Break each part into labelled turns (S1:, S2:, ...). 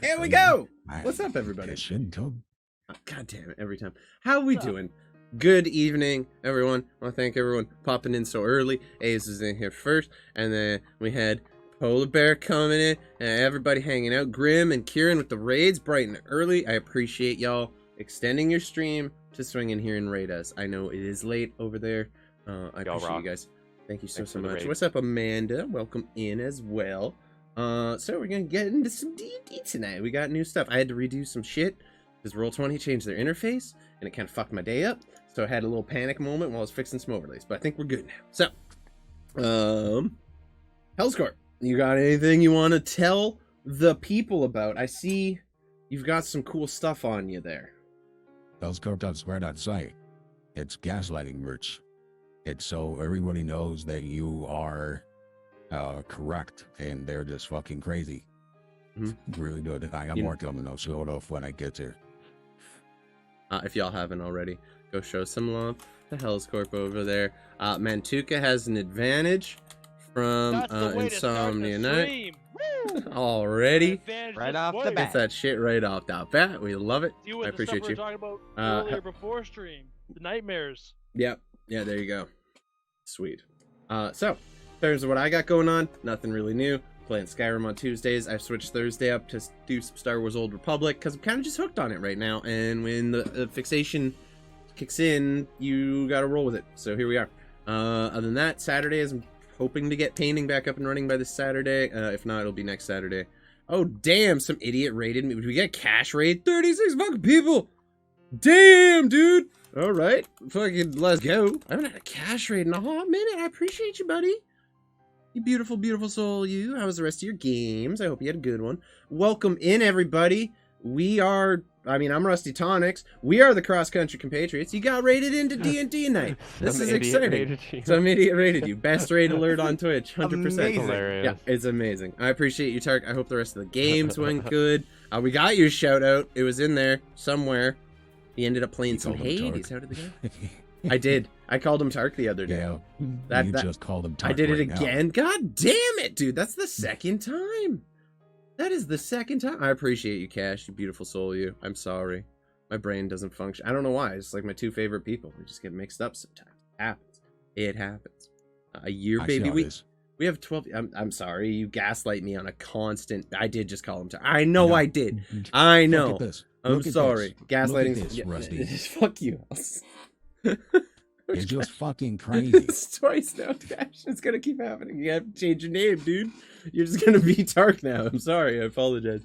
S1: Here we go. What's up, everybody?
S2: Oh,
S1: God damn it, every time. How are we doing? Good evening, everyone. I want to thank everyone popping in so early. Ace is in here first, and then we had Polar Bear coming in, and everybody hanging out. Grim and Kieran with the raids, bright and early. I appreciate y'all extending your stream to swing in here and raid us. I know it is late over there. I appreciate you guys. Thank you so much. What's up, Amanda? Welcome in as well. So we're gonna get into some D&D tonight. We got new stuff. I had to redo some shit because Roll20 changed their interface and it kind of fucked my day up. So I had a little panic moment while I was fixing some overlays, but I think we're good now. So, Hellscorp, you got anything you want to tell the people about? I see you've got some cool stuff on you there.
S2: Hellscorp does swear that site. It's gaslighting merch. It's so everybody knows that you are correct, and they're just fucking crazy. Really good. I'm working on those show it off when I get there.
S1: If y'all haven't already, go show some love to Hellscorp over there. Mantuka has an advantage from Insomnia Night. Already,
S3: right off the bat.
S1: Gets that shit right off the bat. We love it. I appreciate you.
S4: We were talking about earlier before stream, the nightmares.
S1: Yep. Yeah, there you go. Sweet. So, in terms of what I got going on, nothing really new. Playing Skyrim on Tuesdays. I've switched Thursday up to do some Star Wars Old Republic because I'm kind of just hooked on it right now. And when the fixation kicks in, you got to roll with it. So here we are. Other than that, Saturday is I'm hoping to get painting back up and running by this Saturday. If not, it'll be next Saturday. Oh, damn. Some idiot raided me. Did we get a cash raid? 36 fucking people. Damn, dude. All right. Fucking let's go. I haven't had a cash raid in a hot minute. I appreciate you, buddy. You beautiful, beautiful soul, you. How was the rest of your games? I hope you had a good one. Welcome in, everybody. We are, I'm Rusty Tonics. We are the Cross Country Compatriots. You got raided into D&D night. This is exciting. Some idiot raided you. Best raid alert on Twitch, 100%.
S3: Hilarious.
S1: Yeah, it's amazing. I appreciate you, Tark. I hope the rest of the games went good. We got your shout out. It was in there somewhere. He ended up playing some Hades. How did they go? I did. I called him Tark the other day.
S2: Yeah, you just called him Tark.
S1: I did it
S2: right
S1: again.
S2: Now.
S1: God damn it, dude. That's the second time. That is the second time. I appreciate you, Cash. You beautiful soul, you. I'm sorry. My brain doesn't function. I don't know why. It's like my two favorite people. We just get mixed up sometimes. It happens. It happens. A year, baby. We have 12. I'm sorry. You gaslight me on a constant. I did just call him Tark. I know I did. I know.
S2: Look at this.
S1: I'm sorry. Gaslighting.
S2: Look at this, Rusty.
S1: Fuck you.
S2: It's just fucking crazy.
S1: It's twice now, Cash. It's gonna keep happening. You have to change your name, dude. You're just gonna be Tark now. I'm sorry. I apologize.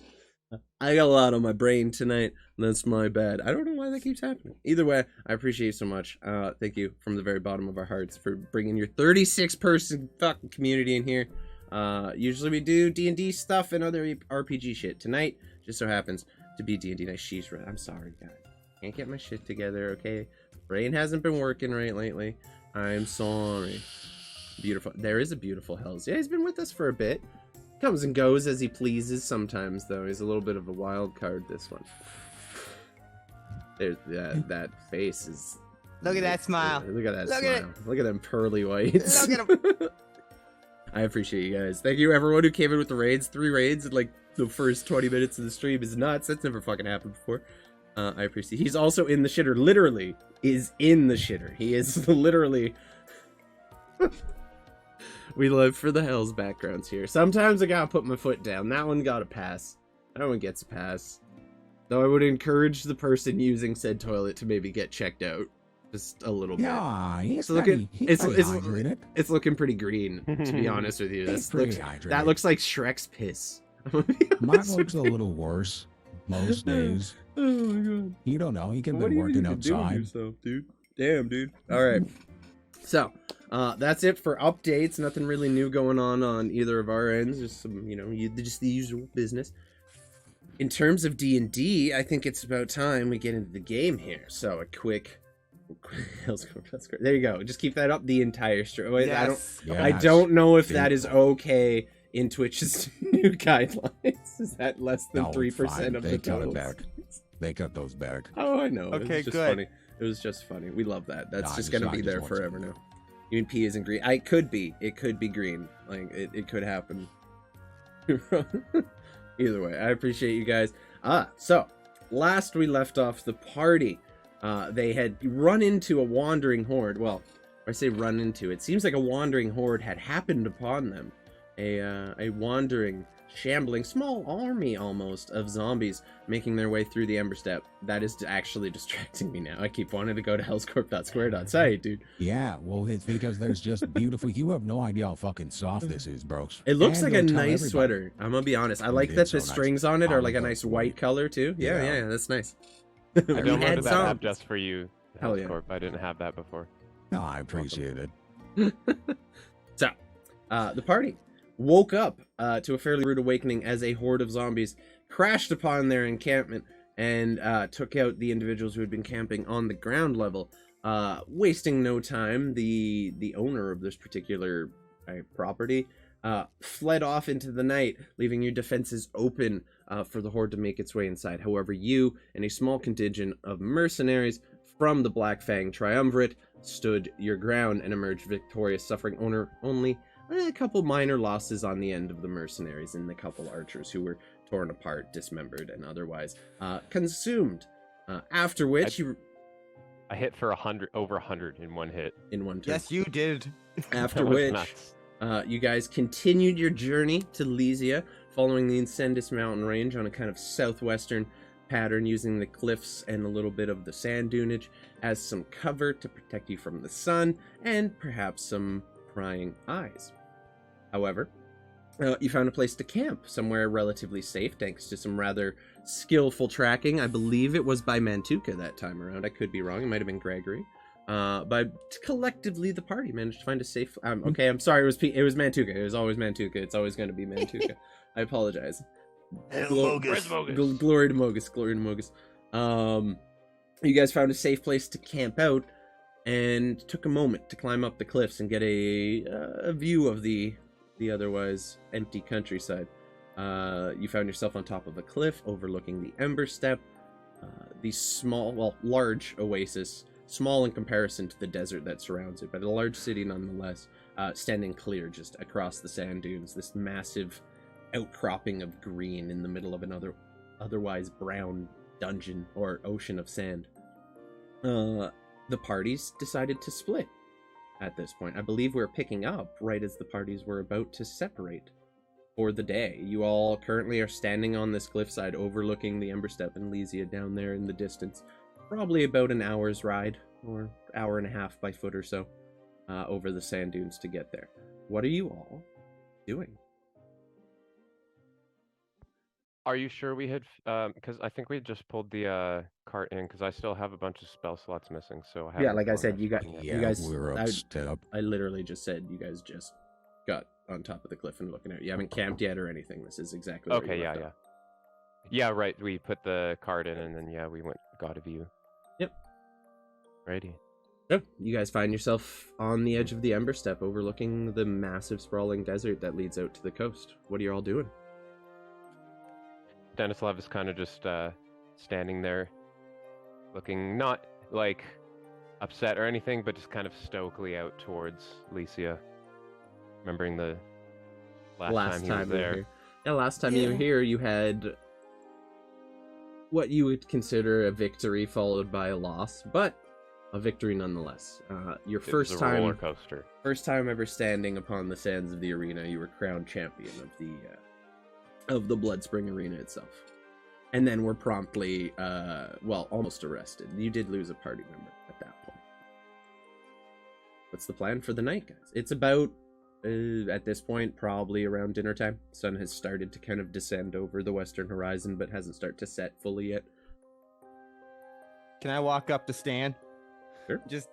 S1: I got a lot on my brain tonight. That's my bad. I don't know why that keeps happening. Either way, I appreciate you so much. Thank you from the very bottom of our hearts for bringing your 36-person fucking community in here. Usually we do D&D stuff and other RPG shit. Tonight just so happens to be D&D night. She's right. I'm sorry, guys. Can't get my shit together, okay? Brain hasn't been working right lately. I'm sorry. Beautiful. There is a beautiful Hells. Yeah, he's been with us for a bit. Comes and goes as he pleases sometimes, though. He's a little bit of a wild card, this one. There's that face is...
S3: Look at that smile.
S1: Look at that smile. Look at them pearly whites.
S3: Look at him.
S1: I appreciate you guys. Thank you, everyone who came in with the raids. 3 raids in, like, the first 20 minutes of the stream is nuts. That's never fucking happened before. I appreciate. He's also in the shitter. Literally is in the shitter. He is literally. We live for the Hells backgrounds here. Sometimes I gotta put my foot down. That one got a pass. That one gets a pass. Though I would encourage the person using said toilet to maybe get checked out just a little bit.
S2: Yeah,
S1: it's looking pretty green, to be honest with you. That looks like Shrek's piss.
S2: Mine looks a little worse most days.
S1: Oh my god.
S2: You don't know. You can be working outside.
S1: Yourself, dude. Damn, dude. All right. So, that's it for updates. Nothing really new going on either of our ends. Just some, just the usual business. In terms of D&D, I think it's about time we get into the game here. So, a quick there you go. Just keep that up the entire stream.
S3: Yes.
S1: I don't know if that is okay in Twitch's new guidelines. Is that less than 3% of the total?
S2: They cut those back.
S1: Oh, I know.
S3: Okay,
S1: it was just
S3: good.
S1: Funny. It was just funny. We love that. That's just gonna be there forever now. Even P isn't green. It could be green. Like it could happen. Either way, I appreciate you guys. So last we left off the party, they had run into a wandering horde. Well, I say run into, it seems like a wandering horde had happened upon them. A wandering, shambling, small army almost of zombies making their way through the Ember Step. That is actually distracting me now. I keep wanting to go to hellscorp.square.site, dude.
S2: Yeah, well, it's because there's just beautiful. You have no idea how fucking soft this is, bros.
S1: It looks
S2: And
S1: like a
S2: don't tell
S1: nice
S2: everybody.
S1: sweater. I'm gonna be honest. I like
S2: It
S1: that
S2: is
S1: the
S2: so nice.
S1: strings on it
S2: I
S1: are like a
S2: love
S1: nice
S2: the
S1: white
S2: white.
S1: color too. Yeah,
S2: Yeah.
S1: yeah, that's nice.
S5: I
S1: We
S5: downloaded
S1: had
S5: that app
S1: zombies.
S5: just for you,
S1: Hell yeah.
S5: Hellscorp. I didn't have that before.
S2: No, I appreciate it.
S1: So, the party woke up to a fairly rude awakening as a horde of zombies crashed upon their encampment and took out the individuals who had been camping on the ground level. Wasting no time, the owner of this particular property fled off into the night, leaving your defenses open for the horde to make its way inside. However, you and a small contingent of mercenaries from the Black Fang Triumvirate stood your ground and emerged victorious, suffering only a couple minor losses on the end of the mercenaries and the couple archers who were torn apart, dismembered, and otherwise consumed. After which
S5: I hit for over 100 in one hit.
S1: in one turn.
S3: Yes, you did.
S1: After
S5: That was
S1: which,
S5: nuts.
S1: you guys continued your journey to Lysia, following the Incendus mountain range on a kind of southwestern pattern, using the cliffs and a little bit of the sand dunage as some cover to protect you from the sun and perhaps some prying eyes. However, you found a place to camp, somewhere relatively safe, thanks to some rather skillful tracking. I believe it was by Mantuka that time around. I could be wrong. It might have been Gregory. But collectively, the party managed to find a safe. Okay, I'm sorry. It was Mantuka. It was always Mantuka. It's always going to be Mantuka. I apologize.
S4: Where's Mogus?
S1: Glory to Mogus. Glory to Mogus. You guys found a safe place to camp out, and took a moment to climb up the cliffs and get a view of the otherwise empty countryside. You found yourself on top of a cliff overlooking the Ember Step, the large oasis, small in comparison to the desert that surrounds it, but a large city nonetheless, standing clear just across the sand dunes, this massive outcropping of green in the middle of another otherwise brown dungeon or ocean of sand. The parties decided to split at this point. I believe we're picking up right as the parties were about to separate for the day. You all currently are standing on this cliffside overlooking the Ember Step and Lysia down there in the distance. Probably about an hour's ride, or hour and a half by foot or so, over the sand dunes to get there. What are you all doing?
S5: Are you sure we had? Because I think we just pulled the cart in. Because I still have a bunch of spell slots missing. So I
S1: Yeah,
S5: haven't
S1: like I
S5: gone
S1: said,
S5: that
S1: you got-
S5: far yet.
S1: you guys-
S2: we were up.
S1: I literally just said you guys just got on top of the cliff and looking at it. You haven't camped yet or anything. This is exactly where
S5: Okay,
S1: you
S5: yeah,
S1: left
S5: yeah.
S1: off.
S5: Yeah, right. We put the cart in, and then we got a view.
S1: Yep.
S5: Righty.
S1: So, you guys find yourself on the edge of the Ember Step overlooking the massive sprawling desert that leads out to the coast. What are you all doing?
S5: Stanislav is kind of just standing there, looking not like upset or anything, but just kind of stokily out towards Lysia, remembering the last time he was
S1: you were
S5: there.
S1: here. Yeah, last time you were here, you had what you would consider a victory followed by a loss, but a victory nonetheless. Your
S5: It
S1: first
S5: was a roller
S1: time,
S5: coaster.
S1: first time ever standing upon the sands of the arena, you were crowned champion of the Bloodspring Arena itself, and then were promptly, almost arrested. You did lose a party member at that point. What's the plan for the night, guys? It's about at this point, probably around dinner time. Sun has started to kind of descend over the western horizon, but hasn't started to set fully yet.
S3: Can I walk up to Stan?
S1: Sure.
S3: Just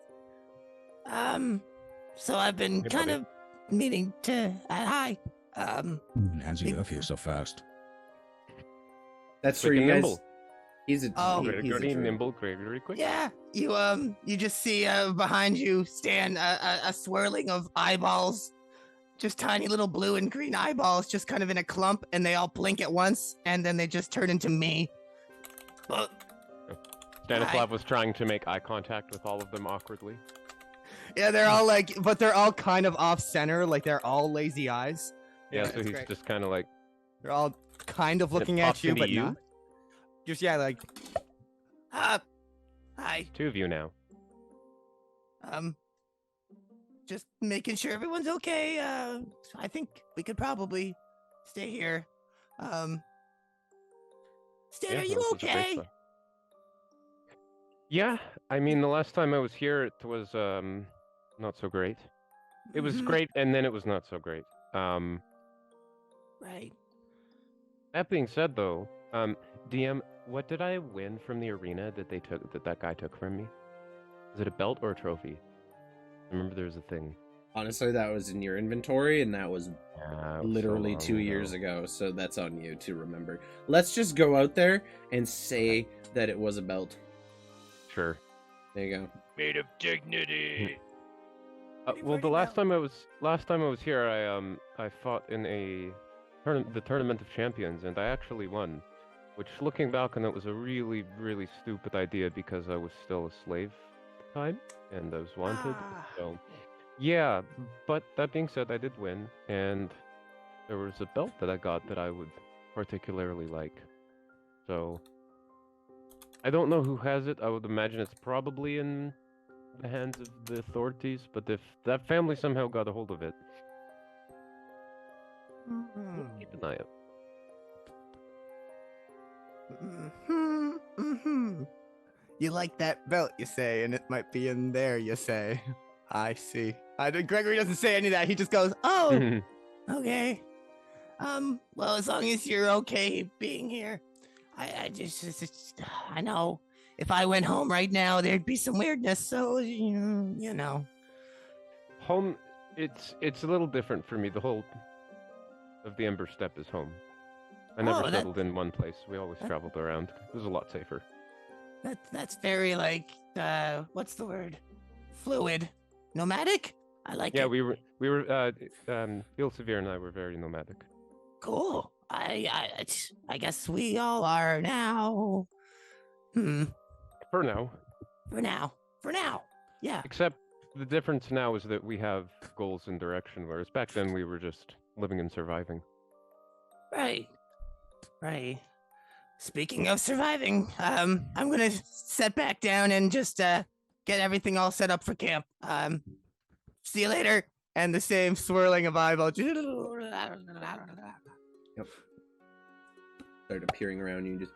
S6: So I've been
S5: Hey,
S6: kind
S5: buddy.
S6: of meaning to. Hi.
S2: How'd you get up here so fast?
S1: That's
S5: Quick
S1: for you
S5: and
S1: guys.
S5: nimble.
S1: He's a
S6: Oh.
S1: he's a
S5: Gregory
S1: druid.
S5: nimble, Gregory quick.
S6: Yeah.
S3: you just see behind you, Stan, a swirling of eyeballs, just tiny little blue and green eyeballs, just kind of in a clump, and they all blink at once, and then they just turn into me.
S5: Stanislav was trying to make eye contact with all of them awkwardly.
S3: Yeah, they're all but they're all kind of off center, like they're all lazy eyes.
S5: Yeah,
S3: Yeah,
S5: so
S3: it's
S5: he's
S3: great.
S5: just kind of like,
S3: They're all kind of
S5: And it
S3: looking at
S5: pops
S3: you,
S5: into
S3: but
S5: you?
S3: not. Just yeah, like
S6: Hi.
S5: Two of you now.
S6: Just making sure everyone's okay. I think we could probably stay here. Stan,
S5: Yeah,
S6: are
S5: no,
S6: you
S5: this is a great
S6: okay?
S5: spot. Yeah, I mean, the last time I was here, it was not so great. It was
S6: Mhm.
S5: great, and then it was not so great.
S6: Right.
S5: That being said, though, DM, what did I win from the arena that that guy took from me? Is it a belt or a trophy? I remember there was a thing.
S1: Honestly, that was in your inventory, and that was
S5: Yeah, it was so
S1: literally
S5: long
S1: 2 years ago, so that's on you to remember. Let's just go out there and say that it was a belt.
S5: Sure.
S1: There you go.
S4: Made of dignity.
S5: Well, the last time I was here, I fought in the tournament of champions, and I actually won. Which, looking back on it, was a really, really stupid idea because I was still a slave at the time, and I was wanted. So, yeah. But that being said, I did win, and there was a belt that I got that I would particularly like. So, I don't know who has it. I would imagine it's probably in the hands of the authorities, but if that family somehow got a hold of it, keep an eye out.
S3: You like that belt, you say, and it might be in there, you say. I see. Gregory doesn't say any of that. He just goes, "Oh,
S6: Okay. Well, as long as you're okay being here, I I know if I went home right now, there'd be some weirdness. So you know.
S5: Home, it's a little different for me. The whole of the Ember Steppe is home. I never
S6: Oh,
S5: settled in one place. We always traveled around. It was a lot safer.
S6: That's very like what's the word? Fluid, nomadic. I like
S5: Yeah,
S6: it.
S5: we were Ilsevere and I were very nomadic.
S6: Cool. I guess we all are now.
S5: For now.
S6: For now. Yeah.
S5: Except the difference now is that we have goals and direction, whereas back then we were just living and surviving.
S6: Right. Speaking of surviving, I'm gonna set back down and just get everything all set up for camp. See you later.
S3: and the same swirling of eyeballs.
S1: Yep. Start appearing around you, just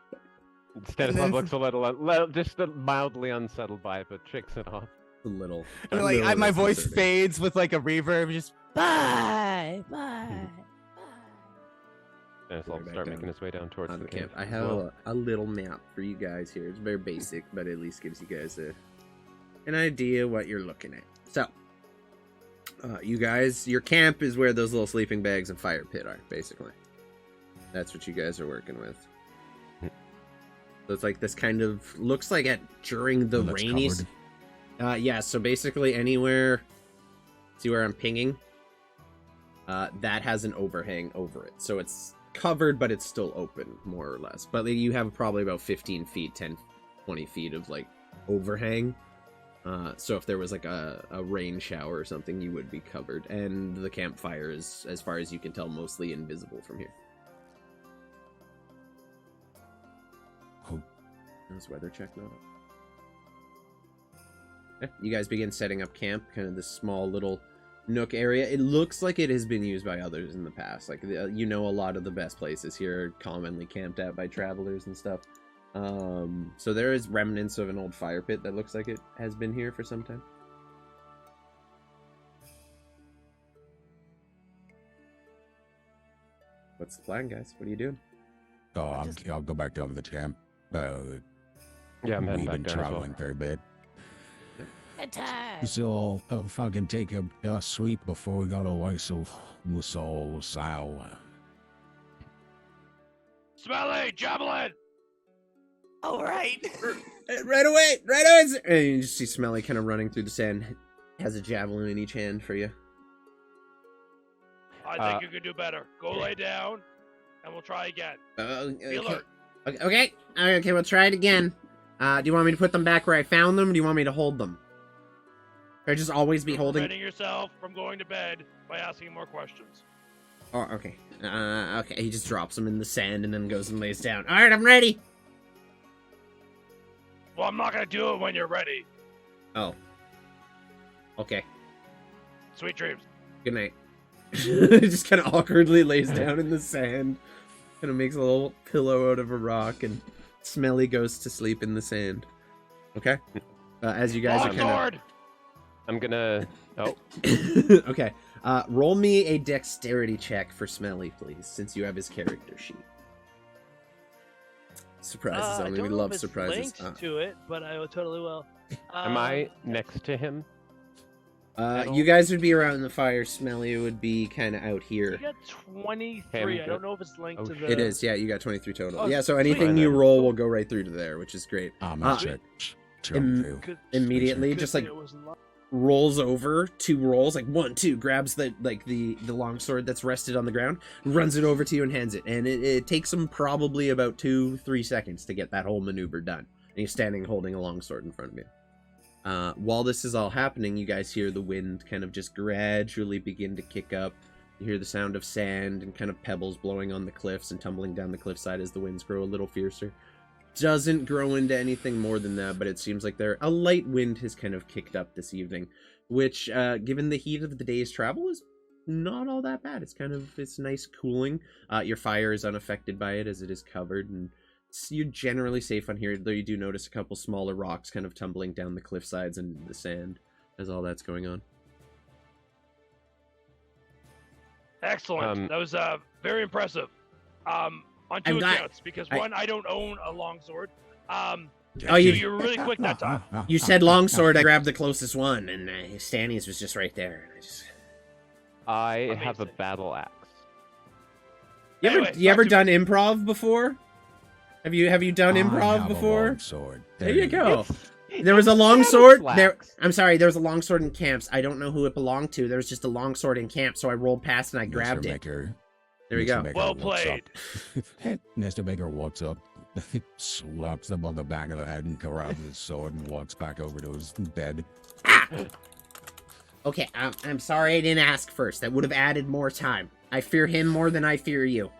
S5: Stanislav looks a little, just mildly unsettled by it, but shakes it off.
S1: a little.
S3: And
S1: a
S3: like
S1: little
S3: my voice
S1: disconcerting.
S3: fades with like a reverb. Just
S6: Bye.
S5: Stanislav will
S1: back
S5: start
S1: down
S5: making his way down towards
S1: On
S5: the
S1: the camp.
S5: camp.
S1: I
S5: as
S1: have
S5: well.
S1: a little map for you guys here. It's very basic, but at least gives you guys an idea what you're looking at. So, you guys, your camp is where those little sleeping bags and fire pit are, basically. That's what you guys are working with. So it's like this kind of looks like during the
S2: Looks
S1: rainy.
S2: covered.
S1: Yeah. So basically, anywhere. See where I'm pinging? That has an overhang over it, so it's covered, but it's still open, more or less. But you have probably about 15 feet, 10, 20 feet of like overhang. So if there was like a rain shower or something, you would be covered. And the campfire is, as far as you can tell, mostly invisible from here.
S2: Oh.
S1: How's weather check not up? Okay, you guys begin setting up camp, kind of this small little nook area. It looks like it has been used by others in the past. Like, you know, a lot of the best places here are commonly camped at by travelers and stuff. So there is remnants of an old fire pit that looks like it has been here for some time. What's the plan, guys? What are you doing?
S2: Oh, I'll go back down to the camp.
S5: Yeah, I'm heading
S2: We've
S5: back
S2: been
S5: down as well.
S2: traveling a fair bit.
S6: Attack.
S2: So, if I can take a sweep before we go away, so
S4: Smelly, javelin!
S6: All right.
S1: Right away! And you just see Smelly kind of running through the sand. Has a javelin in each hand for you.
S4: I think you can do better. Go lay down, and we'll try again. Be
S1: Okay.
S4: alert.
S1: Okay, we'll try it again. Do you want me to put them back where I found them, or do you want me to hold them? Or just always be
S4: You're
S1: holding...
S4: preventing yourself from going to bed by asking more questions.
S1: Oh, okay. Okay, he just drops him in the sand and then goes and lays down. All right, I'm ready.
S4: Well, I'm not gonna do it when you're ready.
S1: Oh. Okay.
S4: Sweet dreams.
S1: Good night. Just kind of awkwardly lays down in the sand. Kind of makes a little pillow out of a rock, and Smelly goes to sleep in the sand. Okay. As you guys are kind
S4: Longsword!
S5: I'm gonna. Oh,
S1: of. Okay. Roll me a dexterity check for Smelly, please, since you have his character sheet. Surprises
S4: I
S1: only.
S4: don't
S1: We
S4: know
S1: love
S4: if it's
S1: surprises.
S4: linked to it, but I totally will.
S5: am I next to him?
S1: You guys would be around the fire. Smelly would be kind of out
S4: You
S1: here.
S4: got 23. I don't know if it's linked
S5: Oh,
S4: to the.
S1: It is, yeah. You got 23 total.
S4: Oh,
S1: Yeah, so
S4: sweet.
S1: anything you roll will go right through to there, which is great.
S2: Check.
S1: Im-
S4: Good-
S1: Immediately,
S4: good
S1: just
S4: thing
S1: like
S4: it was lo-
S1: rolls over 2 rolls, like 1, 2, grabs the longsword that's rested on the ground, runs it over to you and hands it, and it takes him probably about 2-3 seconds to get that whole maneuver done. And he's standing holding a longsword in front of you. While this is all happening, you guys hear the wind kind of just gradually begin to kick up. You hear the sound of sand and kind of pebbles blowing on the cliffs and tumbling down the cliffside as the winds grow a little fiercer. Doesn't grow into anything more than that, but it seems like a light wind has kind of kicked up this evening, which, given the heat of the day's travel, is not all that bad. It's nice cooling. Your fire is unaffected by it as it is covered, and you're generally safe on here, though you do notice a couple smaller rocks kind of tumbling down the cliff sides and the sand as all that's going on.
S4: Excellent. That was very impressive. On 2 accounts, because one, I don't own a longsword.
S1: Oh,
S4: Two, you were really quick that time.
S1: You said longsword, I grabbed the closest one, and Stanny's was just right there. And
S5: I have a
S4: Amazing.
S5: battle axe.
S1: You ever,
S4: Anyway,
S1: you ever
S4: back to
S1: done improv before? Have you done improv before?
S2: Sword.
S1: There you go.
S5: It's
S1: There was a
S5: battle
S1: longsword.
S5: flax.
S1: I'm sorry. There was a longsword in camps. I don't know who it belonged to. There was just a longsword in camp, so I rolled past and I grabbed it.
S2: Maker.
S1: There we go.
S4: Well played.
S2: Mr. Baker walks up, slaps him on the back of the head and grabs his sword and walks back over to his bed.
S1: Okay, I'm sorry I didn't ask first. That would have added more time. I fear him more than I fear you.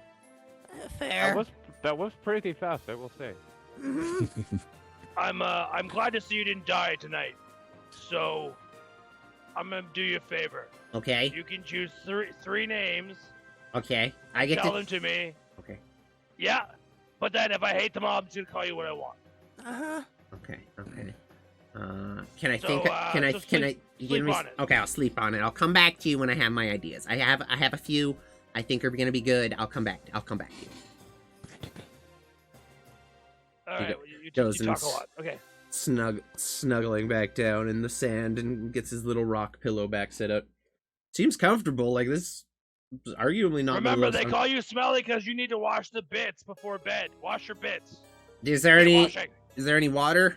S6: Fair.
S5: That was pretty fast, I will say.
S6: Mhm.
S4: I'm glad to see you didn't die tonight. So, I'm gonna do you a favor.
S1: Okay,
S4: You can choose three names.
S1: okay. I get
S4: Tell
S1: to.
S4: them to me.
S1: Okay,
S4: Yeah, but then if I hate them all, I'm just gonna call you what I want.
S6: Uh-huh.
S1: okay. Can I
S4: So,
S1: think? Can I?
S4: so
S1: Can I?
S4: sleep
S1: Give me?
S4: on it.
S1: Okay, I'll sleep on it. I'll come back to you when I have my ideas. I have a few. I think are gonna be good. I'll come back to you.
S4: All
S1: He
S4: right,
S1: go-
S4: well, you
S1: goes
S4: talk
S1: and
S4: a lot. Okay.
S1: Snuggling back down in the sand and gets his little rock pillow back set up. Seems comfortable. Like this, is arguably not.
S4: Remember,
S1: the
S4: they
S1: most
S4: call you smelly because you need to wash the bits before bed. Wash your bits.
S1: Is there
S4: Keep
S1: any?
S4: washing.
S1: Is there any water?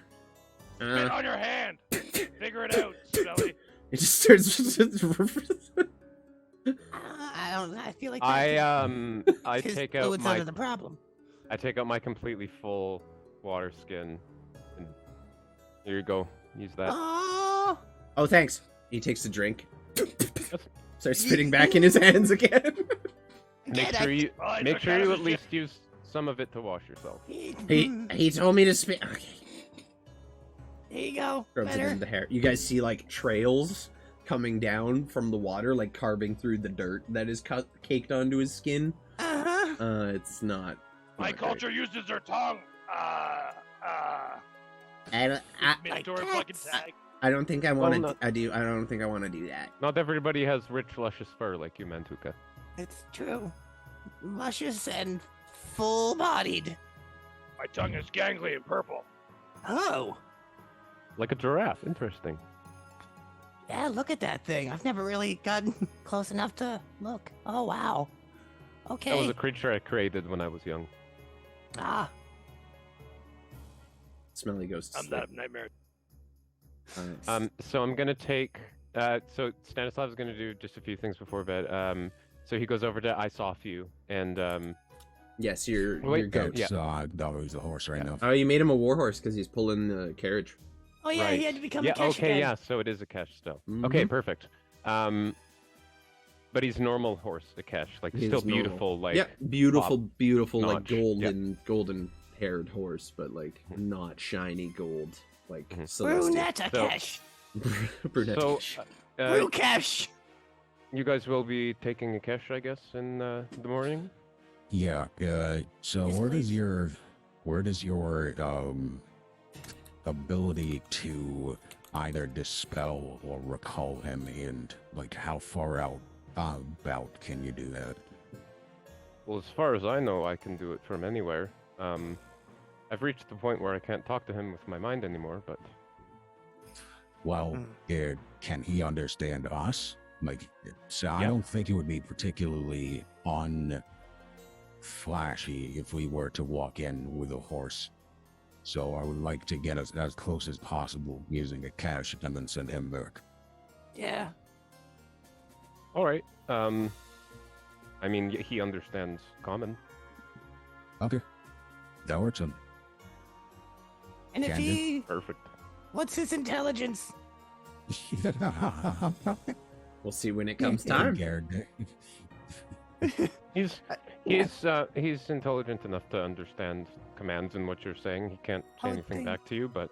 S4: Spit on your hand. Figure it out, smelly.
S1: It just starts.
S6: I don't. I feel like
S5: I
S6: his
S5: take out
S6: fluid's
S5: my
S6: out of the problem.
S5: I take out my completely full water skin, and here you go. Use that.
S6: Oh,
S1: Oh, thanks. He takes a drink. Starts spitting back in his hands again.
S5: Make
S6: Again,
S5: sure you
S4: Well, I
S5: make
S4: took
S5: sure
S4: care
S5: you
S4: of
S5: at
S4: the
S5: least use some of it to wash yourself.
S1: He told me to spit. Okay.
S6: There you go.
S1: Rubs it
S6: Better.
S1: in the hair. You guys see like trails coming down from the water, like carving through the dirt that is caked onto his skin.
S6: Uh-huh.
S1: It's not.
S4: My
S1: not great.
S4: culture uses their tongue. Mandatory
S6: Like
S4: fucking
S6: cats.
S4: tag.
S1: I don't think I want to.
S5: Well,
S1: I don't think I want to do that.
S5: Not everybody has rich, luscious fur like you, Mantuka.
S6: It's true. Luscious and full-bodied.
S4: My tongue is gangly and purple.
S6: Oh.
S5: Like a giraffe. Interesting.
S6: Yeah, look at that thing. I've never really gotten close enough to look. Oh, wow. Okay.
S5: That was a creature I created when I was young.
S6: Ah.
S1: Smelly goes to
S4: I'm
S1: sleep.
S4: that nightmare.
S5: So I'm gonna take. So Stanislav's gonna do just a few things before bed. So he goes over to I saw few, and
S1: Yes, you're
S5: Wait,
S1: good.
S5: yeah.
S2: That was a horse right now.
S1: Oh, you made him a warhorse because he's pulling the carriage.
S6: Oh, yeah, he
S5: Right.
S6: had to become
S5: yeah,
S6: a cash
S5: okay,
S6: again.
S5: yeah. So it is a cash still. Okay,
S1: Mhm.
S5: perfect. But he's normal horse, Akesh. Like
S1: He's
S5: still
S1: normal.
S5: beautiful. Like
S1: Yep, beautiful, like
S5: notch.
S1: golden haired horse, but like not shiny gold, like celestial.
S6: Brunette Akesh.
S1: Brunette.
S5: So,
S6: Brukesh.
S5: you guys will be taking Akesh, I guess, in the morning.
S2: Yeah. So
S6: Yes,
S2: where
S6: please.
S2: does your ability to either dispel or recall him, and like how far out about can you do that?
S5: Well, as far as I know, I can do it from anywhere. I've reached the point where I can't talk to him with my mind anymore, but
S2: Well, can he understand us? Like, so I
S5: Yeah.
S2: don't think it would be particularly flashy if we were to walk in with a horse. So I would like to get us as close as possible using a cache and then send him back.
S6: Yeah.
S5: all right. I mean, he understands common.
S2: Okay. That works.
S6: And if
S2: Can do.
S6: he,
S5: Perfect.
S6: what's his intelligence?
S1: We'll see when it comes time.
S5: He's intelligent enough to understand commands and what you're saying. He can't say
S6: Oh,
S5: anything
S6: thank-
S5: back to you, but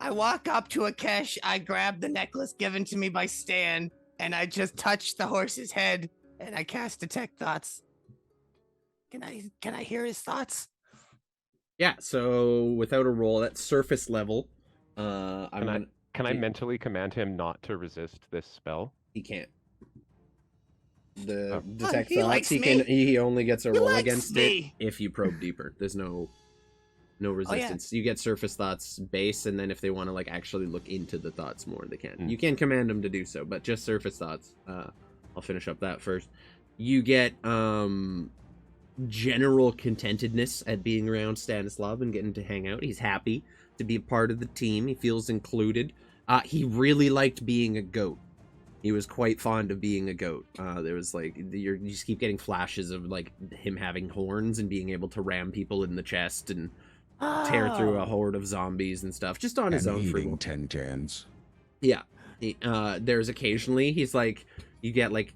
S6: I walk up to Akesh, I grab the necklace given to me by Stan, and I just touch the horse's head, and I cast Detect Thoughts. Can I hear his thoughts?
S1: Yeah. So without a roll, that's surface level.
S5: can I mentally command him not to resist this spell?
S1: He can't. The
S5: Oh.
S1: detect
S6: He
S1: thoughts.
S6: likes
S1: He
S6: me.
S1: can. He only gets a
S6: He
S1: roll
S6: likes
S1: against
S6: me.
S1: it if you probe deeper. There's no
S6: Oh, yeah.
S1: resistance. You get surface thoughts base, and then if they want to like actually look into the thoughts more, they can.
S5: Mm.
S1: You can command them to do so, but just surface thoughts. I'll finish up that first. You get general contentedness at being around Stanislav and getting to hang out. He's happy to be a part of the team. He feels included. He really liked being a goat. He was quite fond of being a goat. There was like you just keep getting flashes of like him having horns and being able to ram people in the chest and tear through a horde of zombies and stuff, just on his
S2: And
S1: own free
S2: eating
S1: will.
S2: 10 cans.
S1: Yeah. There's occasionally he's like, you get like,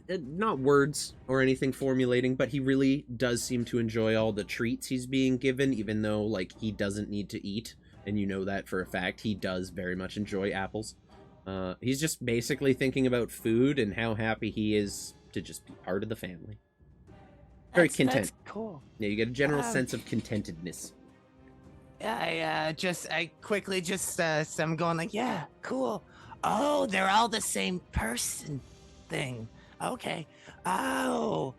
S1: not words or anything formulating, but he really does seem to enjoy all the treats he's being given, even though like he doesn't need to eat, and you know that for a fact. He does very much enjoy apples. He's just basically thinking about food and how happy he is to just be part of the family. Very content.
S6: That's cool.
S1: Yeah, you get a general sense of contentedness.
S6: I quickly just I'm going like, yeah, cool. Oh, they're all the same person thing. Okay. Oh.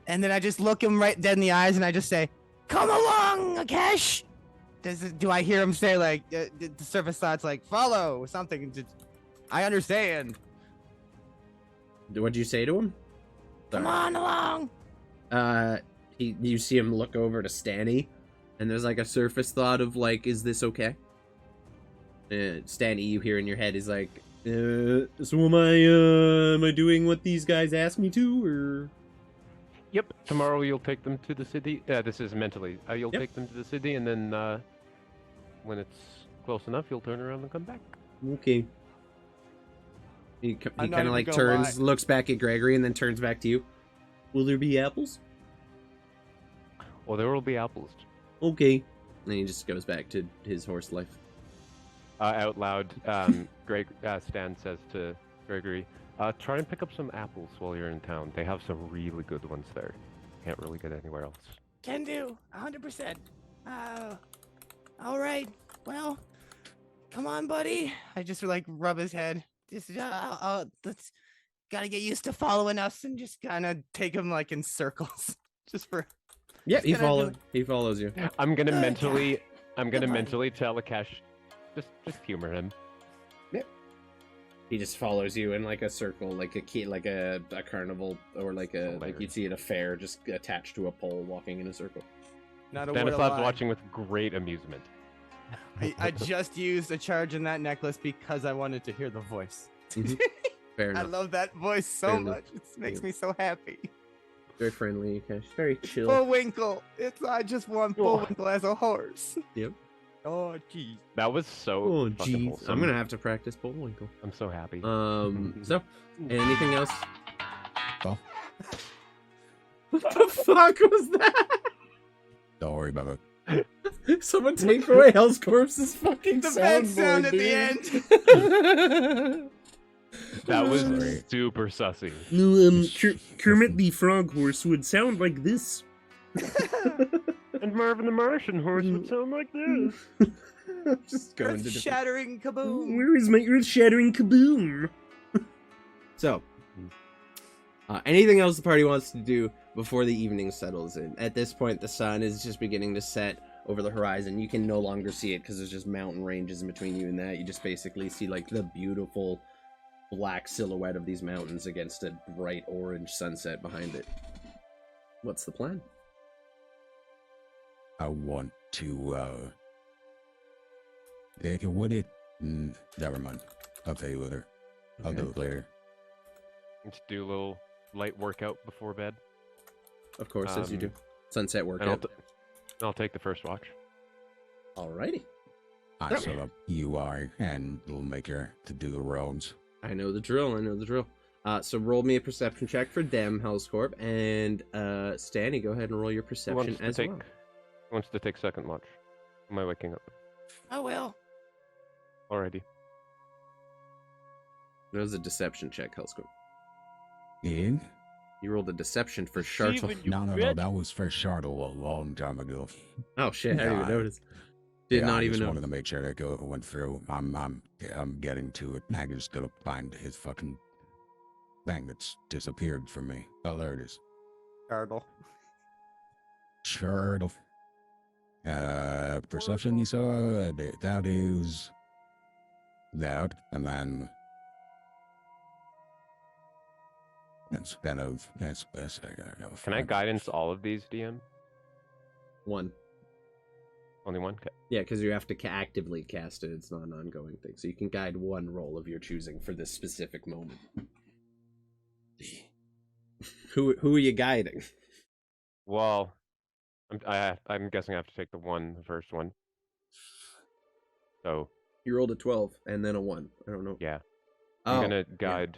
S6: And then I just look him right dead in the eyes and I just say, come along, Akesh. Do I hear him say like the surface thoughts like follow or something? I understand.
S1: What'd you say to him?
S6: Come on along.
S1: You see him look over to Stanny, and there's like a surface thought of like, is this okay? Stanny, you hear in your head is like, so am I doing what these guys asked me to, or?
S5: Yep. Tomorrow you'll take them to the city. This is mentally. You'll
S1: Yep.
S5: take them to the city, and then when it's close enough, you'll turn around and come back.
S1: Okay. He
S6: I'm not
S1: kind of
S6: even
S1: like
S6: gonna
S1: turns,
S6: lie.
S1: looks back at Gregory, and then turns back to you. Will there be apples?
S5: Well, there will be apples.
S1: Okay. And he just goes back to his horse life.
S5: Out loud, Stan says to Gregory, try and pick up some apples while you're in town. They have some really good ones there. Can't really get anywhere else.
S6: Can do. 100%. All right. Well, come on, buddy. I just like rub his head. Just let's gotta get used to following us and just kind of take him like in circles, just for.
S1: Yeah,
S6: Just gonna do
S1: he follows you.
S5: I'm gonna
S6: Good
S5: mentally
S6: buddy.
S5: tell Akesh, just humor him.
S1: He just follows you in like a circle, like a carnival, or like you'd see at a fair, just attached to a pole, walking in a circle.
S6: Not a word
S5: Stanislav's
S6: lie.
S5: watching with great amusement.
S6: I just used a charge in that necklace because I wanted to hear the voice.
S1: Fair
S6: I
S1: enough.
S6: love that voice so
S1: Fair enough.
S6: much. It makes me so happy.
S1: Very friendly, okay. Very chill.
S6: Bullwinkle. I just want
S5: Oh.
S6: Bullwinkle as a horse.
S2: Oh, jeez.
S5: That was so
S1: Oh,
S5: fucking
S1: jeez.
S5: wholesome.
S1: I'm gonna have to practice Bullwinkle.
S5: I'm so happy.
S1: So, anything else?
S2: Oh,
S1: What the fuck was that?
S2: don't worry about it.
S1: Someone take away Hell's Corpse's fucking
S3: The bed sound
S1: soundboard,
S3: at the
S1: dude.
S5: That was
S2: Sorry.
S5: super sussy.
S1: Kermit the Frog Horse would sound like this.
S5: And Marvin the Martian Horse would sound like this.
S1: I'm just going to different...
S3: Shattering kaboom.
S1: Where is my earth-shattering kaboom? So, anything else the party wants to do before the evening settles in? At this point, the sun is just beginning to set over the horizon. You can no longer see it because there's just mountain ranges in between you and that. You just basically see like the beautiful black silhouette of these mountains against a bright orange sunset behind it. What's the plan?
S2: I want to, would it? Never mind. I'll tell you later. I'll do it later.
S5: Let's do a little light workout before bed.
S1: Of course, as you do. Sunset
S5: And
S1: workout.
S5: I'll take the first watch.
S1: Alrighty.
S2: I set up UI and we'll make her to do the roads.
S1: I know the drill. So roll me a perception check for them, Hellscorp, and Stanny, go ahead and roll your
S5: Who
S1: perception
S5: wants to
S1: as
S5: take?
S1: well.
S5: Who wants to take second watch? Am I waking up?
S6: I will.
S5: Alrighty.
S1: That was a deception check, Hellscorp.
S2: In?
S1: You rolled a deception for Shartle.
S4: Steven, you
S2: No,
S4: bitch.
S2: that was for Shardle a long time ago.
S1: Oh shit, I didn't even
S2: Yeah,
S1: notice. Did
S2: Yeah,
S1: not
S2: I
S1: even
S2: just
S1: know.
S2: wanted to make sure that go went through. I'm getting to it. I just gotta find his fucking thing that's disappeared from me. Oh, there it is.
S3: Gargle.
S2: Shardle. Perception you saw, that is that, and then instead of that's I gotta go.
S5: Can I guidance all of these, DM?
S1: One.
S5: Only one? Okay.
S1: Yeah, because you have to actively cast it. It's not an ongoing thing. So you can guide one roll of your choosing for this specific moment. Who are you guiding?
S5: Well, I'm guessing I have to take the first one. So
S1: You rolled a 12 and then a 1. I don't know.
S5: yeah,
S1: Oh,
S5: I'm gonna guide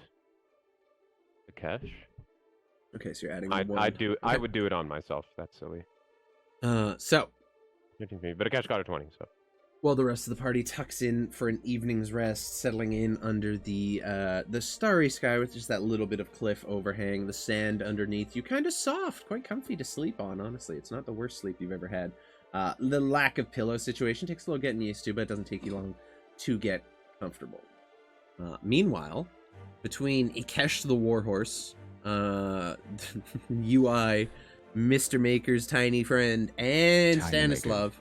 S5: Akesh.
S1: okay, so you're adding a 1.
S5: I would do it on myself. That's silly.
S1: So,
S5: But Akesh got a 20, so.
S1: while the rest of the party tucks in for an evening's rest, settling in under the starry sky with just that little bit of cliff overhang, the sand underneath you, kind of soft, quite comfy to sleep on, honestly. It's not the worst sleep you've ever had. The lack of pillow situation takes a little getting used to, but it doesn't take you long to get comfortable. Meanwhile, between Ikesh the Warhorse, UI, Mr. Maker's tiny friend, and
S2: Tiny
S1: Stanislav,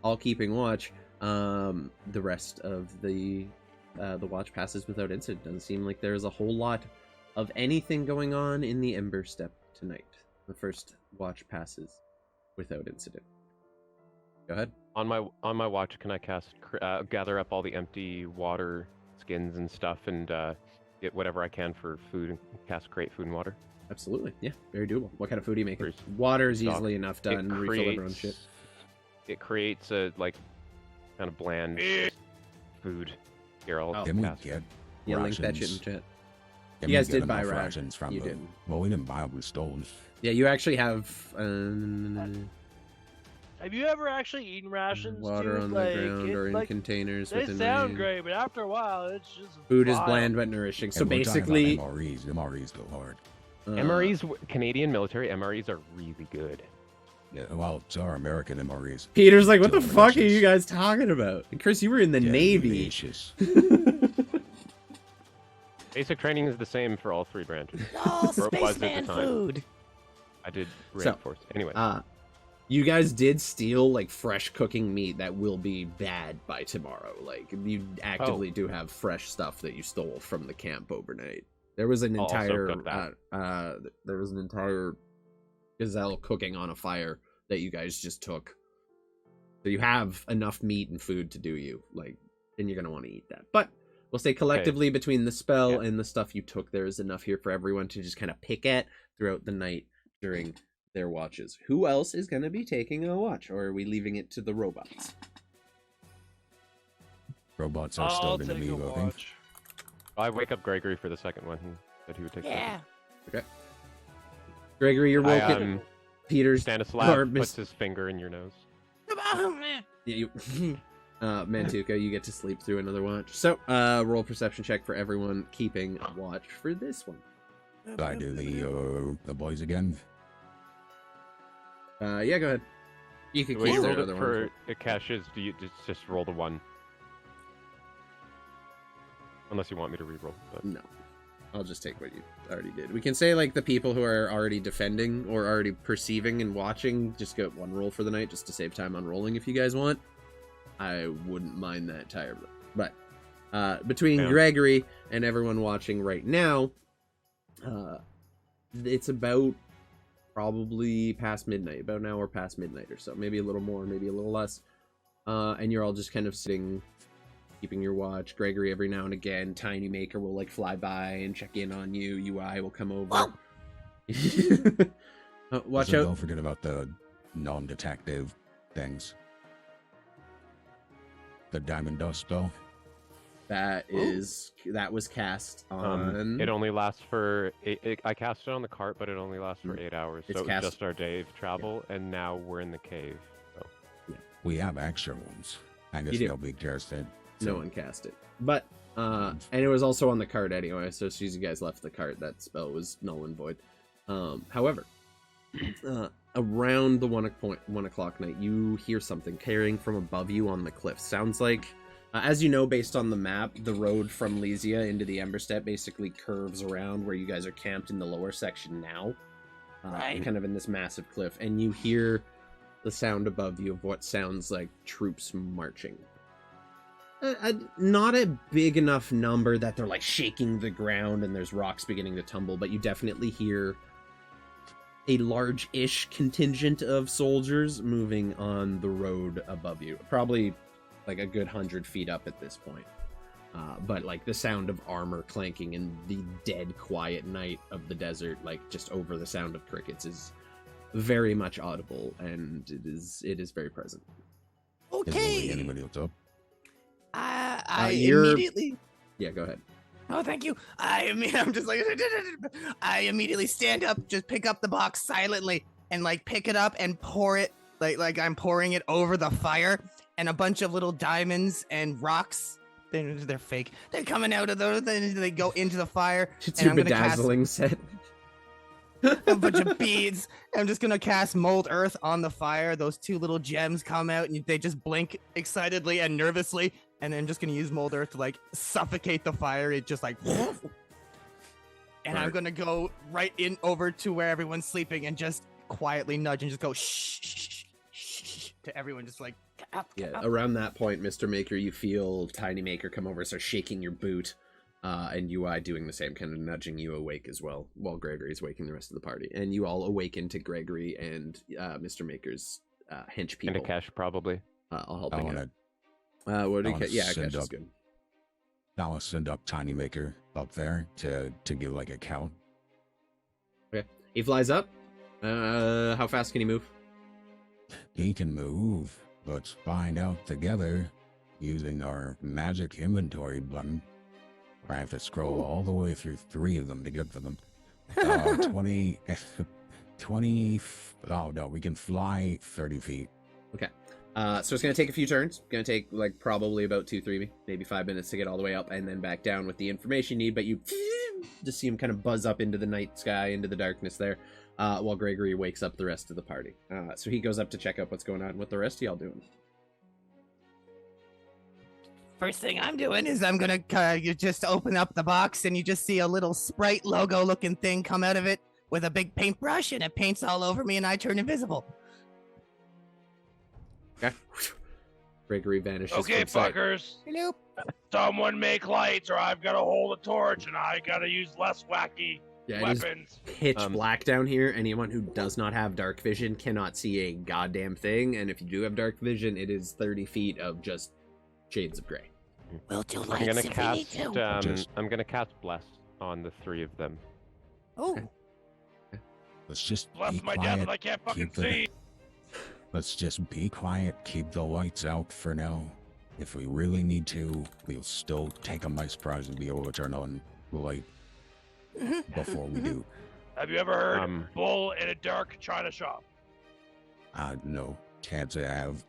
S1: all keeping watch, the rest of the watch passes without incident. Doesn't seem like there's a whole lot of anything going on in the Ember Step tonight. The first watch passes without incident. Go ahead.
S5: On my watch, can I gather up all the empty water skins and stuff and get whatever I can for food and cast create food and water?
S1: Absolutely. Yeah, very doable. What kind of food are you making?
S5: Bruce.
S1: Water is
S5: Stock.
S1: easily enough done. Refill everyone's shit.
S5: It creates a kind of bland food. Here, I'll
S1: Oh.
S2: Didn't we
S5: cast.
S2: get
S1: Yeah, link that shit in
S2: rations?
S1: chat.
S2: Didn't
S1: You guys
S2: we get
S1: did buy
S2: enough
S1: ra-
S2: rations from
S1: you
S2: the...
S1: didn't.
S2: Well, we didn't buy them, we stole them.
S1: Yeah, you actually have
S4: Have you ever actually eaten rations?
S1: water
S4: dude?
S1: on
S4: Like,
S1: the ground
S4: it-
S1: or in
S4: like,
S1: containers
S4: They
S1: within
S4: sound
S1: range.
S4: great, but after a while, it's just
S1: Food is
S4: vile.
S1: bland but nourishing. So
S2: And we're talking about
S1: basically,
S2: MREs. The MREs go hard.
S5: MREs, Canadian military MREs are really good.
S2: Yeah, well, so are American MREs.
S1: Peter's like, what the
S2: Delicious.
S1: fuck are you guys talking about? And Chris, you were in the Navy.
S2: Delicious.
S5: Basic training is the same for all three branches.
S6: Oh,
S5: Or it was at the
S6: spaceman
S5: time.
S6: food.
S5: I did
S1: So,
S5: reinforce. Anyway,
S1: You guys did steal like fresh cooking meat that will be bad by tomorrow. Like you actively do have fresh stuff that you stole from the camp overnight. There was an
S5: I'll also
S1: entire
S5: cook that.
S1: there was an entire gazelle cooking on a fire that you guys just took. So you have enough meat and food to do you, like, and you're gonna want to eat that. But we'll say collectively between the spell and the stuff you took, there is enough here for everyone to just kind of pick at throughout the night during their watches. Who else is gonna be taking a watch, or are we leaving it to the robots?
S2: Robots are
S4: I'll
S2: starting to
S4: take
S2: be
S4: a
S2: looking.
S4: watch.
S5: I wake up Gregory for the second one. He said he would take.
S6: Yeah.
S1: Gregory, you're
S5: I,
S1: woken. Peter's
S5: Stanislav
S1: or
S5: puts his finger in your nose.
S1: you, Mantuka, you get to sleep through another watch. So, roll perception check for everyone keeping watch for this one.
S2: Do I do the boys again?
S1: Yeah, go ahead. You can
S5: When
S1: keep
S5: you
S1: the
S5: rolled
S1: other
S5: it
S1: one.
S5: for caches, do you just roll the 1? Unless you want me to reroll. But...
S1: No. I'll just take what you already did. We can say, like, the people who are already defending or already perceiving and watching just get 1 roll for the night just to save time on rolling if you guys want. I wouldn't mind that terribly. But between Gregory and everyone watching right now, it's about probably past midnight, about an hour past midnight or so. Maybe a little more, maybe a little less. And you're all just kind of sitting, keeping your watch. Gregory, every now and again, Tiny Maker will like fly by and check in on you. UI will come over. Watch
S2: So
S1: out.
S2: don't forget about the non-detective things. The Diamond Dust spell.
S1: That was cast on.
S5: It only lasts for I cast it on the cart, but it only lasts for 8 hours.
S1: It's
S5: So it was
S1: cast-
S5: just our day of travel, and now we're in the cave. So.
S2: We have extra ones. I guess
S1: You do.
S2: nobody cares then.
S1: No one cast it. But and it was also on the card anyway, so as soon as you guys left the cart, that spell was null and void. However, around the 1 o'clock night, you hear something carrying from above you on the cliff. Sounds like, as you know, based on the map, the road from Lysia into the Emberstep basically curves around where you guys are camped in the lower section now.
S6: Right.
S1: Kind of in this massive cliff. And you hear the sound above you of what sounds like troops marching. Not a big enough number that they're like shaking the ground and there's rocks beginning to tumble, but you definitely hear a large-ish contingent of soldiers moving on the road above you. Probably like a good 100 feet up at this point. But like the sound of armor clanking in the dead quiet night of the desert, like just over the sound of crickets, is very much audible, and it is very present.
S2: Isn't really anybody else up?
S3: I
S1: you're-
S3: immediately.
S1: Yeah, go ahead.
S3: Oh, thank you. I'm just like, I immediately stand up, just pick up the box silently, and like pick it up and pour it like I'm pouring it over the fire, and a bunch of little diamonds and rocks. They're fake. They're coming out of those. They go into the fire.
S1: It's
S3: and
S1: your
S3: I'm gonna cast
S1: bedazzling set.
S3: a bunch of beads. I'm just gonna cast Mold Earth on the fire. Those 2 little gems come out, and they just blink excitedly and nervously. And then I'm just gonna use Mold Earth to like suffocate the fire. It just like, and I'm gonna go right in over to where everyone's sleeping and just quietly nudge and just go shh, shh, shh, shh to everyone, just like get up.
S1: Around that point, Mr. Maker, you feel Tiny Maker come over, start shaking your boot, and UI doing the same, kind of nudging you awake as well, while Gregory's waking the rest of the party. And you all awaken to Gregory and Mr. Maker's hench people.
S5: And a cache, probably.
S1: I'll help
S2: I
S1: you
S2: want
S1: out.
S2: to
S1: What do
S2: I
S1: you
S2: wanna
S1: Yeah,
S2: send
S1: Cash is
S2: up-
S1: good.
S2: I'll send up Tiny Maker up there to give like a count.
S1: He flies up. How fast can he move?
S2: He can move. Let's find out together using our magic inventory button. I have to scroll all the way through 3 of them to get to them. 20, 20, oh no, we can fly 30 feet.
S1: So it's going to take a few turns. It's going to take like probably about 2-3, maybe 5 minutes to get all the way up and then back down with the information you need. But you just see him kind of buzz up into the night sky, into the darkness there, while Gregory wakes up the rest of the party. So he goes up to check out what's going on. What the rest of y'all doing?
S3: First thing I'm doing is I'm gonna you just open up the box and you just see a little Sprite logo looking thing come out of it with a big paintbrush, and it paints all over me and I turn invisible.
S1: Okay. Gregory vanishes.
S4: Okay,
S1: from sight.
S4: fuckers.
S3: Hello.
S4: Someone make lights, or I've got to hold a torch, and I got to use less wacky
S1: Yeah, it is
S4: weapons.
S1: pitch black down here. Anyone who does not have dark vision cannot see a goddamn thing. And if you do have dark vision, it is 30 feet of just shades of gray.
S6: We'll do
S5: I'm
S6: lights
S5: gonna
S6: if we
S5: cast.
S6: need to.
S5: I'm gonna cast bless on the 3 of them.
S3: Oh,
S2: Let's just
S4: Bless
S2: be
S4: my death,
S2: quiet.
S4: and I can't fucking
S2: Keep the-
S4: see.
S2: Let's just be quiet. Keep the lights out for now. if we really need to, we'll still take them by surprise and be able to turn on the light before we do.
S4: Have you ever heard bull in a dark china shop?
S2: No, can't say I have.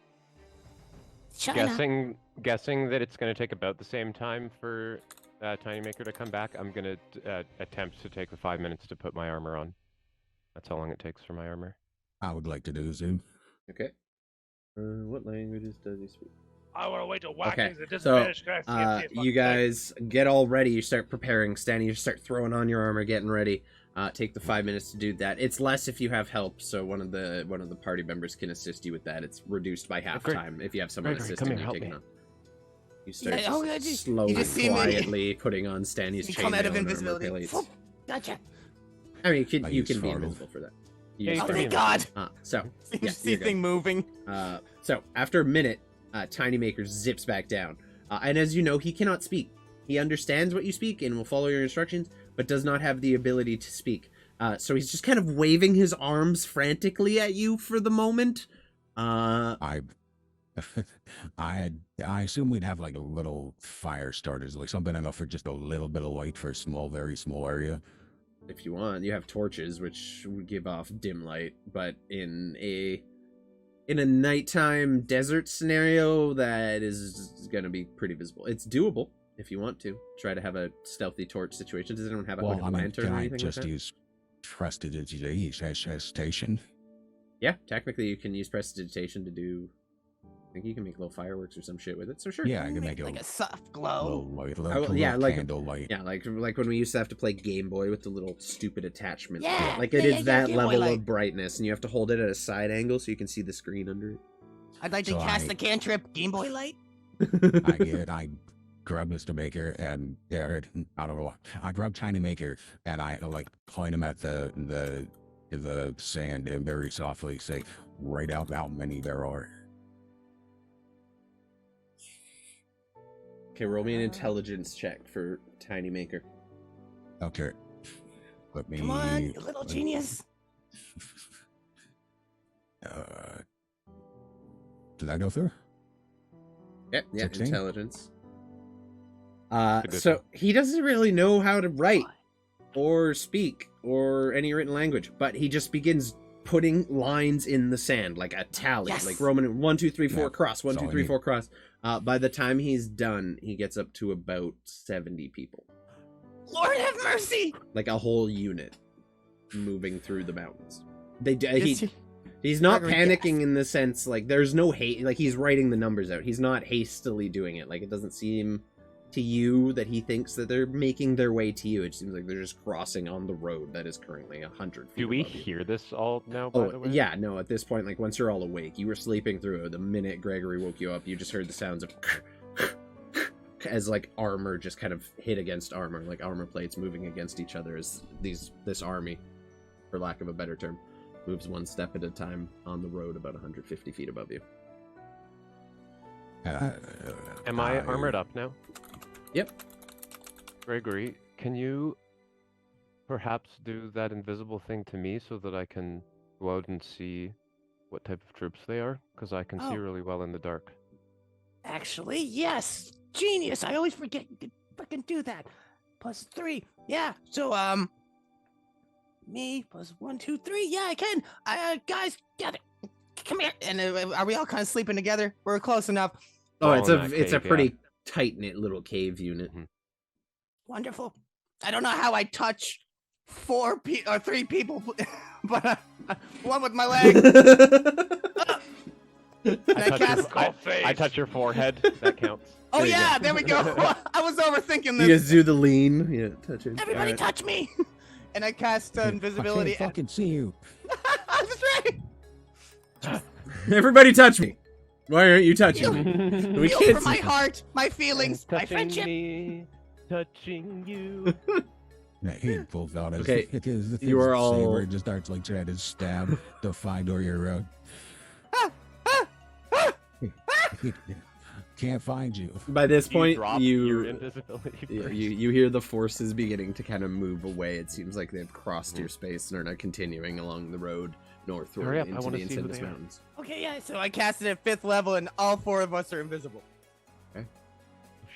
S6: China.
S5: Guessing that it's going to take about the same time for Tiny Maker to come back, I'm going to attempt to take the 5 minutes to put my armor on. That's how long it takes for my armor.
S2: I would like to do the same.
S1: Okay. What languages does he speak?
S4: I want to wait till Watkins at
S1: So,
S4: disadvantage.
S1: you guys get all ready. You start preparing. Stanny, you start throwing on your armor, getting ready. Take the 5 minutes to do that. It's less if you have help, so one of the party members can assist you with that. It's reduced by half time if you have someone assisting you taking on. You start slowly, quietly putting on Stanny's chainmail.
S3: Come out of invisibility.
S6: Gotcha.
S1: I mean, you can be invisible for that.
S6: Oh, thank God.
S1: So,
S3: you see thing moving.
S1: So after a minute, Tiny Maker zips back down. And as you know, he cannot speak. He understands what you speak and will follow your instructions, but does not have the ability to speak. So he's just kind of waving his arms frantically at you for the moment.
S2: I assume we'd have like a little fire starters, like something enough for just a little bit of light for a small, very small area.
S1: If you want, you have torches, which would give off dim light, but in a nighttime desert scenario, that is going to be pretty visible. It's doable if you want to try to have a stealthy torch situation. Does anyone have a hooded lantern or anything
S2: can I just
S1: like that?
S2: use prestidigitation?
S1: Yeah, technically you can use prestidigitation to do. I think you can make little fireworks or some shit with it. So sure.
S2: Yeah, I can make it
S3: like a soft glow.
S2: Like candle light.
S1: Yeah, like when we used to have to play Game Boy with the little stupid attachment.
S6: Yeah,
S1: like it is that
S6: Game Boy
S1: level
S6: light.
S1: of brightness, and you have to hold it at a side angle so you can see the screen under it.
S3: I'd like to cast the cantrip Game Boy light.
S2: I grab Mr. Maker and I don't know. I grab Tiny Maker and I like point him at the sand and very softly say, "Write out how many there are."
S1: Okay, roll me an intelligence check for Tiny Maker.
S2: Okay. Let me.
S6: Come on, you little genius.
S2: Did I go through?
S1: Yeah,
S2: 16?
S1: Intelligence. So he doesn't really know how to write or speak or any written language, but he just begins putting lines in the sand like a tally, like Roman 1, 2, 3, 4 cross, 1, 2, 3, 4 cross. By the time he's done, he gets up to about 70 people.
S3: Lord have mercy!
S1: Like a whole unit moving through the mountains. He's not panicking in the sense, like, there's no hate, like, he's writing the numbers out. He's not hastily doing it. Like, it doesn't seem to you that he thinks that they're making their way to you. It seems like they're just crossing on the road that is currently 100 feet.
S5: Do we hear this all now, by the way?
S1: Yeah, no, at this point, like, once you're all awake, you were sleeping through it. The minute Gregory woke you up, you just heard the sounds of as, like, armor just kind of hit against armor, like armor plates moving against each other as this army, for lack of a better term, moves one step at a time on the road about 150 feet above you.
S5: Am I armored up now?
S1: Yep.
S5: Gregory, can you perhaps do that invisible thing to me so that I can go out and see what type of troops they are? Because I can see really well in the dark.
S6: Actually, yes. Genius. I always forget you can fucking do that. +3. Yeah. So, me +1, 2, 3. Yeah, I can. Guys, gather. Come here.
S3: And are we all kind of sleeping together? We're close enough.
S1: Oh, it's a pretty tight-knit little cave unit.
S6: Wonderful.
S3: I don't know how I touch 3 people, but one with my leg.
S5: I touch your forehead. That counts.
S3: Oh yeah, there we go. I was overthinking this.
S1: You guys do the lean. Yeah, touch it.
S6: Everybody touch me.
S3: And I cast invisibility.
S2: I can't fucking see you.
S3: That's right.
S1: Everybody touch me. Why aren't you touching me? We
S3: Feel
S1: can't
S3: for my heart, my feelings, my friendship.
S5: Me, touching you.
S2: He pulls out his
S1: Okay, you are all-
S2: saber, just starts like trying to stab to find where you're Can't find you.
S1: By this point,
S5: drop your invisibility.
S1: you hear the forces beginning to kind of move away. It seems like they've crossed your space and are not continuing along the road northward
S5: Hurry up, I
S1: into
S5: wanna
S1: the
S5: see who
S1: Insidious
S5: they are.
S1: Mountains.
S3: Okay, yeah. So I cast it at 5th level, and all 4 of us are invisible.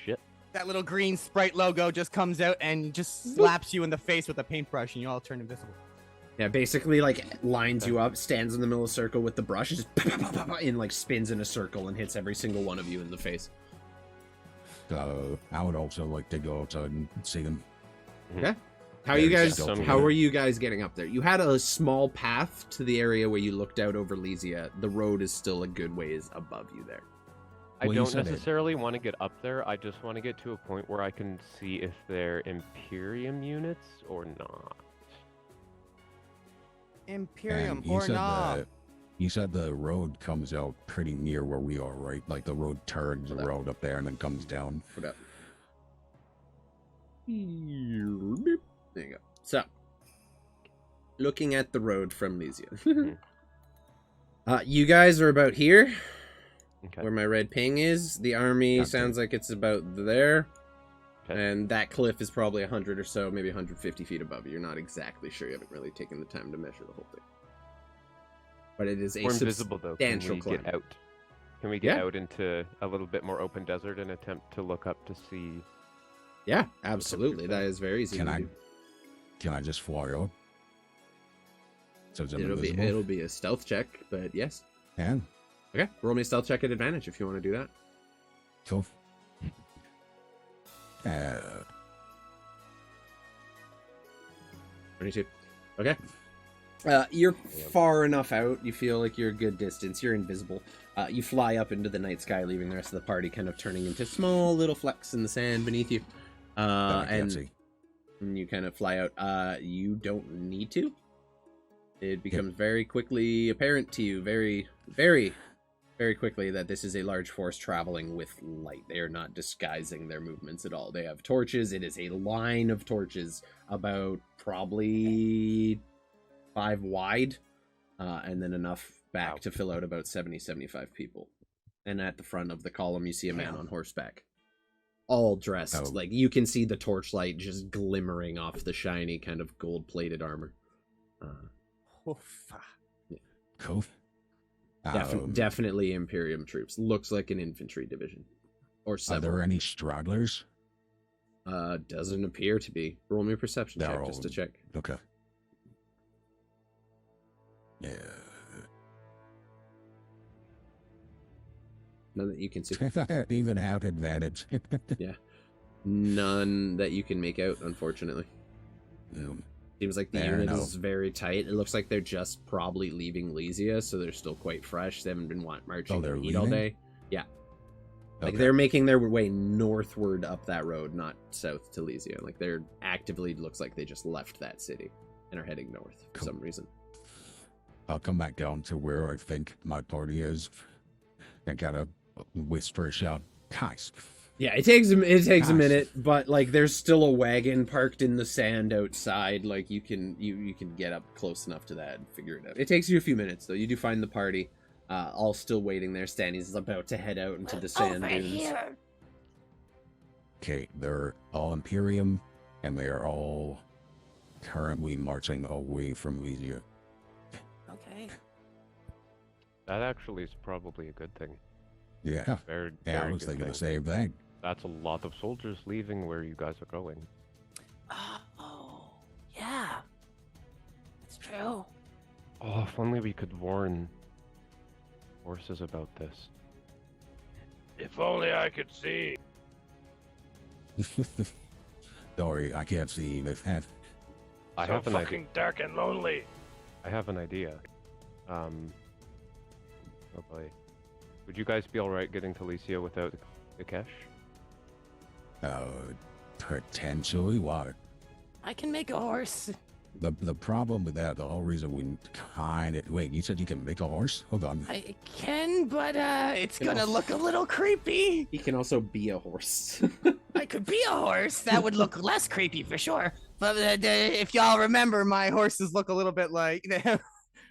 S5: Shit.
S3: That little green Sprite logo just comes out and just slaps you in the face with a paintbrush, and you all turn invisible.
S1: Yeah, basically, like, lines you up, stands in the middle of the circle with the brush, just and, like, spins in a circle and hits every single one of you in the face.
S2: I would also like to go outside and see them.
S1: Okay. How are you guys getting up there? You had a small path to the area where you looked out over Lysia. The road is still a good ways above you there.
S5: I
S2: Well, you
S5: don't
S2: said it.
S5: necessarily want to get up there. I just want to get to a point where I can see if they're Imperium units or not.
S3: Imperium
S2: And you
S3: or
S2: said
S3: not?
S2: You said the road comes out pretty near where we are, right? Like the road turns the road up there and then comes down.
S1: There you go. So, looking at the road from Lysia. You guys are about here,
S5: Okay.
S1: where my red ping is. The army
S2: Gotcha.
S1: sounds like it's about there.
S5: Okay.
S1: And that cliff is probably 100 or so, maybe 150 feet above you. You're not exactly sure. You haven't really taken the time to measure the whole thing. But it is a
S5: We're invisible though. Can
S1: substantial
S5: we
S1: climb.
S5: get out? Can we get
S1: Yeah.
S5: out into a little bit more open desert and attempt to look up to see?
S1: Yeah, absolutely. That is very easy
S2: Can
S1: to
S2: I
S1: do.
S2: Can I just fly out? So it's
S1: It'll
S2: invisible?
S1: be a stealth check, but yes.
S2: Yeah,
S1: Okay, roll me a stealth check at advantage if you want to do that.
S2: cool.
S1: 22. Okay. You're far enough out. You feel like you're a good distance. You're invisible. You fly up into the night sky, leaving the rest of the party kind of turning into small little flecks in the sand beneath you.
S2: that I can't
S1: And
S2: see.
S1: you kind of fly out. You don't need to. It becomes very quickly apparent to you, very, very, very quickly, that this is a large force traveling with light. They are not disguising their movements at all. They have torches. It is a line of torches, about probably 5 wide, and then enough back to fill out about 75 people. And at the front of the column, you see a man on horseback, all dressed.
S2: Oh.
S1: Like, you can see the torchlight just glimmering off the shiny kind of gold-plated armor.
S2: Cool.
S1: Definitely Imperium troops. Looks like an infantry division. Or
S2: Are
S1: several.
S2: there any stragglers?
S1: Doesn't appear to be. Roll me a perception
S2: They're
S1: check just to
S2: all-
S1: check.
S2: Okay. Yeah.
S1: None that you can see.
S2: Even have advantage.
S1: None that you can make out, unfortunately.
S2: Um,
S1: Seems like the
S2: Fair
S1: unit
S2: enough.
S1: is very tight. It looks like they're just probably leaving Lysia, so they're still quite fresh. They haven't been marching
S2: they're
S1: in the heat all
S2: leaving?
S1: day. Like,
S2: okay.
S1: they're making their way northward up that road, not south to Lysia. Like, they're actively, looks like they just left that city and are heading north for
S2: Cool.
S1: some reason.
S2: I'll come back down to where I think my party is and kind of whisper a shout. Guys,
S1: Yeah, it takes a
S2: Gosh.
S1: minute, but like there's still a wagon parked in the sand outside. Like you can get up close enough to that and figure it out. It takes you a few minutes though. You do find the party, all still waiting there. Stanley's about to head out into the sand
S6: Over
S1: dunes.
S6: here.
S2: okay, they're all Imperium and they are all currently marching away from Lysia.
S6: Okay.
S5: That actually is probably a good thing.
S2: Yeah,
S5: Very,
S2: yeah, I
S5: very
S2: was
S5: good
S2: thinking the
S5: thing.
S2: same thing.
S5: That's a lot of soldiers leaving where you guys are going.
S6: Oh, yeah. It's true.
S5: Oh, if only we could warn horses about this.
S4: If only I could see.
S2: Sorry, I can't see this head.
S5: I
S4: So
S5: have an idea.
S4: fucking dark and lonely.
S5: I have an idea. Oh boy. Would you guys be alright getting to Lysia without Ikesh?
S2: Potentially, why?
S6: I can make a horse.
S2: The problem with that, the whole reason we kind of... Wait, you said you can make a horse? Hold on.
S6: I can, but it's
S1: Can
S6: gonna
S1: also-
S6: look a little creepy.
S1: He can also be a horse.
S6: I could be a horse. That would look less creepy for sure. But if y'all remember,
S3: My horses look a little bit like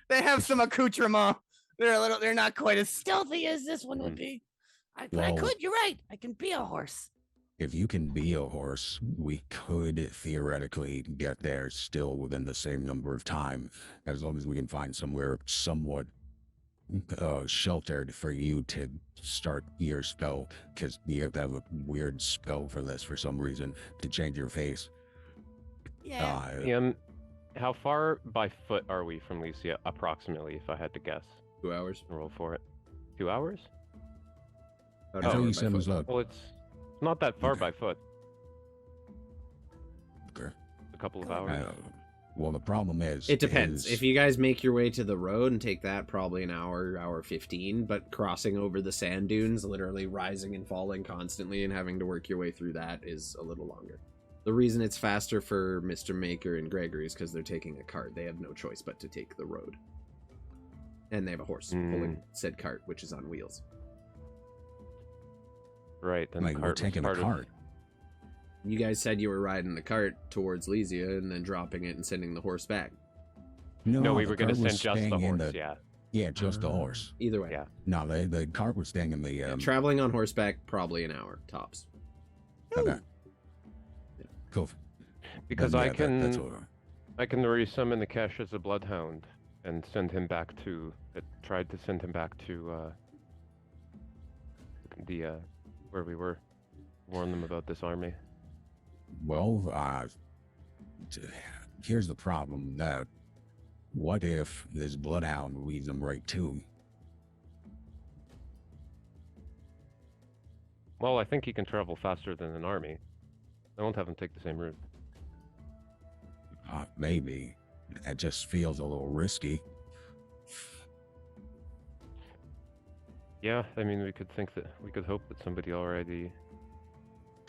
S3: they have some accoutrement. They're not quite as
S6: stealthy as this one would be. But I
S2: Well-
S6: could. You're right. I can be a horse.
S2: If you can be a horse, we could theoretically get there still within the same number of time, as long as we can find somewhere somewhat sheltered for you to start your spell, because you have to have a weird spell for this for some reason to change your face.
S3: Yeah.
S5: How far by foot are we from Lysia, approximately, if I had to guess?
S1: 2 hours.
S5: Roll for it. 2 hours?
S1: About
S2: I
S1: an
S2: thought
S1: hour
S2: you
S1: by
S2: said it was
S1: foot.
S5: Well, it's not that far
S2: Okay.
S5: by foot.
S2: Okay.
S5: A couple of hours.
S2: Well, the problem is...
S1: It depends. If you guys make your way to the road and take that, probably an hour 15, but crossing over the sand dunes, literally rising and falling constantly and having to work your way through that is a little longer. The reason it's faster for Mr. Maker and Gregory is because they're taking a cart. They have no choice but to take the road. And they have a horse pulling said cart, which is on wheels.
S5: Right, then
S2: Like,
S5: the
S2: we're
S5: cart was
S2: taking a
S5: part of-
S2: cart.
S1: You guys said you were riding the cart towards Lysia and then dropping it and sending the horse back.
S5: No, we
S2: the
S5: were going to
S2: cart was
S5: send just the
S2: staying in
S5: horse, yeah.
S2: Yeah, just the horse.
S1: Either way.
S5: Yeah.
S2: No, the cart was staying in the...
S1: Traveling on horseback, probably an hour, tops.
S2: Okay. Cool.
S5: Because
S2: Then,
S5: I
S2: yeah,
S5: can
S2: that's all right.
S5: I can resummon the Kesh as a bloodhound and send him back to... It tried to send him back to where we were. Warn them about this army.
S2: Well, here's the problem. What if this bloodhound leads them right to?
S5: Well, I think he can travel faster than an army. I won't have him take the same route.
S2: Maybe. It just feels a little risky.
S5: Yeah, I mean, we could hope that somebody already...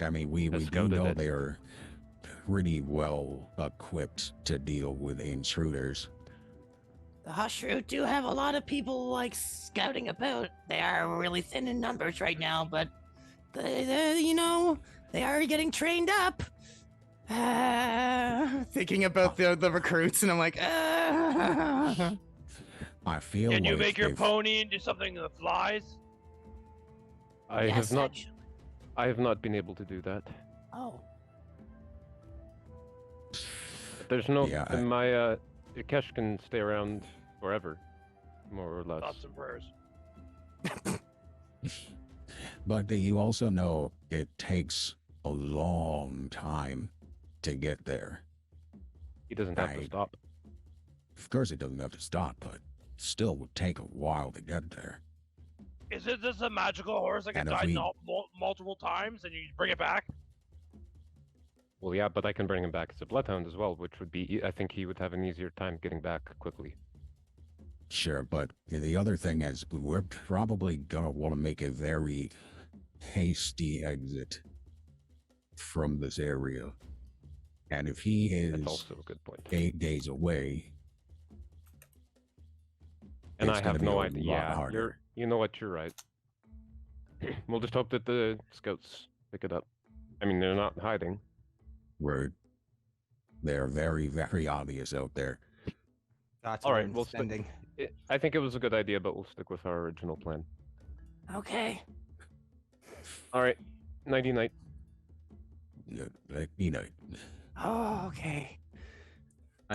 S2: I mean, we do
S5: scouted
S2: know
S5: it.
S2: they're pretty well equipped to deal with intruders.
S6: The Hushroot do have a lot of people like scouting about. They are really thin in numbers right now, but they are getting trained up.
S3: Thinking about the recruits, and I'm like,
S2: I feel
S4: Can you
S2: like
S4: make your
S2: they've-
S4: pony into something that flies?
S5: I
S6: Yes,
S5: have not
S6: actually.
S5: I have not been able to do that.
S6: Oh,
S5: There's no...
S2: Yeah,
S5: my Kesh can stay around forever, more or less.
S4: Thoughts and prayers.
S2: But you also know it takes a long time to get there.
S5: He doesn't have to
S2: Right.
S5: stop.
S2: Of course, it doesn't have to stop, but still would take a while to get there.
S4: Is it just a magical horse that can
S2: And if
S4: die
S2: we-
S4: multiple times and you bring it back?
S5: Well, yeah, but I can bring him back as a bloodhound as well, which would be... I think he would have an easier time getting back quickly.
S2: Sure, but the other thing is, we're probably gonna want to make a very hasty exit from this area. And if he
S5: That's
S2: is
S5: also a good point.
S2: 8 days away,
S5: And
S2: it's
S5: I
S2: gonna
S5: have
S2: be
S5: no
S2: a
S5: idea.
S2: lot
S5: Yeah,
S2: harder.
S5: you know what? You're right. We'll just hope that the scouts pick it up. I mean, they're not hiding.
S2: they're very, very obvious out there.
S3: that's
S5: All
S3: what
S5: right,
S3: I'm
S5: we'll stick-
S3: spending.
S5: I think it was a good idea, but we'll stick with our original plan.
S6: okay.
S5: All right, nighty night.
S6: Oh, okay.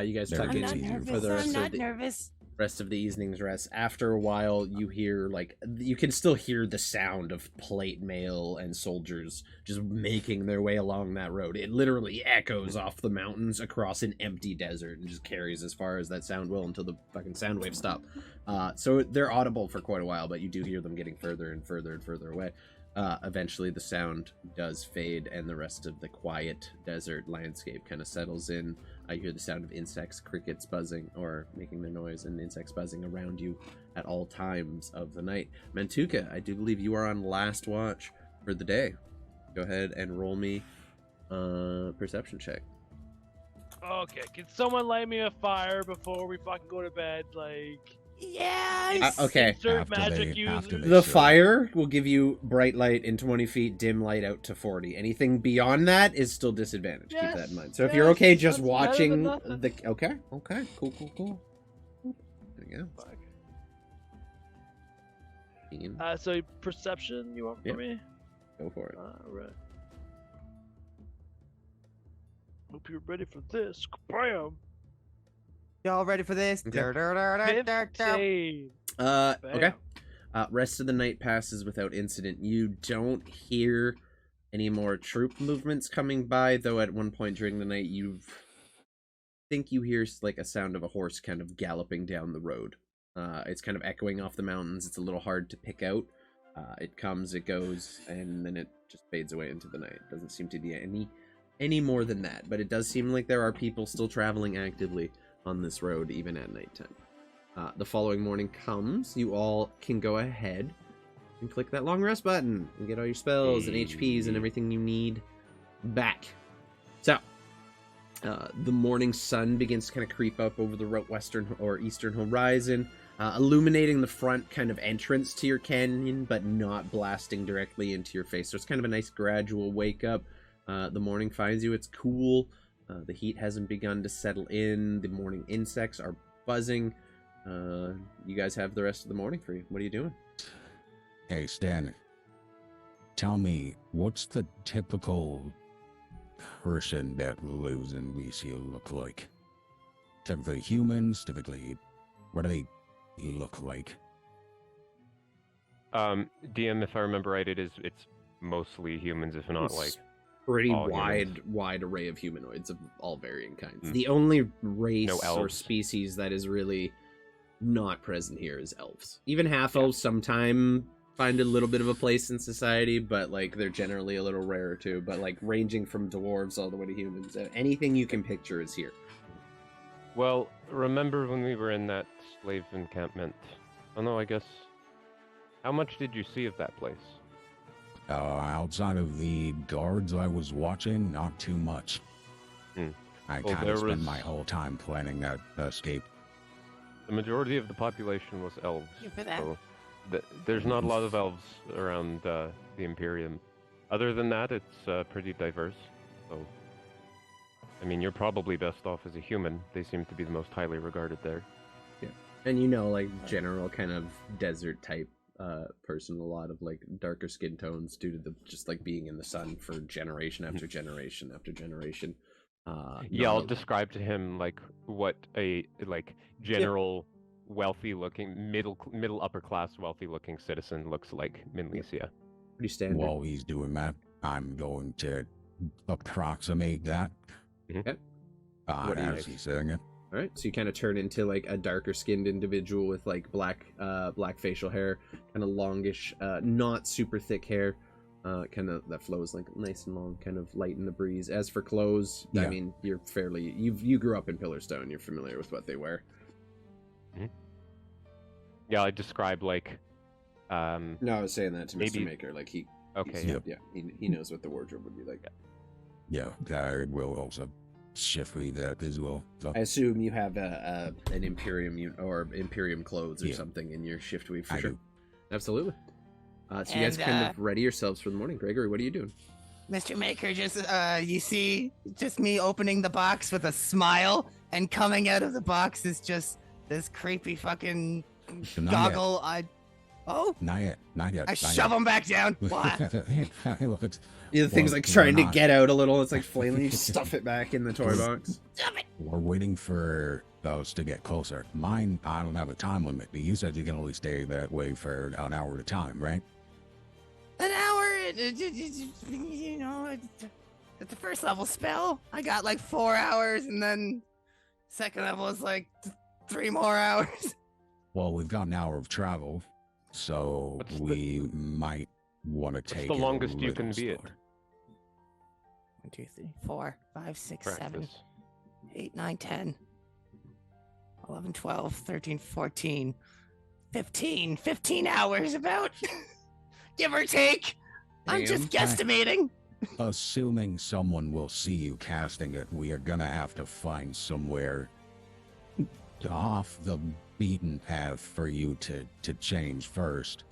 S1: You guys
S2: There
S1: tuck
S2: it
S6: I'm
S2: is.
S6: not
S1: in
S2: easier
S6: nervous.
S1: for the
S6: I'm
S1: rest
S6: not
S1: of the
S6: nervous.
S1: rest of the evening's rest. After a while, you hear you can still hear the sound of plate mail and soldiers just making their way along that road. It literally echoes off the mountains across an empty desert and just carries as far as that sound will until the fucking sound waves stop. So they're audible for quite a while, but you do hear them getting further and further and further away. Eventually the sound does fade and the rest of the quiet desert landscape kind of settles in. You hear the sound of insects, crickets buzzing or making their noise, and insects buzzing around you at all times of the night. Mantuka, I do believe you are on last watch for the day. Go ahead and roll me a perception check.
S4: Okay, can someone light me a fire before we fucking go to bed? Like,
S6: Yeah.
S1: Okay.
S4: insert
S2: After
S4: magic
S2: they- after
S4: users.
S2: they-
S1: The
S2: should.
S1: fire will give you bright light in 20 feet, dim light out to 40. Anything beyond that is still disadvantage. Keep that in mind. So if you're
S4: Yes,
S1: okay just
S4: that's better
S1: watching
S4: than
S1: the... Okay, cool. There you go.
S4: Fuck.
S1: Ian,
S4: So perception you want
S1: Yeah.
S4: from me?
S1: go for it.
S4: Alright. Hope you're ready for this. Bam!
S3: Y'all ready for this?
S1: Okay.
S4: 15.
S1: Okay. Rest of the night passes without incident. You don't hear any more troop movements coming by, though at one point during the night you think you hear like a sound of a horse kind of galloping down the road. It's kind of echoing off the mountains. It's a little hard to pick out. It comes, it goes, and then it just fades away into the night. It doesn't seem to be any more than that, but it does seem like there are people still traveling actively on this road even at nighttime. The following morning comes. You all can go ahead and click that long rest button and get all your spells and HPs and everything you need back. So, the morning sun begins to kind of creep up over the western or eastern horizon, illuminating the front kind of entrance to your canyon, but not blasting directly into your face. So it's kind of a nice gradual wake up. The morning finds you. It's cool. The heat hasn't begun to settle in. The morning insects are buzzing. You guys have the rest of the morning for you. What are you doing?
S2: Hey, Stan, tell me, what's the typical person that lives in Lysia look like? Typically humans, typically, what do they look like?
S5: DM, if I remember right, it's mostly humans, if not like
S1: pretty
S5: all
S1: wide array of humanoids of all varying kinds. The only race
S5: No
S1: or
S5: elves.
S1: species that is really not present here is elves. Even half elves sometime find a little bit of a place in society, but like they're generally a little rarer too. But like ranging from dwarves all the way to humans, anything you can picture is here.
S5: Well, remember when we were in that slave encampment? Oh no, I guess. How much did you see of that place?
S2: Outside of the guards I was watching, not too much. I
S5: Well,
S2: kind
S5: there
S2: of spent
S5: was-
S2: my whole time planning that escape.
S5: The majority of the population was elves.
S6: Thank you for that.
S5: So there's not a lot of elves around the Imperium. Other than that, it's pretty diverse. So, I mean, you're probably best off as a human. They seem to be the most highly regarded there.
S1: And like general kind of desert type person, a lot of like darker skin tones due to the just like being in the sun for generation after generation after generation.
S5: Yeah, I'll describe to him like what a like general wealthy looking middle upper class wealthy looking citizen looks like in Lysia.
S1: Pretty standard.
S2: While he's doing that, I'm going to approximate that.
S1: Okay. What do you
S2: As
S1: make?
S2: he's saying it.
S1: All right, so you kind of turn into like a darker skinned individual with like black facial hair, kind of longish, not super thick hair, kind of that flows like nice and long, kind of light in the breeze. As for clothes, I
S2: Yeah.
S1: mean, you're fairly you grew up in Pillarstone, you're familiar with what they wear.
S5: Yeah, I describe like
S1: No, I was saying that to Mr.
S5: Maybe-
S1: Maker, like he
S5: okay.
S1: he's- yeah, he knows what the wardrobe would be like.
S2: Yeah, I will also shift me that as well. So,
S1: I assume you have an Imperium or Imperium clothes or
S2: Yeah.
S1: something in your shift weave for
S2: I
S1: sure.
S2: do.
S1: Absolutely. So you guys
S6: And,
S1: kind of ready yourselves for the morning. Gregory, what are you doing?
S6: Mr. Maker, just
S3: You see, just me opening the box with a smile, and coming out of the box is just this creepy fucking
S2: Not
S3: goggle-eyed. Oh,
S2: Not yet.
S3: I shove him back down. What?
S2: Look,
S1: Yeah, the thing's
S2: Well,
S1: like trying to
S2: we're not.
S1: get out a little. It's like flailing. You stuff it back in the toy box.
S6: Stop it!
S2: we're waiting for those to get closer. Mine, I don't have a time limit, but you said you can only stay that way for an hour at a time, right?
S3: An hour? You know, at the first level spell, I got like 4 hours, and then second level is like 3 more hours.
S2: Well, we've got an hour of travel, so
S5: What's the-
S2: we might want to take
S5: the
S2: it a
S5: longest you can
S2: little
S5: be it?
S2: slower.
S3: 1, 2, 3, 4, 5, 6, 7,
S5: Practice.
S3: 8, 9, 10, 11, 12, 13, 14, 15. 15 hours about. Give or take. I'm just
S1: Damn.
S3: guesstimating.
S2: Assuming someone will see you casting it, we are gonna have to find somewhere off the beaten path for you to change first.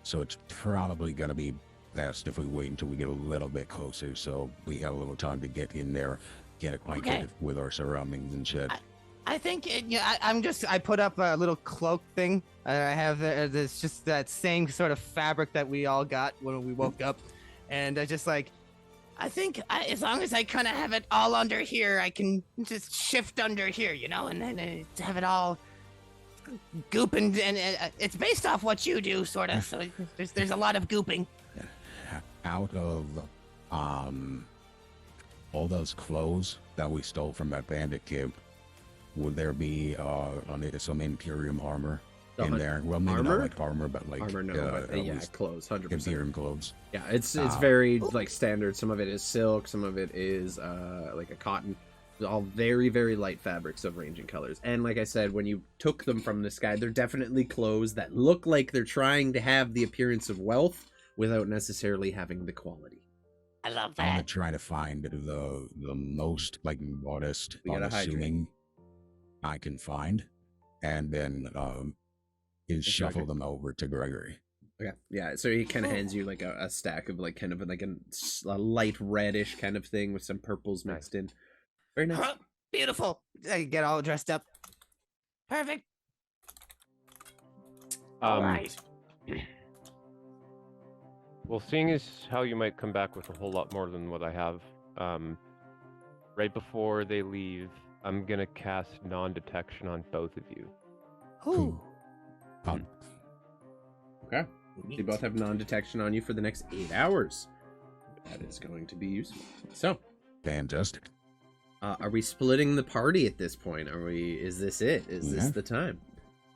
S2: So it's probably gonna be best if we wait until we get a little bit closer, so we have a little time to get in there, get acquainted
S3: Okay.
S2: with our surroundings and shit.
S3: I think I put up a little cloak thing. I have there's just that same sort of fabric that we all got when we woke up, and I just like
S6: I think as long as I kind of have it all under here, I can just shift under here, and then have it all goop and it's based off what you do, sort of. So there's a lot of gooping.
S2: Out of all those clothes that we stole from that bandit camp, would there be some Imperium armor in there? Well, maybe
S1: armor?
S2: not like armor, but like
S1: Armor, no, but yeah, clothes, 100%.
S2: Imperium clothes.
S1: Yeah, it's very like standard. Some of it is silk, some of it is like a cotton. All very, very light fabrics of ranging colors. And like I said, when you took them from this guy, they're definitely clothes that look like they're trying to have the appearance of wealth without necessarily having the quality.
S6: I love
S2: I'm gonna
S6: that.
S2: try to find the most like modest,
S1: We gotta
S2: unassuming I can find, and then shuffle them over to Gregory.
S1: Okay, yeah, so he kind of hands you like a stack of like kind of like a light reddish kind of thing with some purples mixed in. Very nice.
S3: Beautiful. I get all dressed up.
S6: Perfect.
S5: All
S6: right.
S5: Well, seeing as how you might come back with a whole lot more than what I have, right before they leave, I'm gonna cast non-detection on both of you.
S6: Ooh.
S1: Okay. You both have non-detection on you for the next 8 hours. That is going to be useful. So,
S2: Fantastic.
S1: are we splitting the party at this point? Is this it? Is this the time?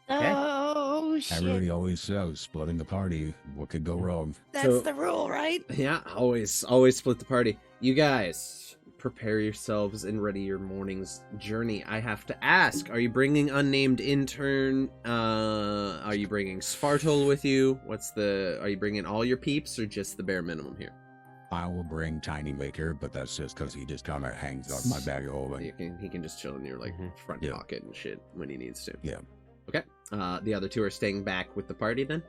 S1: Okay.
S6: Oh shit.
S2: Everybody always says splitting the party. What could go wrong?
S6: That's the rule, right?
S1: Yeah, always split the party. You guys, prepare yourselves and ready your morning's journey. I have to ask, are you bringing unnamed intern? Are you bringing Svartal with you? Are you bringing all your peeps or just the bare minimum here?
S2: I will bring Tiny Maker, but that's just because he just kind of hangs on my bag of holding.
S1: He can just chill in your front pocket and shit when he needs to.
S2: Yeah.
S1: Okay. The other two are staying back with the party then?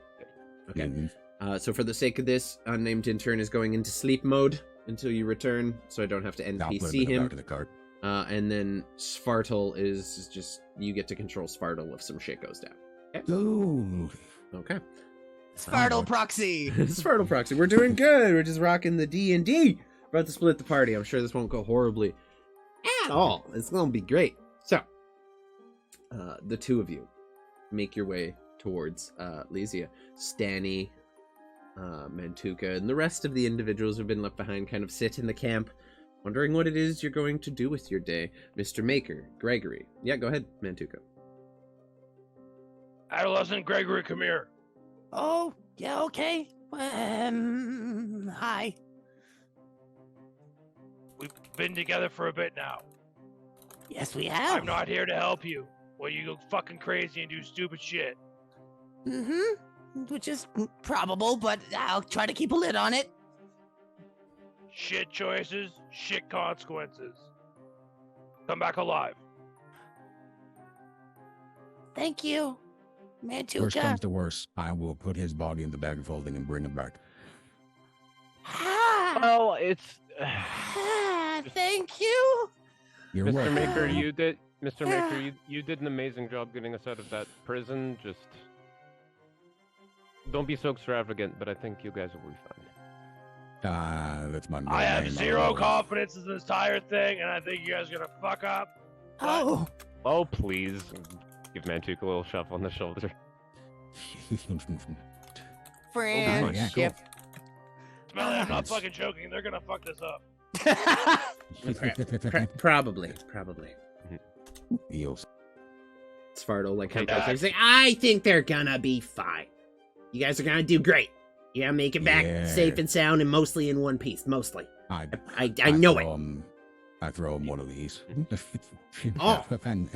S1: Okay.
S2: Mm-hmm.
S1: So for the sake of this, unnamed intern is going into sleep mode until you return, so I don't have to
S2: I'll put
S1: NPC
S2: in the
S1: him.
S2: back of the cart.
S1: And then Svartal is just, you get to control Svartal if some shit goes down.
S2: Ooh.
S1: Okay.
S3: Spartle proxy.
S1: Svartal proxy. We're doing good. We're just rocking the D&D. About to split the party. I'm sure this won't go horribly at all. It's going to be great. So, the two of you make your way towards Lysia. Stani, Mantuka, and the rest of the individuals who've been left behind kind of sit in the camp, wondering what it is you're going to do with your day. Mr. Maker, Gregory. Yeah, go ahead, Mantuka.
S4: Adolescent Gregory, come here.
S6: Oh, yeah, okay. Hi.
S4: We've been together for a bit now.
S6: Yes, we have.
S4: I'm not here to help you. Well, you go fucking crazy and do stupid shit.
S6: Which is probable, but I'll try to keep a lid on it.
S4: Shit choices, shit consequences. Come back alive.
S6: Thank you, Mantuka.
S2: Worst comes to worst, I will put his body in the bag of holding and bring him back.
S5: Well, it's
S6: Thank you.
S2: You're
S5: Mr.
S2: welcome.
S5: Maker. Mr. Maker, you did an amazing job getting us out of that prison. Just don't be so extravagant, but I think you guys will be fine.
S2: That's my
S4: I have
S2: name.
S4: zero confidence in this entire thing, and I think you guys are gonna fuck up.
S6: Oh,
S5: Oh, please. Give Mantuka a little shove on the shoulder.
S6: friendship.
S4: Smelly, I'm not fucking joking. They're gonna fuck this up.
S1: Probably.
S2: Eels.
S1: Svartal like
S5: Okay,
S1: he's like, I think they're gonna be fine. You guys are gonna do great. You gotta make it back
S2: Yeah.
S1: safe and sound and mostly in one piece. Mostly.
S2: I
S1: I know it.
S2: I throw him one of these.
S1: Oh.
S2: and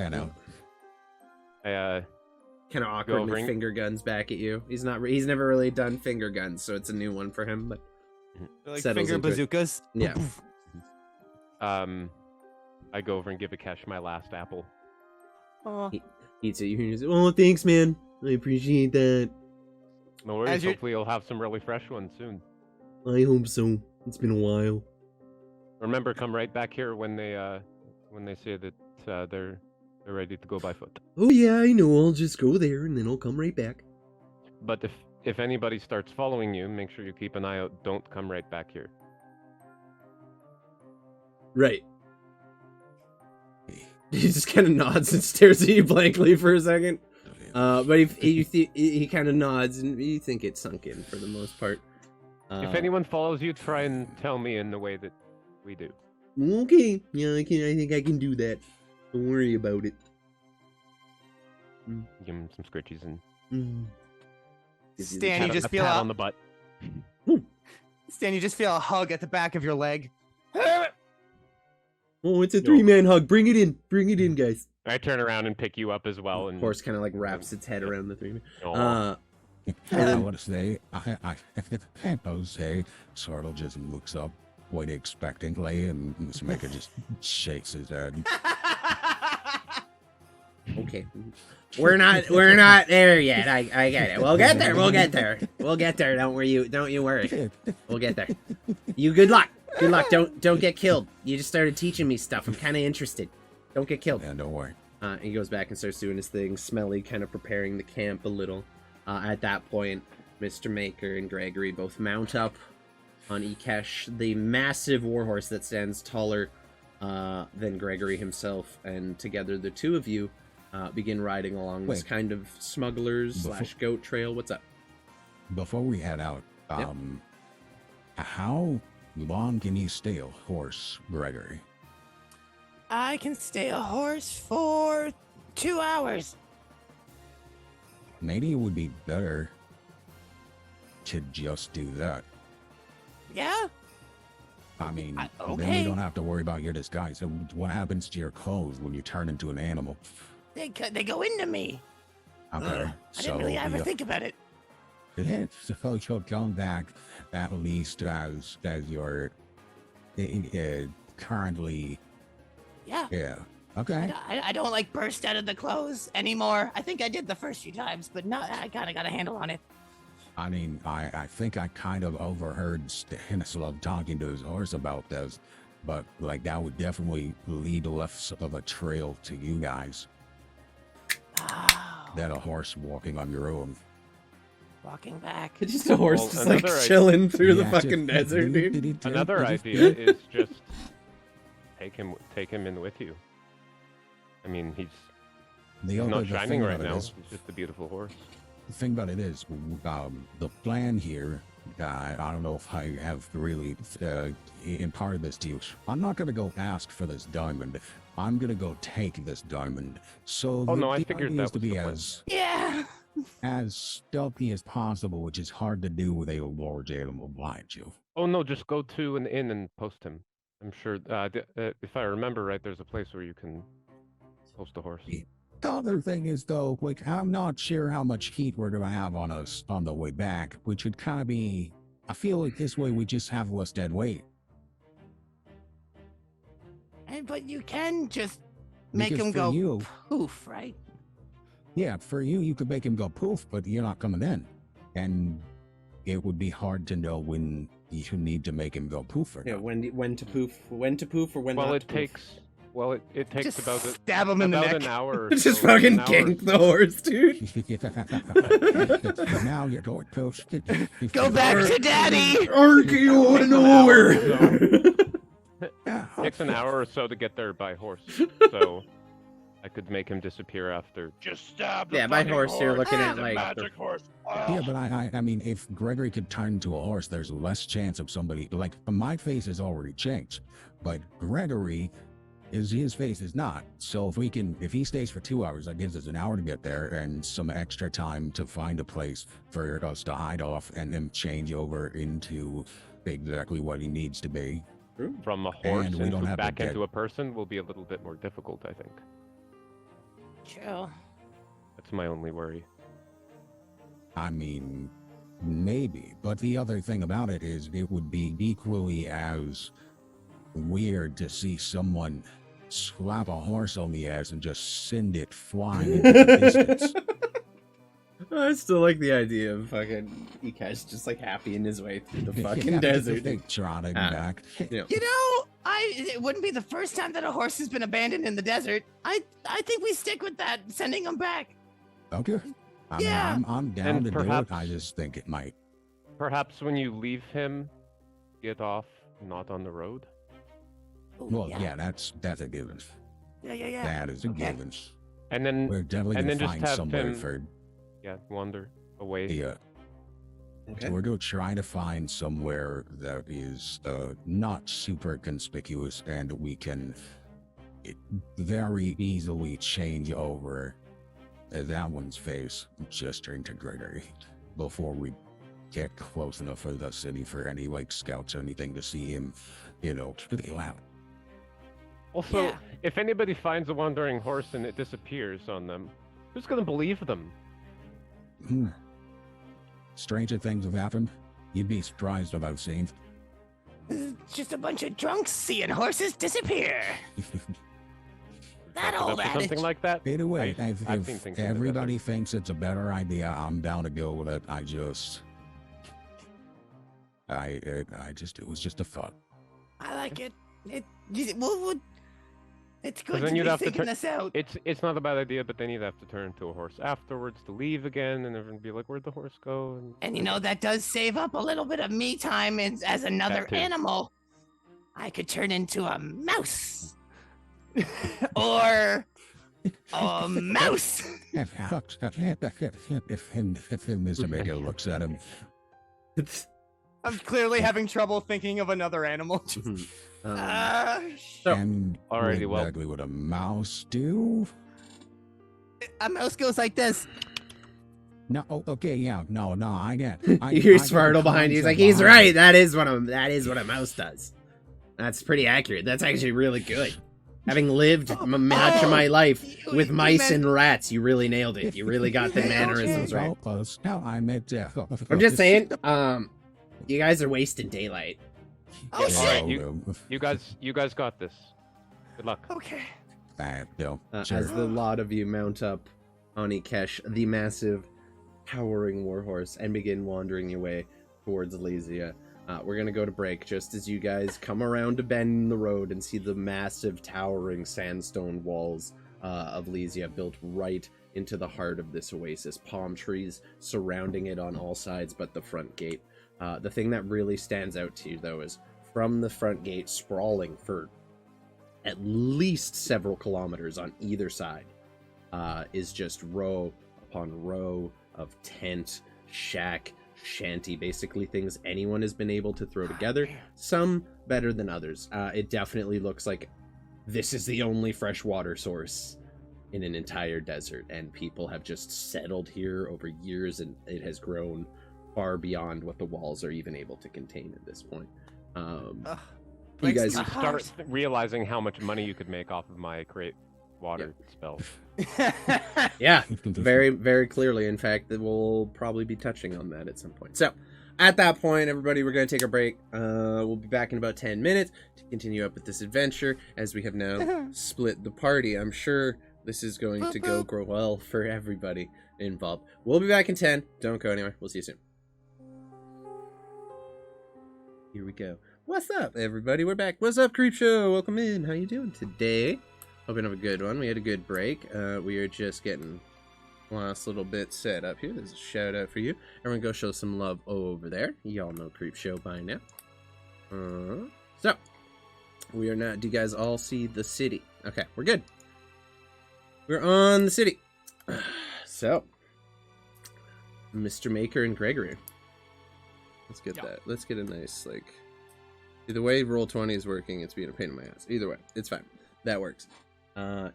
S5: I,
S1: Kind of awkwardly
S5: ring.
S1: finger guns back at you. He's never really done finger guns, so it's a new one for him. But
S3: Like
S1: Settles
S3: finger
S1: into it.
S3: bazookas.
S1: yeah,
S5: I go over and give Akesh my last apple.
S6: Oh,
S1: eats it. You just, oh, thanks, man. I appreciate that.
S5: No worries.
S3: As you're-
S5: Hopefully, you'll have some really fresh ones soon.
S1: I hope so. It's been a while.
S5: Remember, come right back here when they say that they're ready to go by foot.
S1: Oh yeah, I know. I'll just go there and then I'll come right back.
S5: But if anybody starts following you, make sure you keep an eye out. Don't come right back here.
S1: Right. He just kind of nods and stares at you blankly for a second. But he kind of nods, and you think it's sunk in for the most part.
S5: If anyone follows you, try and tell me in the way that we do.
S1: Okay. Yeah, I think I can do that. Don't worry about it.
S5: Give him some scritches and
S3: Stan, you just
S5: a
S3: feel
S5: pat
S3: a,
S5: on the butt.
S3: Stan, you just feel a hug at the back of your leg.
S1: Oh, it's a 3-man hug. Bring it in, guys.
S5: I turn around and pick you up as well.
S1: And
S5: And
S1: horse kind of like wraps its head around the 3-man.
S2: I want to say, I would say, Sortle just looks up quite expectantly, and Smeka just shakes his head.
S1: Okay. We're not there yet. I get it. We'll get there. We'll get there. Don't you worry. We'll get there. You good luck. Good luck. Don't get killed. You just started teaching me stuff. I'm kind of interested. Don't get killed.
S2: Yeah, don't worry.
S1: He goes back and starts doing his thing, Smelly kind of preparing the camp a little. At that point, Mr. Maker and Gregory both mount up on Ikesh, the massive warhorse that stands taller than Gregory himself, and together the two of you begin riding along this kind of smugglers/goat trail. What's up?
S2: Before we head out, how long can you stay a horse, Gregory?
S6: I can stay a horse for 2 hours.
S2: Maybe it would be better to just do that.
S6: Yeah?
S2: I mean,
S6: okay.
S2: Then you don't have to worry about your disguise. So what happens to your clothes when you turn into an animal?
S6: They go into me.
S2: Okay,
S6: I didn't really ever think about it.
S2: So you'll come back at least as you're currently.
S6: Yeah.
S2: Yeah. Okay.
S6: I don't like burst out of the clothes anymore. I think I did the first few times, but now I kind of got a handle on it.
S2: I mean, I think I kind of overheard Stanislav talking to his horse about this, but like that would definitely lead less of a trail to you guys than a horse walking on your own.
S6: Walking back.
S1: It's just a horse just like chilling through the fucking desert, dude.
S5: Another idea is just take him in with you. I mean, he's not shining right now. He's just a beautiful horse.
S2: The thing about it is, the plan here, I don't know if I have really imparted this to you. I'm not going to go ask for this diamond. I'm going to go take this diamond. So
S5: I figured that was
S2: to be as stealthy as possible, which is hard to do with a large animal behind you.
S5: Oh no, just go to an inn and post him. I'm sure, if I remember right, there's a place where you can post a horse.
S2: The other thing is, though, like, I'm not sure how much heat we're going to have on us on the way back, which would kind of be... I feel like this way we just have less dead weight.
S6: But you can just make him go poof, right?
S2: Yeah, for you could make him go poof, but you're not coming in. And it would be hard to know when you need to make him go poof or not.
S1: When to poof or when not to poof.
S5: Well, it takes
S3: just
S5: about
S3: stab him in the neck.
S5: an hour.
S1: Just fucking gank the horse, dude.
S2: Now you're going poof.
S6: Go back to daddy.
S1: Aren't you in nowhere?
S5: It takes an hour or so to get there by horse, so I could make him disappear after.
S4: Just stab the
S1: by
S4: fucking
S1: horse, you're looking at
S4: the
S1: like
S4: magic horse.
S2: Yeah, but I mean, if Gregory could turn into a horse, there's less chance of somebody like my face has already changed, but Gregory. His face is not. So if he stays for 2 hours, that gives us an hour to get there and some extra time to find a place for us to hide off and then change over into exactly what he needs to be.
S5: From a horse back into a person will be a little bit more difficult, I think.
S6: True.
S5: That's my only worry.
S2: I mean, maybe. But the other thing about it is it would be equally as weird to see someone slap a horse on the ass and just send it flying into the distance.
S1: I still like the idea of fucking Ikesh just like happy in his way through the fucking desert.
S2: Trotting back.
S6: You know, it wouldn't be the first time that a horse has been abandoned in the desert. I think we stick with that, sending him back.
S2: Okay. I mean, I'm down to do it. I just think it might.
S5: Perhaps when you leave him, get off not on the road.
S6: Ooh,
S2: Well, yeah, that's a given.
S6: Yeah.
S2: That is a
S6: Okay.
S2: given.
S5: And then
S2: We're definitely
S5: and
S2: gonna
S5: then just
S2: find
S5: have
S2: somewhere
S5: him-
S2: for
S5: wander away.
S2: yeah.
S1: Okay.
S2: So we're going to try to find somewhere that is not super conspicuous and we can very easily change over that one's face, gesturing to Gregory, before we get close enough for the city for any like scouts or anything to see him, out.
S5: Also,
S6: Yeah.
S5: if anybody finds a wandering horse and it disappears on them, who's gonna believe them?
S2: Stranger things have happened. You'd be surprised about seeing.
S6: It's just a bunch of drunks seeing horses disappear. That
S5: Chalk it
S6: old
S5: up to
S6: adage.
S5: something like that.
S2: Either way,
S5: I've seen
S2: if
S5: things like that.
S2: everybody thinks it's a better idea, I'm down to go with it. It was just a thought.
S6: I like it. It's good
S5: then
S6: to
S5: you'd
S6: be
S5: have to
S6: thinking
S5: turn-
S6: this out.
S5: It's not a bad idea, but then you'd have to turn into a horse afterwards to leave again, and everyone would be like, "Where'd the horse go?"
S6: And that does save up a little bit of me time as another
S5: That too.
S6: animal. I could turn into a mouse. Or a mouse.
S2: If Mr. Maker looks at him,
S3: I'm clearly having trouble thinking of another animal.
S1: So-
S2: and
S5: Alrighty,
S2: what
S5: well-
S2: exactly would a mouse do?
S6: A mouse goes like this.
S2: No, okay, yeah, no, I get.
S1: You hear Svartle behind you. He's like, he's right. That is what a mouse does. That's pretty accurate. That's actually really good. Having lived much of my life with mice and rats, you really nailed it. You really got the mannerisms right.
S2: No, I meant.
S1: I'm just saying, you guys are wasting daylight.
S6: Oh, shit.
S5: You guys got this. Good luck.
S6: Okay.
S1: As the lot of you mount up on Ikesh, the massive, towering warhorse, and begin wandering your way towards Lysia. We're going to go to break just as you guys come around a bend in the road and see the massive, towering sandstone walls of Lysia built right into the heart of this oasis. Palm trees surrounding it on all sides but the front gate. The thing that really stands out to you, though, is from the front gate, sprawling for at least several kilometers on either side, is just row upon row of tent, shack, shanty, basically things anyone has been able to throw together, some better than others. It definitely looks like this is the only fresh water source in an entire desert, and people have just settled here over years, and it has grown far beyond what the walls are even able to contain at this point. You guys
S5: You start realizing how much money you could make off of my create water spell.
S1: yeah, very, very clearly. In fact, we'll probably be touching on that at some point. So, at that point, everybody, we're going to take a break. We'll be back in about 10 minutes to continue up with this adventure, as we have now split the party. I'm sure this is going to go well for everybody involved. We'll be back in 10. Don't go anywhere. We'll see you soon. Here we go. What's up, everybody? We're back. What's up, Creep Show? Welcome in. How you doing today? Hoping to have a good one. We had a good break. We are just getting last little bit set up here. There's a shout out for you. Everyone go show some love over there. Y'all know Creep Show by now. So, we are now... Do you guys all see the city? Okay, we're good. We're on the city. So, Mr. Maker and Gregory. Let's get that. Let's get a nice, like... The way Roll20 is working, it's being a pain in my ass. Either way, it's fine. That works.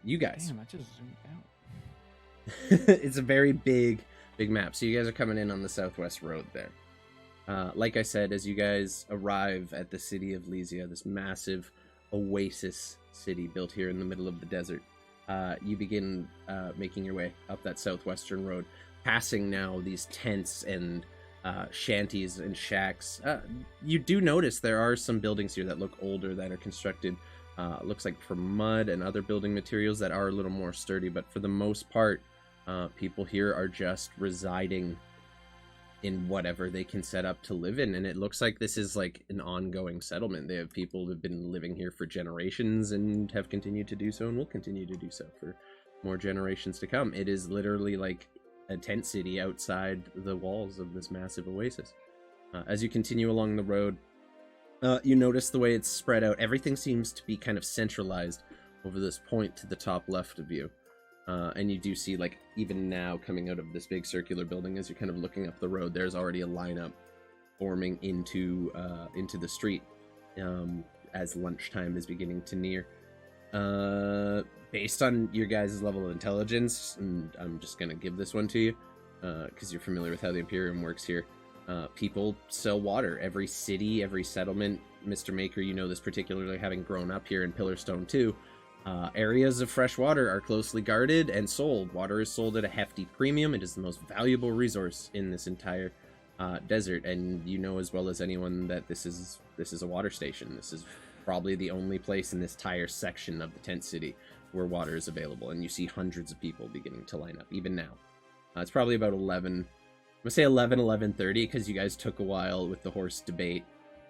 S1: You guys.
S7: Damn, I just zoomed out.
S1: It's a very big map. So you guys are coming in on the southwest road there. Like I said, as you guys arrive at the city of Lysia, this massive oasis city built here in the middle of the desert, you begin making your way up that southwestern road, passing now these tents and shanties and shacks. You do notice there are some buildings here that look older, that are constructed looks like from mud and other building materials that are a little more sturdy, but for the most part, people here are just residing in whatever they can set up to live in, and it looks like this is like an ongoing settlement. They have people who've been living here for generations and have continued to do so and will continue to do so for more generations to come. It is literally like a tent city outside the walls of this massive oasis. As you continue along the road, You notice the way it's spread out. Everything seems to be kind of centralized over this point to the top left of you. And you do see, like, even now coming out of this big circular building, as you're kind of looking up the road, there's already a lineup forming into the street as lunchtime is beginning to near. Based on your guys' level of intelligence, and I'm just going to give this one to you, because you're familiar with how the Imperium works here. People sell water. Every city, every settlement, Mr. Maker, you know this particularly having grown up here in Pillarstone too. Areas of fresh water are closely guarded and sold. Water is sold at a hefty premium. It is the most valuable resource in this entire desert, and you know as well as anyone that this is a water station. This is probably the only place in this entire section of the tent city where water is available, and you see hundreds of people beginning to line up even now. It's probably about 11. I'm gonna say 11:30 because you guys took a while with the horse debate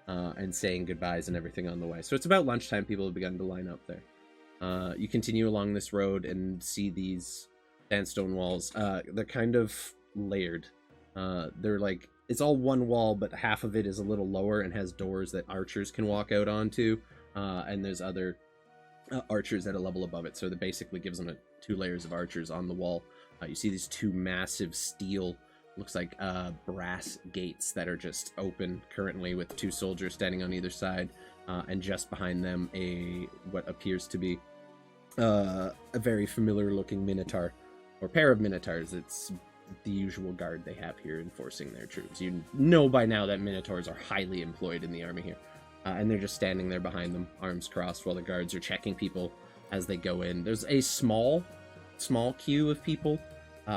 S1: and saying goodbyes and everything on the way. So it's about lunchtime. People have begun to line up there. You continue along this road and see these sandstone walls. They're kind of layered. They're like, it's all one wall, but half of it is a little lower and has doors that archers can walk out onto. And there's other archers at a level above it. So that basically gives them 2 layers of archers on the wall. You see these 2 massive steel, looks like brass gates that are just open currently with 2 soldiers standing on either side. And just behind them, what appears to be a very familiar looking minotaur, or pair of minotaurs. It's the usual guard they have here enforcing their troops. You know by now that minotaurs are highly employed in the army here. And they're just standing there behind them, arms crossed, while the guards are checking people as they go in. There's a small queue of people,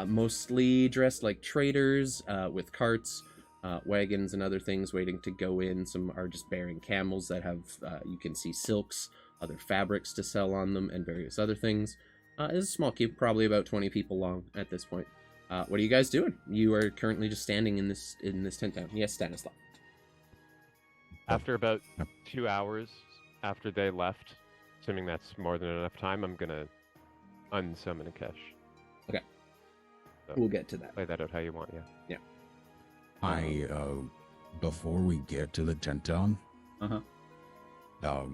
S1: mostly dressed like traders, with carts, wagons and other things waiting to go in. Some are just bearing camels that have, you can see silks, other fabrics to sell on them, and various other things. It's a small queue, probably about 20 people long at this point. What are you guys doing? You are currently just standing in this tent town. Yes, Stanislav.
S5: After about 2 hours after they left, assuming that's more than enough time, I'm gonna unsummon Akesh.
S1: Okay.
S5: So
S1: we'll get to that.
S5: Play that out how you want, yeah.
S2: Before we get to the tent town,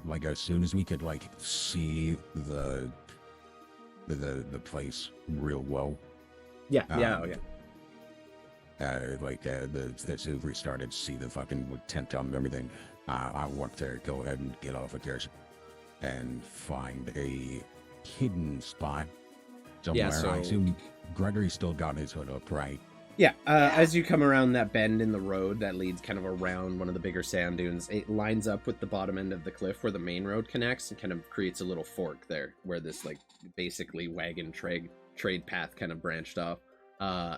S2: like as soon as we could like see the place real well.
S1: Yeah,
S2: as we started to see the fucking tent town and everything, I want to go ahead and get off of Akesh and find a hidden spot somewhere.
S1: Yeah, so
S2: I assume Gregory still got his hood up, right?
S1: Yeah, as you come around that bend in the road that leads kind of around one of the bigger sand dunes, it lines up with the bottom end of the cliff where the main road connects and kind of creates a little fork there where this, like, basically wagon trade path kind of branched off.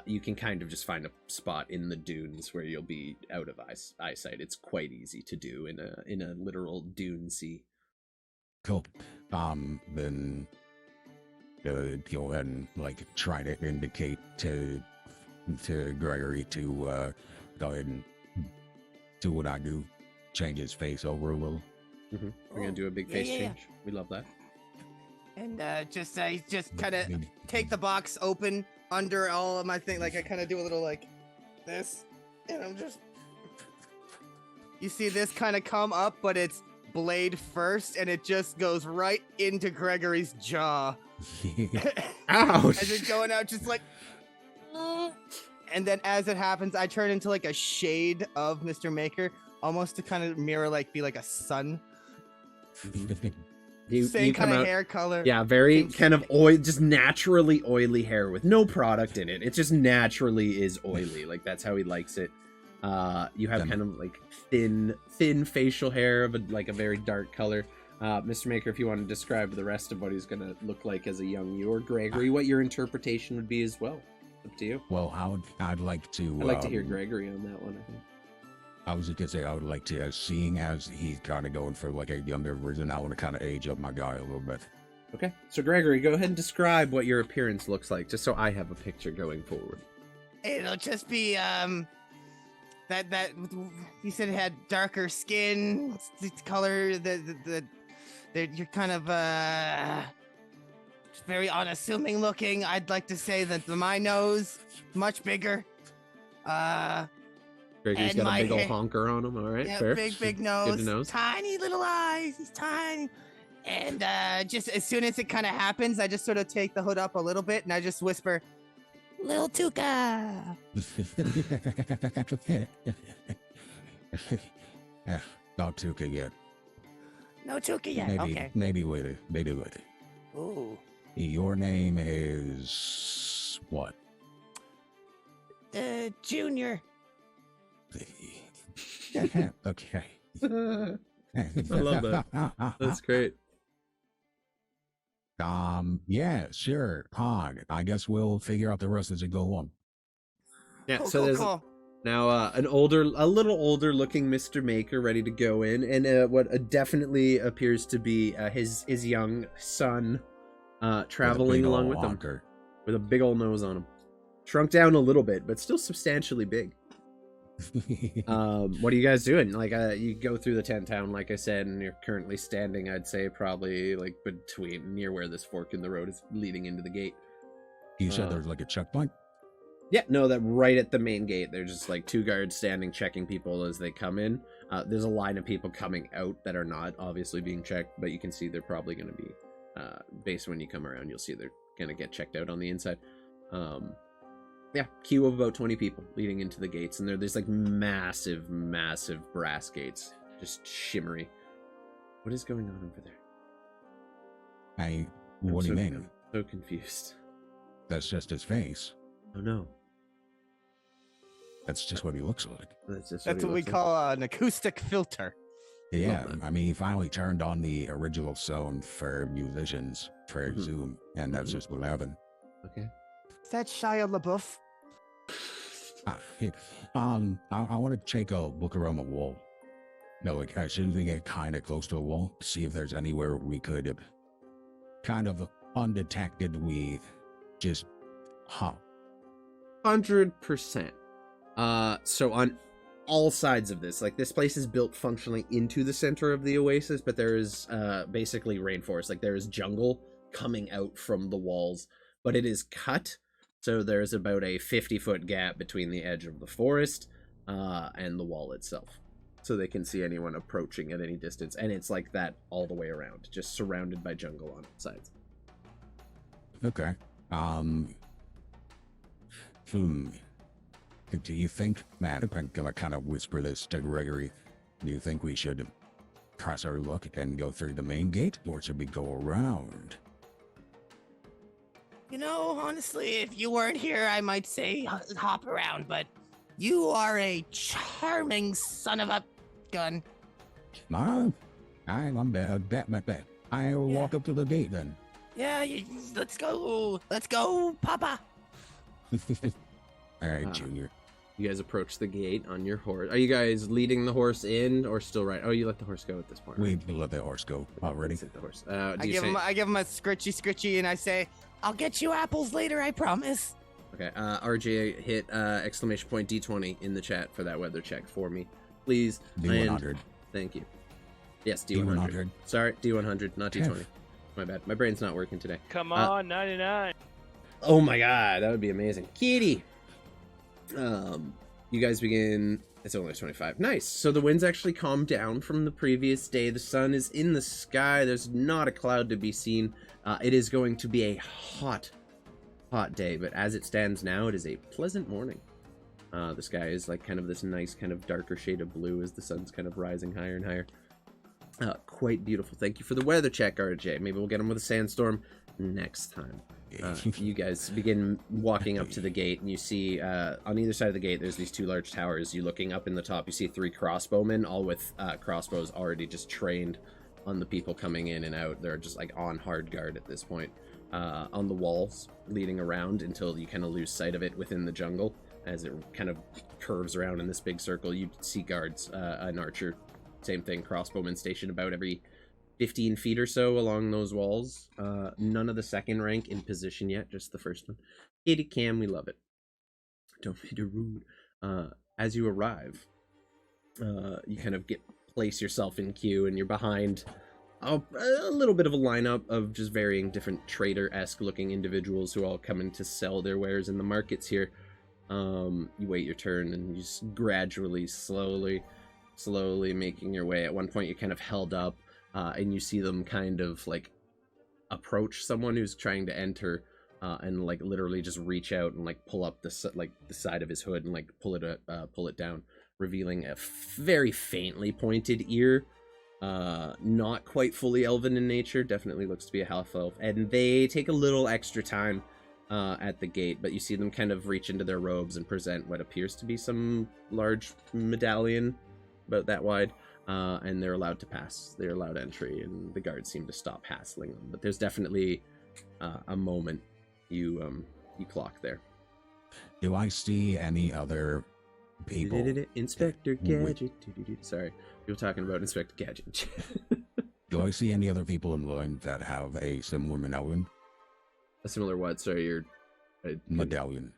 S1: You can kind of just find a spot in the dunes where you'll be out of eyesight. It's quite easy to do in a literal dune sea.
S2: Cool. Then go ahead and like try to indicate to Gregory to go ahead and do what I do, change his face over a little.
S1: Mm-hmm. We're gonna do a big face change. We love that.
S3: And just kind of take the box open under all of my thing, like I kind of do a little like this, and I'm just. You see this kind of come up, but it's blade first, and it just goes right into Gregory's jaw.
S1: Ouch!
S3: As it's going out, just like. And then as it happens, I turn into like a shade of Mr. Maker, almost to kind of mirror, like, be like a sun. Same kind of hair color.
S1: Yeah, very kind of just naturally oily hair with no product in it. It just naturally is oily. Like, that's how he likes it. You have kind of like thin facial hair of a very dark color. Mr. Maker, if you want to describe the rest of what he's going to look like as a young you, or Gregory, what your interpretation would be as well. Up to you.
S2: Well, I'd like to...
S1: I'd like to hear Gregory on that one, I think.
S2: I was just going to say, I would like to, seeing as he's kind of going for like a younger version, I want to kind of age up my guy a little bit.
S1: Okay, so Gregory, go ahead and describe what your appearance looks like, just so I have a picture going forward.
S3: It'll just be, that you said it had darker skin, color, you're kind of, very unassuming looking. I'd like to say that my nose, much bigger.
S1: Gregory's
S3: And
S1: got a
S3: my
S1: big old
S3: hair-
S1: honker on him. All right,
S3: Yeah,
S1: fair.
S3: big
S1: Good
S3: nose,
S1: to know.
S3: tiny little eyes. He's tiny. And just as soon as it kind of happens, I just sort of take the hood up a little bit and I just whisper, "Little Tuka."
S2: Not Tuka yet.
S3: No Tuka yet.
S2: Maybe,
S3: Okay.
S2: maybe later. Maybe later.
S3: Ooh.
S2: Your name is what?
S3: Junior.
S2: Okay.
S1: I love that. That's great.
S2: Yeah, sure. I guess we'll figure out the rest as we go on.
S1: Yeah,
S3: Cool,
S1: so
S3: cool,
S1: there's
S3: cool.
S1: now a little older looking Mr. Maker ready to go in, and what definitely appears to be his young son traveling along with him with a big old nose on him. Shrunk down a little bit, but still substantially big. What are you guys doing? Like, you go through the tent town, like I said, and you're currently standing, I'd say, probably like between near where this fork in the road is leading into the gate.
S2: You said there's like a checkpoint?
S1: Yeah, no, that right at the main gate. There's just like 2 guards standing, checking people as they come in. There's a line of people coming out that are not obviously being checked, but you can see they're probably going to be, based when you come around, you'll see they're going to get checked out on the inside. Yeah, queue of about 20 people leading into the gates, and there's like massive brass gates, just shimmery. What is going on over there?
S2: What do you mean?
S1: I'm so confused.
S2: That's just his face.
S1: Oh no.
S2: That's just what he looks like.
S1: That's
S3: what we call an acoustic filter.
S2: Yeah, I mean, he finally turned on the original sound for musicians for Zoom, and that's just what happened.
S1: Okay.
S3: Is that Shia LaBeouf?
S2: I want to take a look around the wall. No, like, I should get kind of close to the wall, see if there's anywhere we could kind of undetected we just hop.
S1: 100%. So on all sides of this, like, this place is built functionally into the center of the oasis, but there is basically rainforest. Like, there is jungle coming out from the walls, but it is cut. So there's about a 50-foot gap between the edge of the forest and the wall itself. So they can see anyone approaching at any distance. And it's like that all the way around, just surrounded by jungle on all sides.
S2: Okay. Do you think, Matt, I'm gonna kind of whisper this to Gregory, do you think we should press our luck and go through the main gate, or should we go around?
S3: You know, honestly, if you weren't here, I might say hop around, but you are a charming son of a gun.
S2: I'm bad. I'll walk up to the gate then.
S3: Yeah, let's go. Let's go, Papa.
S2: All right, Junior.
S1: You guys approach the gate on your horse. Are you guys leading the horse in or still right? Oh, you let the horse go at this point.
S2: We let the horse go already.
S1: Let's hit the horse.
S3: I give him a scritchy, and I say, "I'll get you apples later, I promise."
S1: Okay, RJ, hit exclamation point D20 in the chat for that weather check for me, please.
S2: D100.
S1: Thank you. Yes, D100.
S2: D100.
S1: Sorry, D100, not D20. My bad. My brain's not working today.
S4: Come on, 99.
S1: Oh my god, that would be amazing. Kitty! You guys begin... It's only 25. Nice. So the wind's actually calmed down from the previous day. The sun is in the sky. There's not a cloud to be seen. It is going to be a hot day, but as it stands now, it is a pleasant morning. The sky is like kind of this nice kind of darker shade of blue as the sun's kind of rising higher and higher. Quite beautiful. Thank you for the weather check, RJ. Maybe we'll get them with a sandstorm next time. You guys begin walking up to the gate, and you see on either side of the gate there's these 2 large towers. You looking up in the top, you see 3 crossbowmen, all with crossbows already just trained on the people coming in and out. They're just like on hard guard at this point. On the walls leading around until you kind of lose sight of it within the jungle as it kind of curves around in this big circle. You see guards, an archer, same thing, crossbowmen stationed about every 15 feet or so along those walls. None of the second rank in position yet, just the first one. Kitty Cam, we love it. Don't be too rude. As you arrive, you kind of place yourself in queue, and you're behind a little bit of a lineup of just varying different trader-esque looking individuals who all come in to sell their wares in the markets here. You wait your turn, and you just gradually, slowly making your way. At one point, you're kind of held up, and you see them kind of like approach someone who's trying to enter, and like literally just reach out and like pull up the side of his hood and like pull it down, revealing a very faintly pointed ear. Not quite fully elven in nature, definitely looks to be a half elf, and they take a little extra time at the gate, but you see them kind of reach into their robes and present what appears to be some large medallion about that wide, and they're allowed to pass. They're allowed entry, and the guards seem to stop hassling them, but there's definitely a moment you clock there.
S2: Do I see any other people?
S1: Inspector Gadget. Sorry, you were talking about Inspector Gadget.
S2: Do I see any other people in line that have a similar medallion?
S1: A similar what? Sorry, you're...
S2: medallion.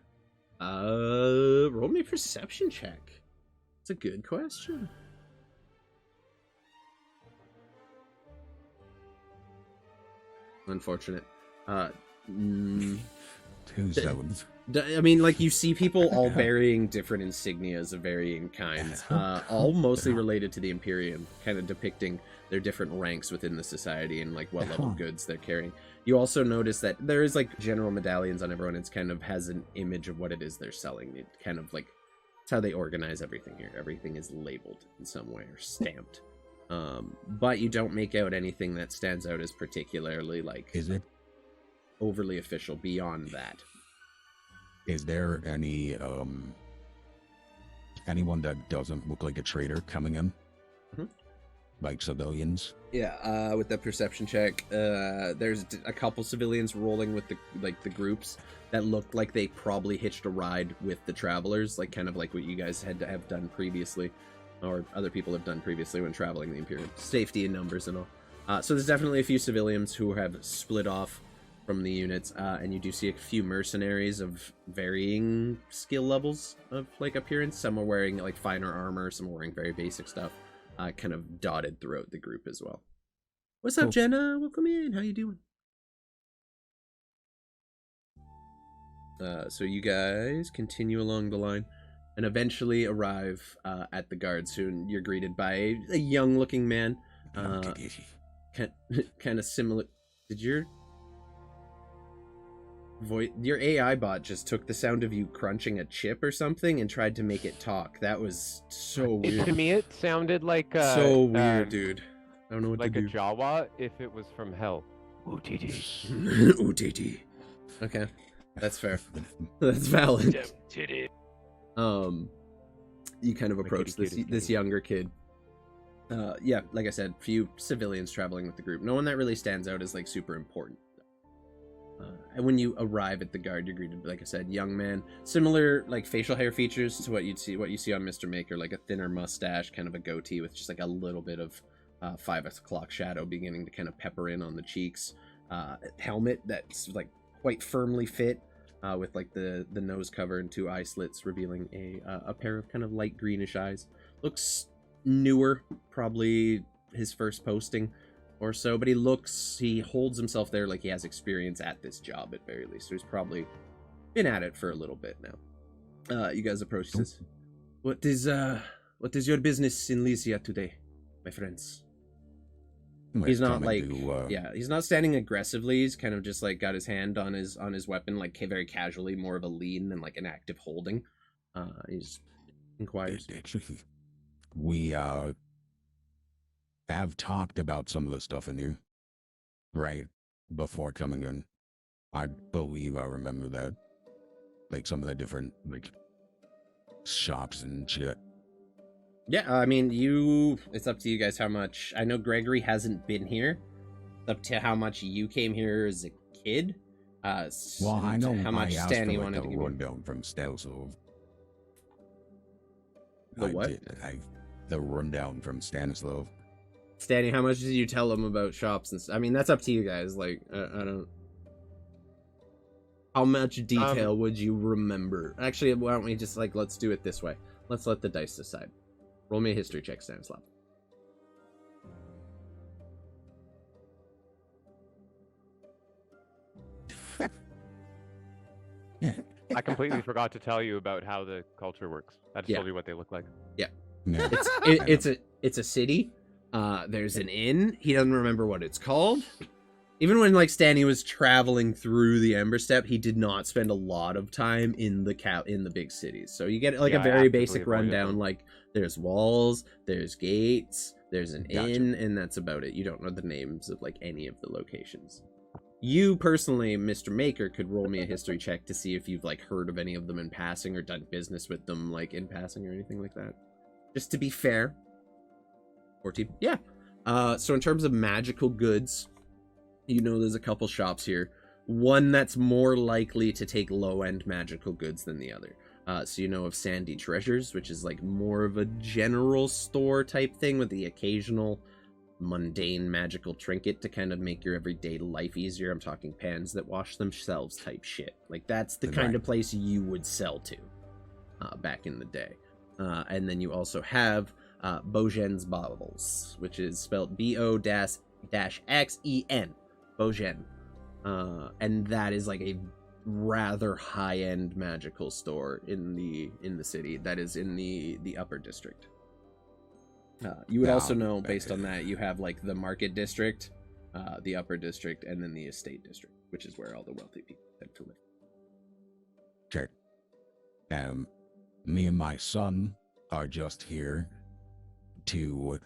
S1: Roll me a perception check. It's a good question. Unfortunate.
S2: 2 sevens.
S1: I mean, like, you see people all varying different insignias of varying kinds, all mostly related to the Imperium, kind of depicting their different ranks within the society and, like, what level goods they're carrying. You also notice that there is, like, general medallions on everyone. It's kind of has an image of what it is they're selling. It kind of, like, it's how they organize everything here. Everything is labeled in some way or stamped. But you don't make out anything that stands out as particularly, like...
S2: Is it?
S1: Overly official beyond that.
S2: Is there any anyone that doesn't look like a traitor coming in?
S1: Mm-hmm.
S2: Like civilians?
S1: Yeah, with that perception check, there's a couple civilians rolling with the groups that look like they probably hitched a ride with the travelers, like kind of like what you guys had to have done previously, or other people have done previously when traveling the Imperium. Safety in numbers and all. So there's definitely a few civilians who have split off from the units, and you do see a few mercenaries of varying skill levels of like appearance. Some are wearing like finer armor, some are wearing very basic stuff, kind of dotted throughout the group as well. What's up, Jenna? Welcome in. How you doing? So you guys continue along the line and eventually arrive at the guard. Soon you're greeted by a young-looking man, kind of similar. Did your AI bot just took the sound of you crunching a chip or something and tried to make it talk? That was so weird.
S5: To me, it sounded like
S1: so weird, dude. I don't know what
S5: like
S1: to do.
S5: a Jawa if it was from hell.
S1: Utiti. Okay, that's fair. That's valid. You kind of approach this younger kid. Yeah, like I said, few civilians traveling with the group. No one that really stands out as like super important. And when you arrive at the guard, you're greeted, like I said, young man, similar like facial hair features to what you see on Mr. Maker, like a thinner mustache, kind of a goatee with just like a little bit of 5 o'clock shadow beginning to kind of pepper in on the cheeks. Helmet that's like quite firmly fit, with like the nose cover and 2 eye slits revealing a pair of kind of light greenish eyes. Looks newer, probably his first posting or so, but he holds himself there like he has experience at this job at very least. So he's probably been at it for a little bit now. You guys approach this. What is your business in Lysia today, my friends? He's not like he's not standing aggressively. He's kind of just like got his hand on his weapon, like very casually, more of a lean than like an active holding. He's inquires.
S2: We have talked about some of the stuff in here, right, before coming in. I believe I remember that, like some of the different like shops and shit.
S1: Yeah, I mean, it's up to you guys how much. I know Gregory hasn't been here. It's up to how much you came here as a kid.
S2: Well, I know
S1: how much Stan you wanted to give
S2: rundown from Stanislav.
S1: The what?
S2: The rundown from Stanislav.
S1: Stanny, how much did you tell him about shops and stuff? I mean, that's up to you guys. Like, I don't... How much detail would you remember? Actually, why don't we just, like, let's do it this way. Let's let the dice decide. Roll me a history check, Stanislav.
S5: I completely forgot to tell you about how the culture works. I just told you what they look like.
S2: Yeah.
S1: It's a city. There's an inn. He doesn't remember what it's called. Even when like Stanny was traveling through the Ember Step, he did not spend a lot of time in the big cities. So you get like a very basic rundown. Like there's walls, there's gates, there's an inn, and that's about it. You don't know the names of like any of the locations. You personally, Mr. Maker, could roll me a history check to see if you've like heard of any of them in passing or done business with them like in passing or anything like that. Just to be fair. 14. Yeah. So in terms of magical goods, you know there's a couple shops here. One that's more likely to take low-end magical goods than the other. So you know of Sandy Treasures, which is like more of a general store type thing with the occasional mundane magical trinket to kind of make your everyday life easier. I'm talking pans that wash themselves type shit. Like that's the kind of place you would sell to back in the day. And then you also have Bogen's Baubles, which is spelled B-O-X-E-N. Bogen. And that is like a rather high-end magical store in the city that is in the upper district. You would also know, based on that, you have like the market district, the upper district, and then the estate district, which is where all the wealthy people tend to live.
S2: Sure. Me and my son are just here to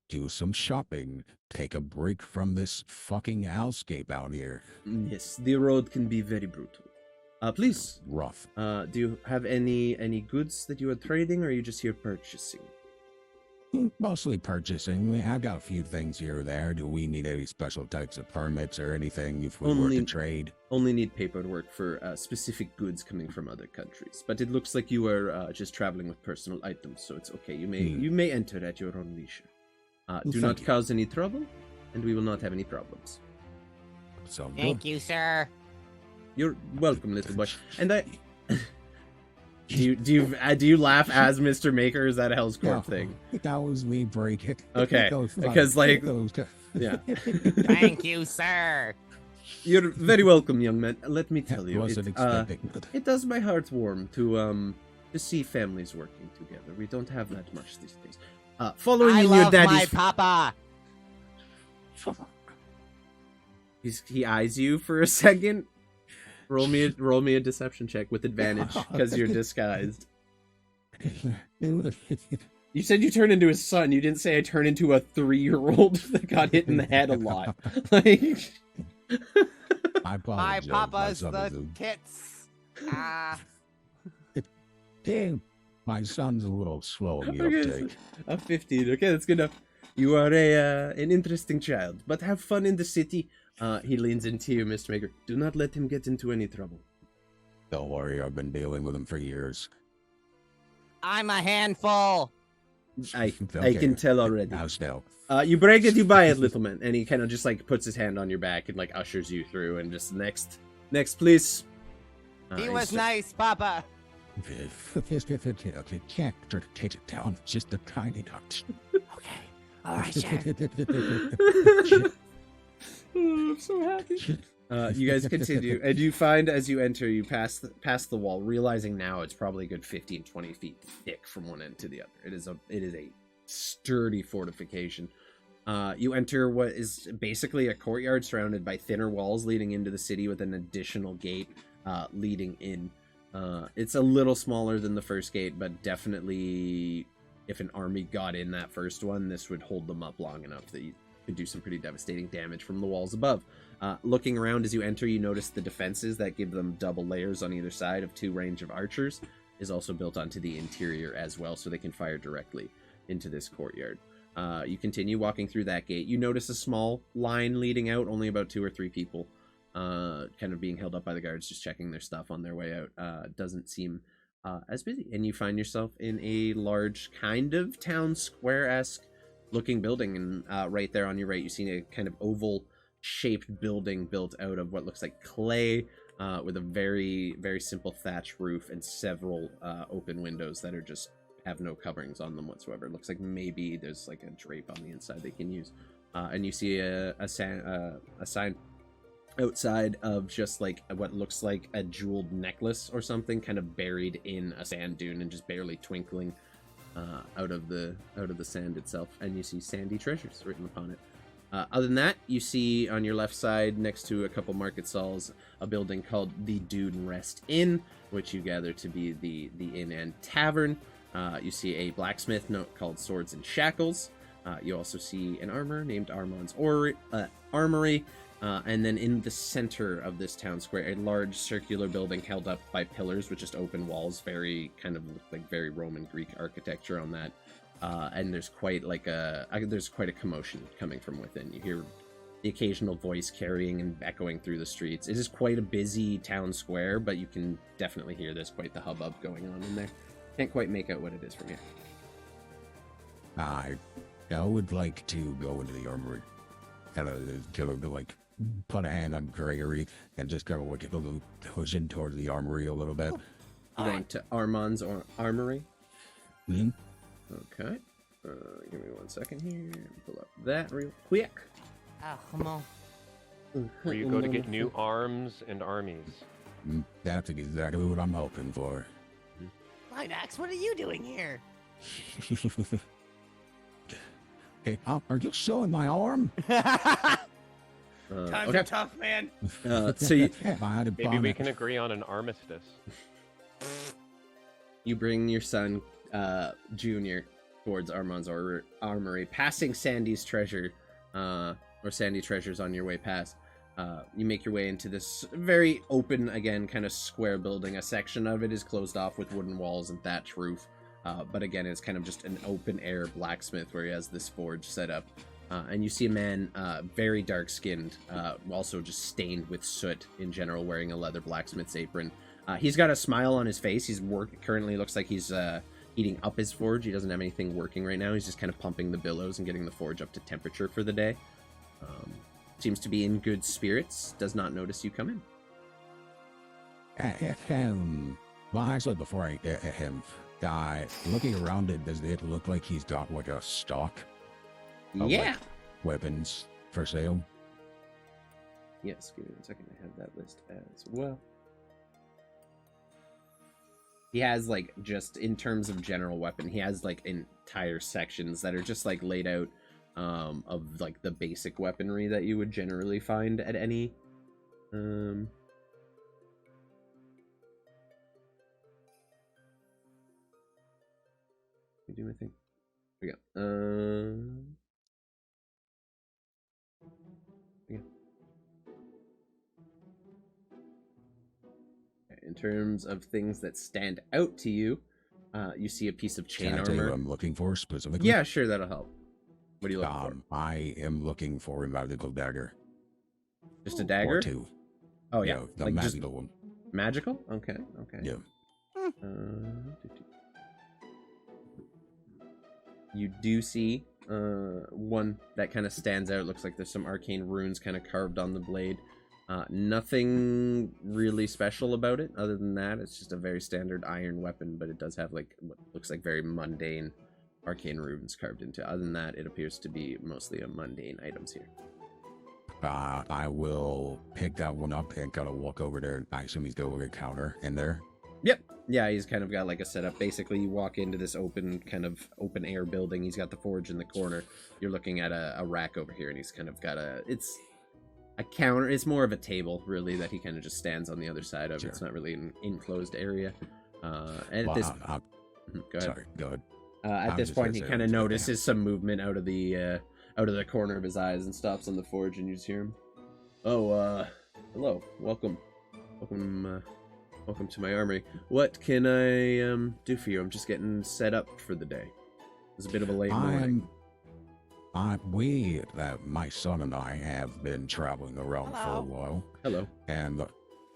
S2: do some shopping, take a break from this fucking hellscape out here.
S1: Yes, the road can be very brutal. Please.
S2: Rough.
S1: Do you have any goods that you are trading, or are you just here purchasing?
S2: Mostly purchasing. I've got a few things here or there. Do we need any special types of permits or anything if we were to trade?
S1: Only need paperwork for specific goods coming from other countries. But it looks like you are just traveling with personal items, so it's okay. You may enter at your own leisure. Do not cause any trouble, and we will not have any problems.
S2: So
S6: Thank you, sir.
S1: You're welcome, little boy. And do you laugh as Mr. Maker? Or is that a Hell's Court thing?
S2: That was me breaking.
S1: Okay, because like, yeah.
S6: Thank you, sir.
S1: You're very welcome, young man. Let me tell you,
S2: wasn't expecting.
S1: It does my heart warm to see families working together. We don't have that much these days. Following in your daddy's.
S6: My papa.
S1: He eyes you for a second. Roll me a deception check with advantage because you're disguised. You said you turned into his son. You didn't say I turned into a 3-year-old that got hit in the head a lot. Like,
S6: my papa's the tits.
S2: Damn, my son's a little slow in the uptake.
S1: A 15. Okay, that's good enough. You are an interesting child, but have fun in the city. He leans into you, Mr. Maker. Do not let him get into any trouble.
S2: Don't worry, I've been dealing with him for years.
S6: I'm a handful.
S1: I can tell already.
S2: Now still.
S1: You break it, you buy it, little man. And he kind of just like puts his hand on your back and like ushers you through and just next, please.
S6: He was nice, Papa.
S2: Can't take it down, just a tiny touch.
S6: Okay. All right, sir.
S1: I'm so happy. You guys continue, and you find as you enter, you pass the wall, realizing now it's probably a good 15-20 feet thick from one end to the other. It is a sturdy fortification. You enter what is basically a courtyard surrounded by thinner walls leading into the city with an additional gate leading in. It's a little smaller than the first gate, but definitely if an army got in that first one, this would hold them up long enough that you could do some pretty devastating damage from the walls above. Looking around as you enter, you notice the defenses that give them double layers on either side of 2 range of archers is also built onto the interior as well, so they can fire directly into this courtyard. You continue walking through that gate. You notice a small line leading out, only about 2 or 3 people, kind of being held up by the guards, just checking their stuff on their way out. Doesn't seem as busy. And you find yourself in a large kind of town square-esque looking building, and right there on your right you see a kind of oval shaped building built out of what looks like clay, with a very, very simple thatch roof and several open windows that are just have no coverings on them whatsoever. It looks like maybe there's like a drape on the inside they can use. And you see a sign outside of just like what looks like a jeweled necklace or something, kind of buried in a sand dune and just barely twinkling out of the sand itself. And you see sandy treasures written upon it. Other than that, you see on your left side, next to a couple market stalls, a building called the Dune Rest Inn, which you gather to be the inn and tavern. You see a blacksmith note called Swords and Shackles. You also see an armor named Armand's Armory. And then in the center of this town square, a large circular building held up by pillars with just open walls, very kind of like very Roman Greek architecture on that. And there's quite a commotion coming from within. You hear the occasional voice carrying and echoing through the streets. It is quite a busy town square, but you can definitely hear there's quite the hubbub going on in there. Can't quite make out what it is from here.
S2: I would like to go into the armory. Kind of like put a hand on Gregory and just kind of like push in towards the armory a little bit.
S1: Going to Armand's Armory.
S2: Mm-hmm.
S1: Okay. Give me 1 second here. Pull up that real quick.
S6: Oh, come on.
S5: Where you go to get new arms and armies.
S2: That's exactly what I'm hoping for.
S6: Lidax, what are you doing here?
S2: Hey, are you showing my arm?
S3: Times are tough, man.
S1: So you,
S5: maybe we can agree on an armistice.
S1: you bring your son, Junior, towards Armand's Armory, passing Sandy's treasure, or Sandy treasures on your way past. You make your way into this very open, again, kind of square building. A section of it is closed off with wooden walls and thatch roof. But again, it's kind of just an open-air blacksmith where he has this forge set up. And you see a man, very dark-skinned, also just stained with soot in general, wearing a leather blacksmith's apron. He's got a smile on his face. Currently looks like he's heating up his forge. He doesn't have anything working right now. He's just kind of pumping the billows and getting the forge up to temperature for the day. Seems to be in good spirits. Does not notice you come in.
S2: Well, actually, before I get him... looking around it, does it look like he's got like a stock of, like, weapons for sale?
S1: Yes, give me 1 second. I have that list as well. He has, like, just in terms of general weapon, he has, like, entire sections that are just, like, laid out of, like, the basic weaponry that you would generally find at any do my thing. Here we go. Yeah. In terms of things that stand out to you, you see a piece of chain
S2: Can I
S1: armor.
S2: tell you what I'm looking for specifically?
S1: Yeah, sure, that'll help. What are you looking for?
S2: I am looking for a magical dagger.
S1: Just a dagger?
S2: Or two.
S1: Oh, yeah.
S2: You know, the
S1: like
S2: magical one.
S1: Magical? Okay.
S2: Yeah.
S1: You do see one that kind of stands out. Looks like there's some arcane runes kind of carved on the blade. Nothing really special about it other than that. It's just a very standard iron weapon, but it does have like what looks like very mundane arcane runes carved into it. Other than that, it appears to be mostly a mundane items here.
S2: I will pick that one up and kind of walk over there. I assume he's going to a counter in there.
S1: Yep. Yeah, he's kind of got like a setup. Basically, you walk into this open air building. He's got the forge in the corner. You're looking at a rack over here, and he's kind of got it's a counter. It's more of a table, really, that he kind of just stands on the other side of. Sure. It's not really an enclosed area. And at this, go ahead.
S2: Sorry, go ahead.
S1: At this point, he kind of notices some movement out of the corner of his eyes and stops on the forge, and you just hear him. Oh, hello, welcome to my armory. What can I do for you? I'm just getting set up for the day. It's a bit of a late morning.
S2: My son and I have been traveling around for a while.
S1: Hello.
S2: And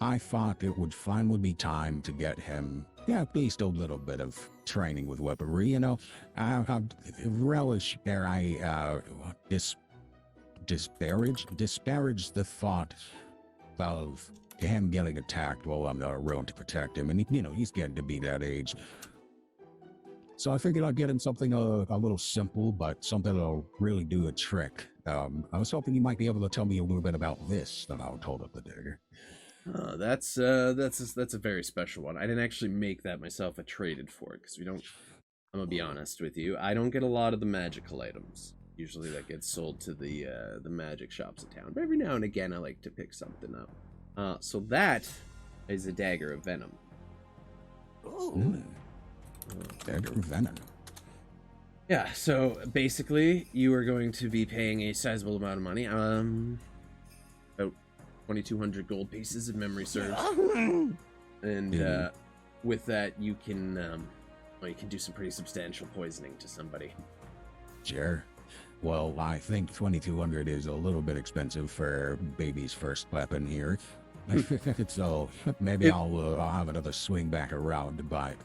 S2: I thought it would finally be time to get him, at least a little bit of training with weaponry. You know, I relish disparage the thought of him getting attacked while I'm not around to protect him, and he's getting to be that age. So I figured I'd get him something a little simple, but something that'll really do a trick. I was hoping you might be able to tell me a little bit about this that I'll hold up the dagger.
S1: That's a very special one. I didn't actually make that myself. I traded for it because we don't. I'm gonna be honest with you. I don't get a lot of the magical items. Usually that gets sold to the magic shops in town. But every now and again, I like to pick something up. So that is a dagger of venom.
S2: Ooh. Dagger of venom.
S1: Yeah. So basically, you are going to be paying a sizable amount of money. About 2,200 gold pieces, if memory serves. And with that, you can do some pretty substantial poisoning to somebody.
S2: Sure. Well, I think 2,200 is a little bit expensive for baby's first weapon here. So maybe I'll have another swing back around, but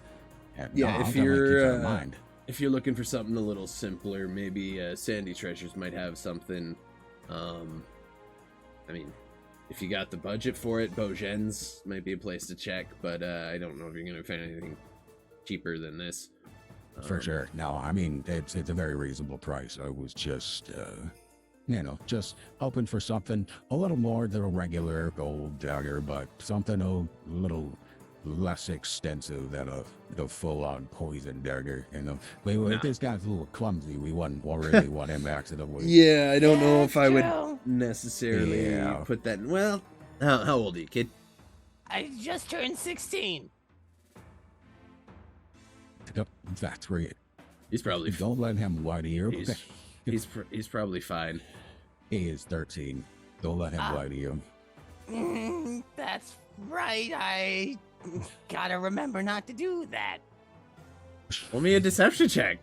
S1: yeah, if you're looking for something a little simpler, maybe Sandy Treasures might have something. I mean, if you got the budget for it, Beaugen's might be a place to check, but I don't know if you're gonna find anything cheaper than this.
S2: For sure. No, I mean, it's a very reasonable price. I was just, just hoping for something a little more than a regular gold dagger, but something a little less extensive than a full-on poison dagger. If this guy's a little clumsy, we wouldn't really want him accidentally.
S1: Yeah, I don't know if I would necessarily put that in. Well, how old are you, kid?
S6: I just turned 16.
S2: Yep, that's right.
S1: He's probably.
S2: Don't let him lie to you.
S1: He's probably fine.
S2: He is 13. Don't let him lie to you.
S6: That's right. I gotta remember not to do that.
S1: Roll me a deception check.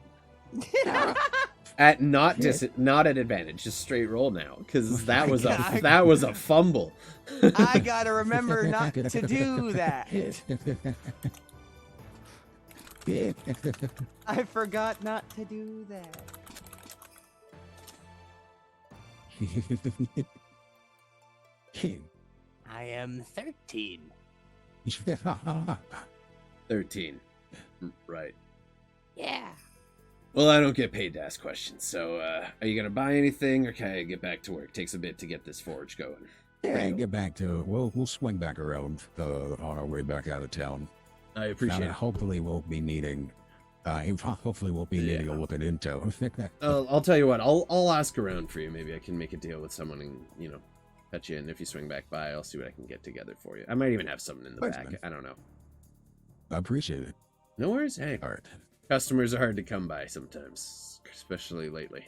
S1: At not at advantage, just straight roll now, because that was a fumble.
S3: I gotta remember not to do that. I forgot not to do that.
S6: I am 13.
S1: 13. Right.
S6: Yeah.
S1: Well, I don't get paid to ask questions, so are you gonna buy anything, or can I get back to work? Takes a bit to get this forge going.
S2: Yeah, get back to. We'll swing back around on our way back out of town.
S1: I appreciate it.
S2: Hopefully, we'll be needing. Hopefully, we'll be needing a little bit into.
S1: I'll tell you what. I'll ask around for you. Maybe I can make a deal with someone and cut you in. If you swing back by, I'll see what I can get together for you. I might even have someone in the back. Man. I don't know.
S2: I appreciate it.
S1: No worries. Hey,
S2: all right.
S1: Customers are hard to come by sometimes, especially lately.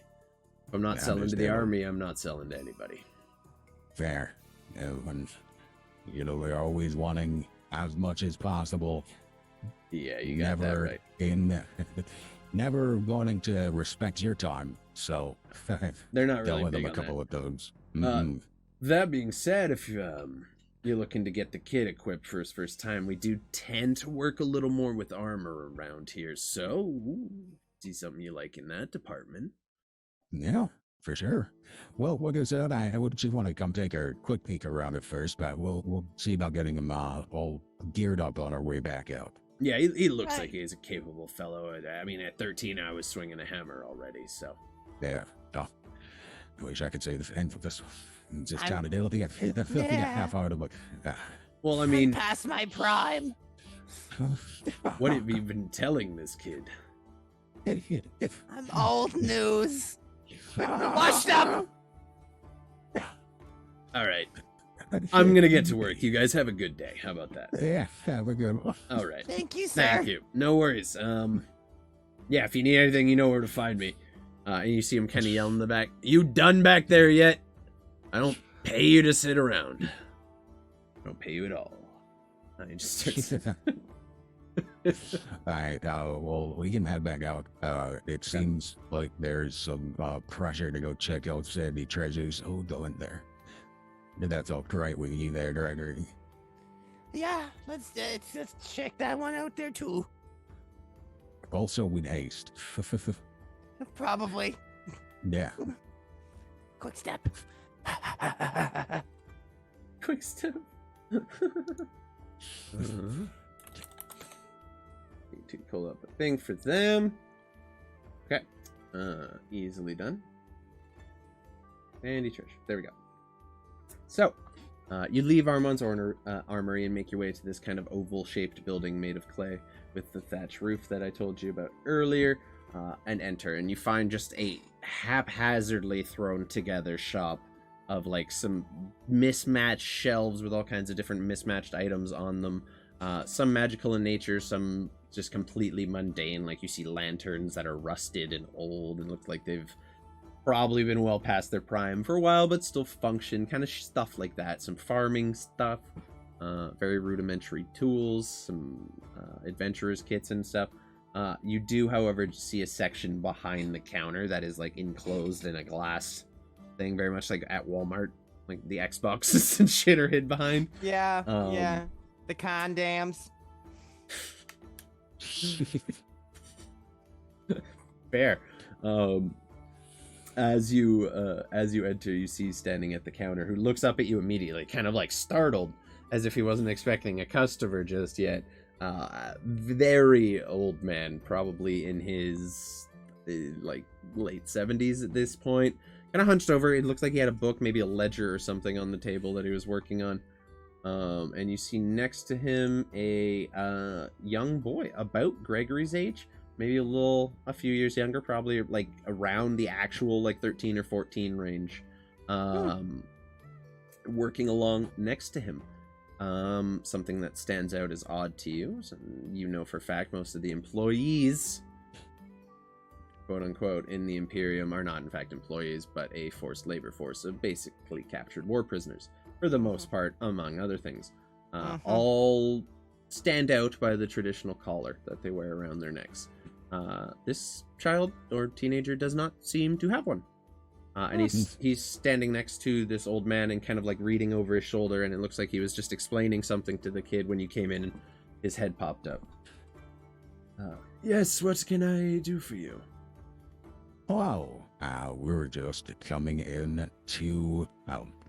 S1: If I'm not selling to the army, I'm not selling to anybody.
S2: Fair. And they're always wanting as much as possible.
S1: Yeah, you got that right.
S2: Never wanting to respect your time, so
S1: they're not really
S2: big
S1: big
S2: on
S1: on
S2: a couple
S1: that.
S2: of those.
S1: That being said, if you're looking to get the kid equipped for his first time, we do tend to work a little more with armor around here. So, see something you like in that department?
S2: Yeah, for sure. Well, like I said, I would just want to come take a quick peek around it first, but we'll see about getting him all geared up on our way back out.
S1: Yeah, he looks like he's a capable fellow. I mean, at 13, I was swinging a hammer already, so.
S2: Yeah, I wish I could say the same for this. Just kind of looking at half hour to look.
S1: Well, I mean,
S6: I'm past my prime.
S1: What have you been telling this kid?
S6: I'm old news. Washed up.
S1: All right. I'm gonna get to work. You guys have a good day. How about that?
S2: Yeah, we're good.
S1: All right.
S6: Thank you, sir.
S1: Thank you. No worries. Yeah, if you need anything, you know where to find me. And you see him kind of yelling in the back. You done back there yet? I don't pay you to sit around. I don't pay you at all. I just starts...
S2: Alright, well, we can head back out. It seems like there's some pressure to go check out Sandy Treasures. Oh, go in there. That's all right with you there, Gregory.
S6: Yeah, let's check that one out there too.
S2: Also with haste.
S6: Probably.
S2: Yeah.
S6: Quick step.
S1: Quick step. to pull up a thing for them. Okay. Easily done. Handy treasure. There we go. So, you leave Armand's armory and make your way to this kind of oval-shaped building made of clay with the thatch roof that I told you about earlier, and enter. And you find just a haphazardly thrown together shop of like some mismatched shelves with all kinds of different mismatched items on them. Some magical in nature, some just completely mundane. Like you see lanterns that are rusted and old and look like they've probably been well past their prime for a while, but still function. Kind of stuff like that. Some farming stuff, very rudimentary tools, some adventurers kits and stuff. You do, however, see a section behind the counter that is like enclosed in a glass thing, very much like at Walmart, like the Xboxes and shit are hid behind.
S3: Yeah, yeah. The condoms.
S1: Fair. As you enter, you see standing at the counter who looks up at you immediately, kind of like startled, as if he wasn't expecting a customer just yet. Very old man, probably in his like late 70s at this point. Kind of hunched over. It looks like he had a book, maybe a ledger or something on the table that he was working on. And you see next to him a young boy about Gregory's age, maybe a few years younger, probably like around the actual like 13 or 14 range, working along next to him. Something that stands out as odd to you. So you know for a fact most of the employees, quote unquote, in the Imperium are not in fact employees, but a forced labor force of basically captured war prisoners, for the most part, among other things. All stand out by the traditional collar that they wear around their necks. This child or teenager does not seem to have one. And he's standing next to this old man and kind of like reading over his shoulder, and it looks like he was just explaining something to the kid when you came in and his head popped up. Yes, what can I do for you?
S2: Hello. We're just coming in to,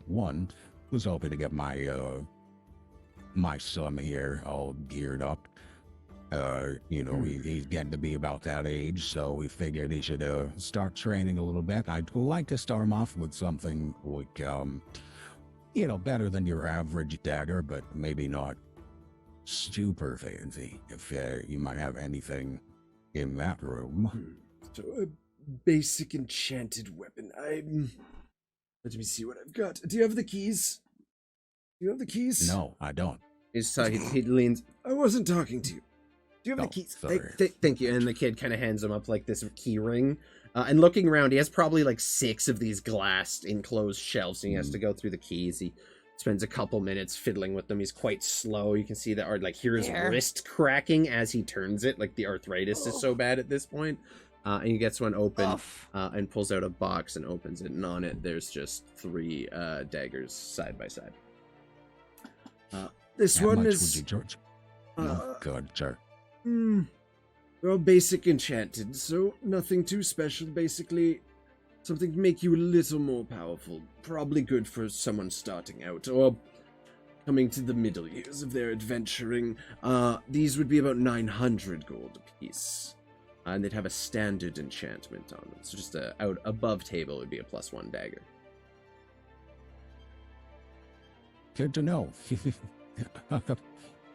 S2: one, was hoping to get my, my son here all geared up. He's getting to be about that age, so we figured he should start training a little bit. I'd like to start him off with something like, better than your average dagger, but maybe not super fancy. If you might have anything in that room.
S1: So a basic enchanted weapon. Let me see what I've got. Do you have the keys?
S2: No, I don't.
S1: He leans. I wasn't talking to you. Do you have the keys? Thank you. And the kid kind of hands him up like this key ring. And looking around, he has probably like 6 of these glass enclosed shelves, and he has to go through the keys. He spends a couple minutes fiddling with them. He's quite slow. You can see that, or like hear his wrist cracking as he turns it. Like the arthritis is so bad at this point. And he gets one open and pulls out a box and opens it. And on it, there's just 3 daggers side by side. This
S2: How
S1: one
S2: much
S1: is.
S2: would you charge? No, good, sir.
S1: They're all basic enchanted, so nothing too special. Basically, something to make you a little more powerful. Probably good for someone starting out or coming to the middle years of their adventuring. These would be about 900 gold apiece. And they'd have a standard enchantment on them. So just out above table would be a +1 dagger.
S2: Good to know.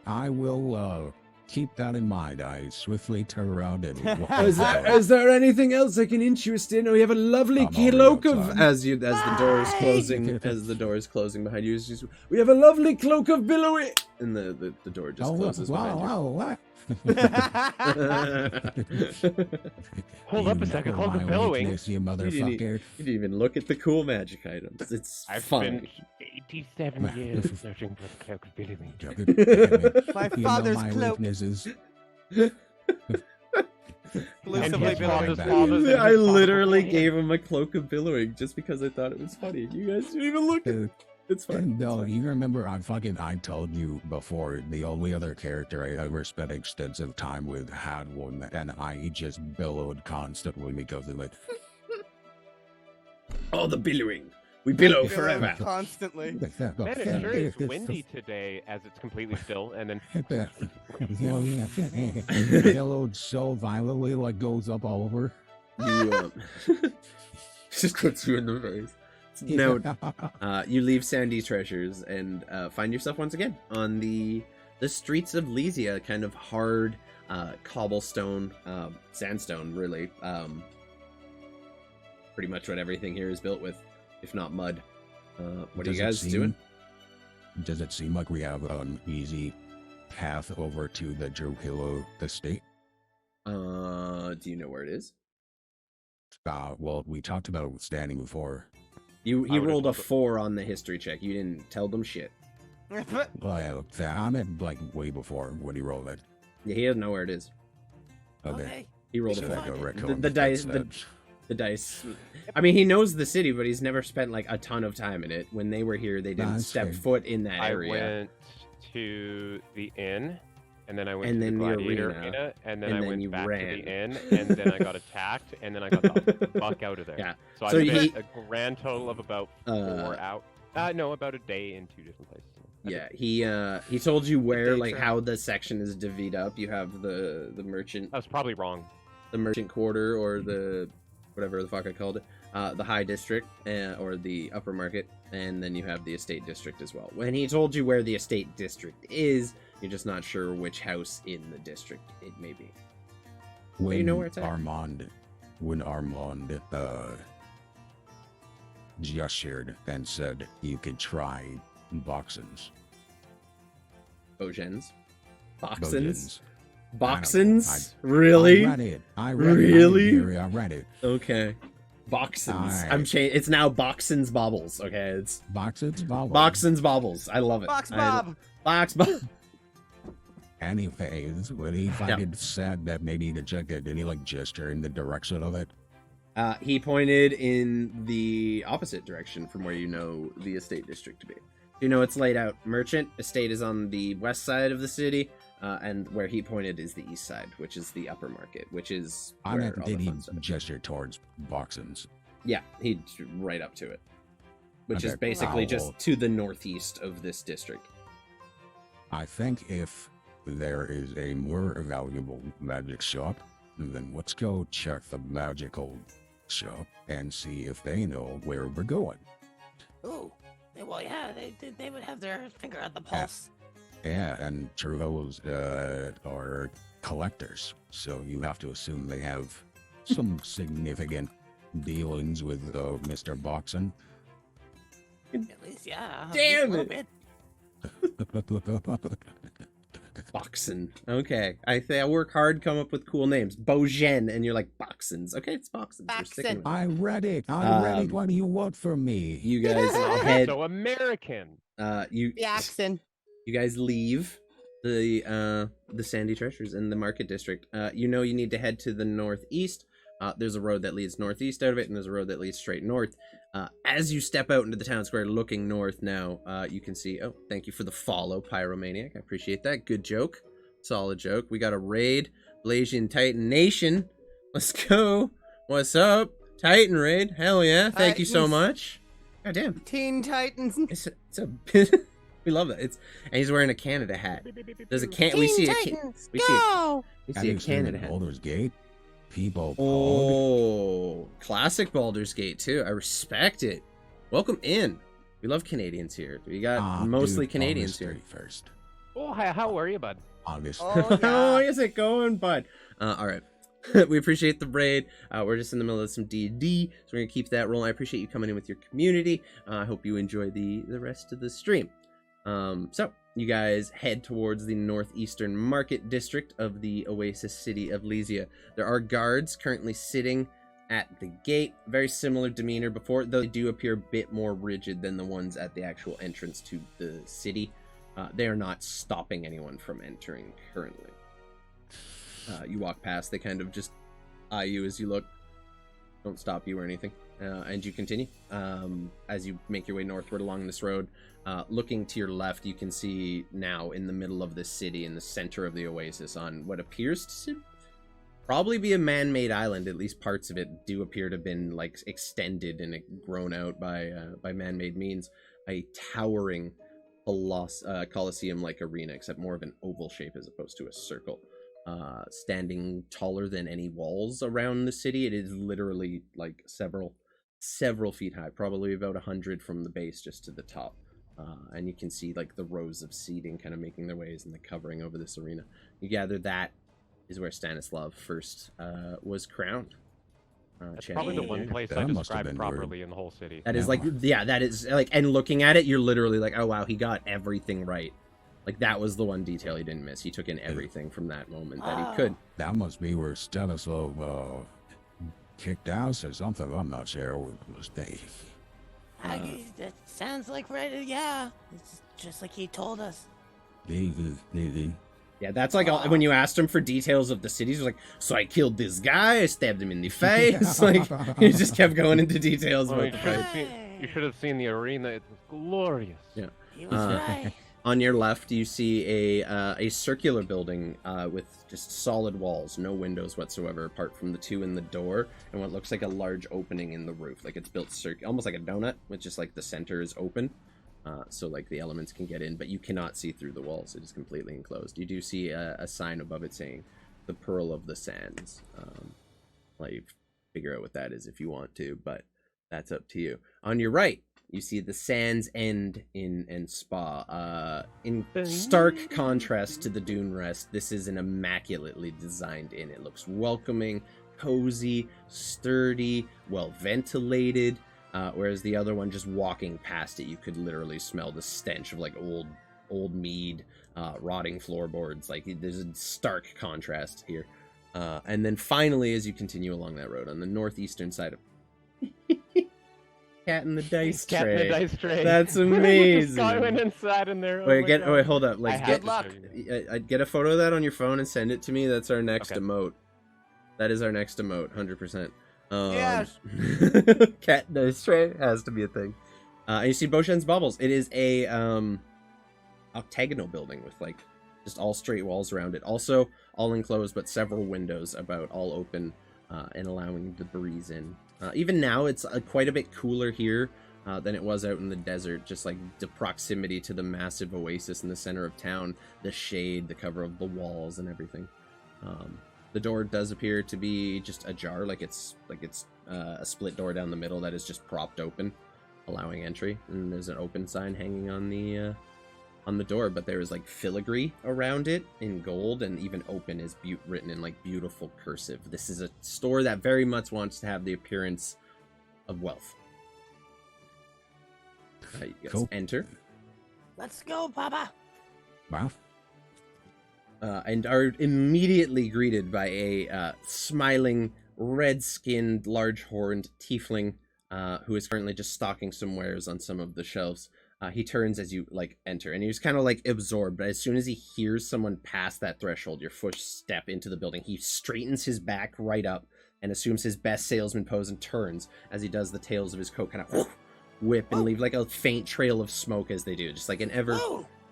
S2: I will keep that in mind. I swiftly turn around and walk
S1: Is there anything else I can interest in? We have a lovely cloak of as the door is closing behind you. We have a lovely cloak of billowy, and the door just closes behind you.
S2: What?
S5: Hold up a second, cloak of billowing.
S2: You motherfucker.
S1: You didn't even look at the cool magic items. It's
S5: I've
S1: fun.
S5: spent 87 years searching for the cloak of billowing.
S3: My father's
S2: my
S3: cloak.
S2: weaknesses.
S3: Exclusively billowing.
S1: I literally gave him a cloak of billowing just because I thought it was funny. You guys didn't even look at it. It's fine.
S2: No, you remember I told you before, the only other character I ever spent extensive time with had one, and I just billowed constantly because of it.
S1: Oh, the billowing. We billow
S3: Billow
S1: forever.
S3: constantly.
S5: Man, it sure is windy today as it's completely still, and then
S2: Yellowed so violently, like goes up all over.
S1: You just puts you in the face. No, you leave Sandy Treasures and find yourself once again on the streets of Lysia, kind of hard cobblestone, sandstone, really. Pretty much what everything here is built with, if not mud. What are you guys doing?
S2: Does it seem like we have an easy path over to the Drupilo estate?
S1: Do you know where it is?
S2: Well, we talked about it standing before.
S1: He
S5: would've
S1: rolled a
S5: told
S1: 4 on the history check. You didn't tell them shit.
S2: Well, I meant like way before when he rolled it.
S1: Yeah, he doesn't know where it is.
S2: Okay.
S1: He rolled
S2: So
S1: a
S2: I
S1: 4.
S2: go Rick
S1: The
S2: Cohen
S1: dice,
S2: instead.
S1: the dice. I mean, he knows the city, but he's never spent like a ton of time in it. When they were here, they didn't
S2: That's
S1: step
S2: fair.
S1: foot in that
S5: I
S1: area.
S5: went to the inn, and then I went
S1: And
S5: to the
S1: then the
S5: Gladiator
S1: arena,
S5: Arena, and then
S1: and
S5: I
S1: then
S5: went
S1: you
S5: back
S1: ran.
S5: to the inn, and then I got attacked, and then I got the fuck out of there.
S1: Yeah.
S5: So I
S1: So
S5: spent a grand total of about 4
S1: Uh,
S5: hours. No, about a day in 2 different places.
S1: Yeah, he told you where,
S3: day
S1: like,
S3: trip.
S1: how the section is divvied up. You have the merchant,
S5: I was probably wrong.
S1: the merchant quarter, or the whatever the fuck I called it, the high district, or the upper market, and then you have the estate district as well. When he told you where the estate district is, you're just not sure which house in the district it may be.
S2: When
S1: you know where it's at?
S2: Armand gestured and said you could try Boxins.
S1: Bogens, Boxins,
S2: Bogens.
S1: Boxins, really?
S2: I read it. I read
S1: Really?
S2: it. I read it.
S1: Okay, Boxins.
S2: Alright.
S1: I'm changing. It's now Boxins Bobbles. Okay, it's
S2: Boxins?
S1: Boxins Bobbles. I love it.
S3: Box
S1: I-
S3: Bob.
S1: Box Bob.
S2: Anyways, when he fucking said that maybe to check it, did he like gesture in the direction of it?
S1: He pointed in the opposite direction from where you know the estate district to be. You know it's laid out. Merchant estate is on the west side of the city, and where he pointed is the east side, which is the upper market, which is
S2: I
S1: where
S2: meant
S1: all the
S2: did he
S1: fun stuff is.
S2: gesture towards Boxins?
S1: Yeah, he'd right up to it, which is
S2: Okay,
S1: basically
S2: well-
S1: just to the northeast of this district.
S2: I think if there is a more valuable magic shop, then let's go check the magical shop and see if they know where we're going.
S6: Ooh. Well, yeah, they would have their finger on the pulse.
S2: Yeah, and Churros are collectors, so you have to assume they have some significant dealings with Mr. Boxen.
S6: At least, yeah.
S1: Damn
S6: a
S1: it.
S6: little bit.
S1: Boxin. Okay, I work hard, come up with cool names. Bogen, and you're like Boxins. Okay, it's Boxins. We're sticking with it.
S2: I read it. I read it.
S1: Um,
S2: What do you want from me?
S1: You guys head.
S5: So American.
S1: You
S3: The accent.
S1: you guys leave the Sandy Treasures in the market district. You know you need to head to the northeast. There's a road that leads northeast out of it, and there's a road that leads straight north. As you step out into the town square looking north now, you can see, oh, thank you for the follow, Pyromaniac. I appreciate that. Good joke. Solid joke. We got a raid. Blasian Titan Nation. Let's go. What's up? Titan raid. Hell yeah. Thank you so
S3: Titans.
S1: much. God damn.
S3: Teen Titans.
S1: It's a we love it. And he's wearing a Canada hat. There's a we see a
S3: Titans,
S1: we see a,
S3: go!
S1: we
S2: Have
S1: see a
S2: you seen
S1: Canada hat.
S2: Baldur's Gate? People.
S1: Oh, classic Baldur's Gate too. I respect it. Welcome in. We love Canadians here. We got mostly Canadians here.
S2: First.
S5: Oh, hi, how are you, bud?
S2: August.
S3: Oh,
S1: How
S3: yeah.
S1: is it going, bud? All right. We appreciate the raid. We're just in the middle of some D&D, so we're gonna keep that rolling. I appreciate you coming in with your community. I hope you enjoy the rest of the stream. So you guys head towards the northeastern market district of the oasis city of Lysia. There are guards currently sitting at the gate. Very similar demeanor before, though they do appear a bit more rigid than the ones at the actual entrance to the city. They are not stopping anyone from entering currently. You walk past, they kind of just eye you as you look. Don't stop you or anything. And you continue. As you make your way northward along this road, looking to your left, you can see now in the middle of the city, in the center of the oasis, on what appears to probably be a man-made island. At least parts of it do appear to have been like extended and grown out by man-made means. A towering Colosseum-like arena, except more of an oval shape as opposed to a circle. Standing taller than any walls around the city. It is literally like several feet high, probably about 100 from the base just to the top. And you can see like the rows of seating kind of making their ways and the covering over this arena. You gather that is where Stanislav first was crowned.
S5: That's probably the one place
S2: That
S5: I
S2: must have
S5: described
S2: been
S5: properly in the whole city.
S1: That is like, yeah, that is like, and looking at it, you're literally like, oh wow, he got everything right. Like that was the one detail he didn't miss. He took in everything from that moment that he could.
S2: That must be where Stanislav kicked out or something. I'm not sure what was they.
S6: That sounds like right. Yeah, it's just like he told us.
S1: Yeah, that's like all, when you asked him for details of the cities, he was like, so I killed this guy, I stabbed him in the face. Like he just kept going into details
S5: Well,
S1: about the fight.
S5: you should have seen the arena. It was glorious.
S1: Yeah.
S6: He was right.
S1: On your left, you see a circular building with just solid walls, no windows whatsoever, apart from the two in the door, and what looks like a large opening in the roof. Like it's built almost like a donut, with just like the center is open, so like the elements can get in, but you cannot see through the walls. It is completely enclosed. You do see a sign above it saying, "The Pearl of the Sands." Let you figure out what that is if you want to, but that's up to you. On your right, you see the Sands End Inn and Spa. In stark contrast to the Dune Rest, this is an immaculately designed inn. It looks welcoming, cozy, sturdy, well ventilated. Whereas the other one, just walking past it, you could literally smell the stench of like old mead, rotting floorboards. Like there's a stark contrast here. And then finally, as you continue along that road, on the northeastern side of Cat in the dice tray.
S5: Cat in the dice tray.
S1: That's
S5: Just
S1: amazing.
S5: going inside in there.
S1: Wait, hold up. Like,
S5: Good
S6: luck.
S1: Get a photo of that on your phone and send it to me. That's our next
S5: Okay.
S1: emote. That is our next emote, 100%.
S6: Yes.
S1: Cat in the dice tray has to be a thing. And you see Boshen's Bubbles. It is a octagonal building with like just all straight walls around it. Also all enclosed, but several windows about all open and allowing the breeze in. Even now, it's quite a bit cooler here than it was out in the desert. Just like the proximity to the massive oasis in the center of town, the shade, the cover of the walls, and everything. The door does appear to be just ajar, like it's a split door down the middle that is just propped open, allowing entry. And there's an open sign hanging on the door, but there is like filigree around it in gold, and even open is written in like beautiful cursive. This is a store that very much wants to have the appearance of wealth. You guys
S2: Cool.
S1: enter
S6: Let's go, Papa.
S2: Wow.
S1: and are immediately greeted by a smiling, red-skinned, large-horned tiefling who is currently just stocking some wares on some of the shelves. He turns as you enter, and he's kind of absorbed, but as soon as he hears someone pass that threshold, your footstep into the building, he straightens his back right up and assumes his best salesman pose and turns. As he does, the tails of his coat kind of whip and leave a faint trail of smoke as they do, just like an ever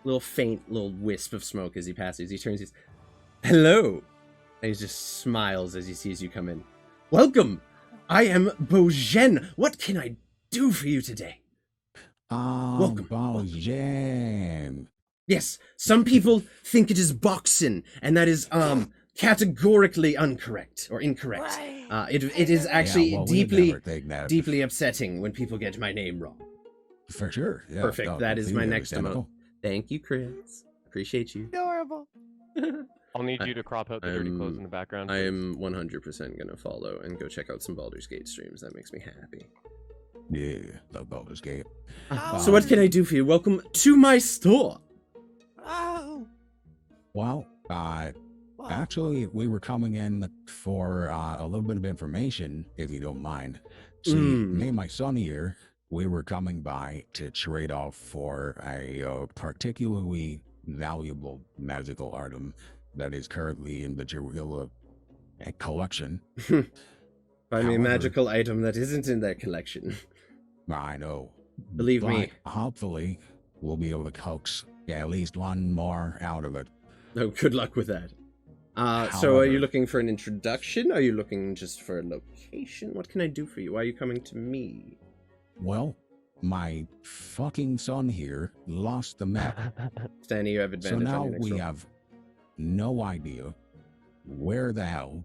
S1: little faint little wisp of smoke as he passes. He turns, he's, "Hello," and he just smiles as he sees you come in. "Welcome. I am Bojen. What can I do for you today?" Welcome.
S2: Bojen.
S1: Yes, some people think it is boxing, and that is categorically incorrect.
S6: Right.
S1: It is actually
S2: Yeah, well, we'd
S1: deeply
S2: never take that.
S1: deeply upsetting when people get my name wrong.
S2: For sure. Yeah,
S1: Perfect.
S2: no,
S1: That is my
S2: completely
S1: next emote.
S2: understandable.
S1: Thank you, Chris. Appreciate you.
S6: Adorable.
S5: I'll need you to crop out the dirty clothes in the background.
S1: I am 100% gonna follow and go check out some Baldur's Gate streams. That makes me happy.
S2: Yeah, love Baldur's Gate.
S1: So what can I do for you? Welcome to my store.
S6: Oh.
S2: Well,
S6: Well,
S2: actually, we were coming in for a little bit of information, if you don't mind. See,
S1: Mm.
S2: me and my son here, we were coming by to trade off for a particularly valuable magical item that is currently in the Jarilla collection.
S1: Find me a
S2: However-
S1: magical item that isn't in their collection.
S2: I know.
S1: Believe
S2: but
S1: me.
S2: hopefully, we'll be able to coax at least one more out of it.
S1: Oh, good luck with that. So are you
S2: However-
S1: looking for an introduction? Are you looking just for a location? What can I do for you? Why are you coming to me?
S2: Well, my fucking son here lost the map.
S1: Stanley, you have
S2: So
S1: advantage on
S2: now
S1: your next
S2: we
S1: roll.
S2: have no idea where the hell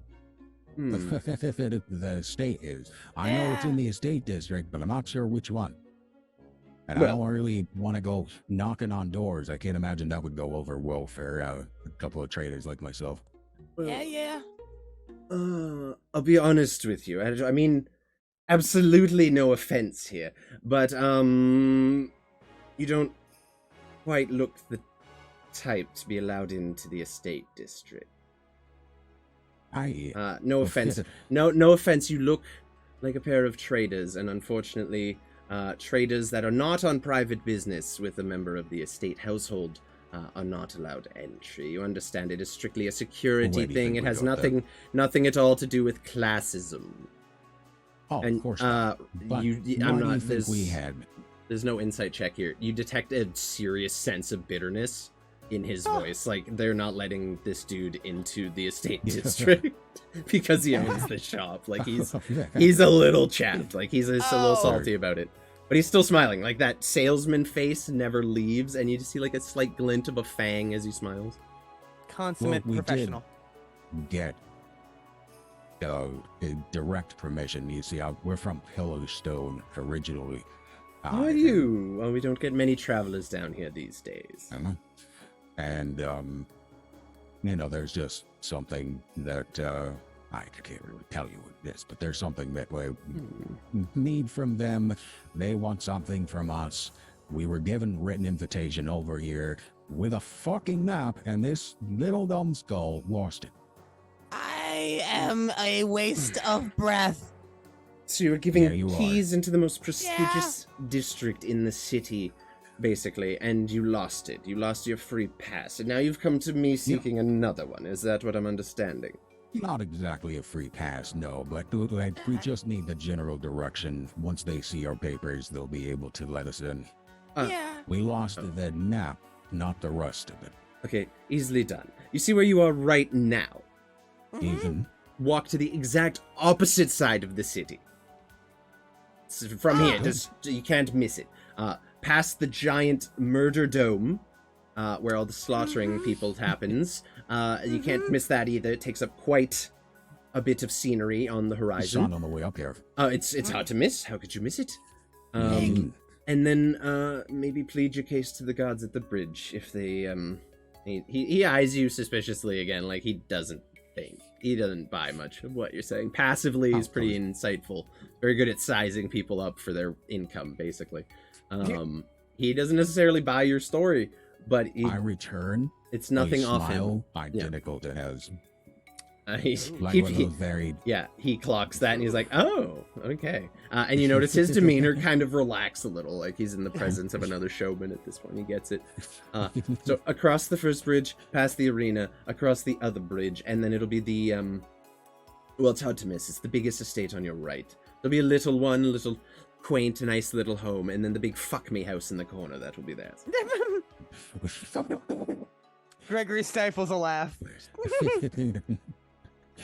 S2: the estate is. I know it's in the estate district, but I'm not sure which one. And I
S1: Well-
S2: don't really want to go knocking on doors. I can't imagine that would go over well for a couple of traders like myself.
S6: Yeah.
S1: I'll be honest with you. I mean, absolutely no offense here, but you don't quite look the type to be allowed into the estate district. No offense. No offense. You look like a pair of traders, and unfortunately, traders that are not on private business with a member of the estate household are not allowed entry. You understand? It is strictly a security
S2: Where do you
S1: thing.
S2: think
S1: It
S2: we
S1: has
S2: got that?
S1: nothing at all to do with classism.
S2: Oh,
S1: And
S2: of course not. But
S1: I'm
S2: why
S1: not.
S2: do you think
S1: There's,
S2: we had?
S1: there's no insight check here. You detect a serious sense of bitterness in his voice. Like, they're not letting this dude into the estate district because he owns the shop. Like, he's a little chapped. Like, he's just a little salty about it. But he's still smiling. Like, that salesman face never leaves, and you just see, like, a slight glint of a fang as he smiles.
S3: Consummate
S2: we did.
S3: professional.
S2: Get direct permission. You see, we're from Pillowstone originally.
S1: How are you? Well, we don't get many travelers down here these days.
S2: And there's just something that I can't really tell you this, but there's something that we need from them. They want something from us. We were given written invitation over here with a fucking map, and this little dumb skull lost it.
S6: I am a waste of breath.
S1: So you were giving
S2: Yeah, you
S1: keys into the most prestigious district in the city, basically, and you lost it. You lost your free pass, and now you've come to me seeking another one. Is that what I'm understanding?
S2: Not exactly a free pass, no, but we just need the general direction. Once they see our papers, they'll be able to let us in.
S6: Yeah.
S2: We lost the map, not the rest of it.
S1: Okay, easily done. You see where you are right now.
S2: Even
S1: Walk to the exact opposite side of the city. From here, just you can't miss it. Past the giant murder dome, where all the slaughtering people happens. You can't miss that either. It takes up quite a bit of scenery on the
S2: the
S1: horizon.
S2: sun on the way up here.
S1: It's hard to miss. How could you miss it? And then maybe plead your case to the gods at the bridge if they he eyes you suspiciously again, like he doesn't buy much of what you're saying. Passively, he's pretty insightful, very good at sizing people up for their income, basically. He doesn't necessarily buy your story, but
S2: I return.
S1: it's nothing
S2: a
S1: off him.
S2: smile identical to his. Like
S1: he-
S2: one of those very.
S1: Yeah, he clocks that and he's like, oh, okay. And you notice his demeanor kind of relax a little, like he's in the presence of another showman at this point. He gets it. So across the first bridge, past the arena, across the other bridge, and then it'll be the, well, it's hard to miss. It's the biggest estate on your right. There'll be a little one, a little quaint, nice little home, and then the big fuck me house in the corner. That will be theirs.
S3: Gregory stifles a laugh.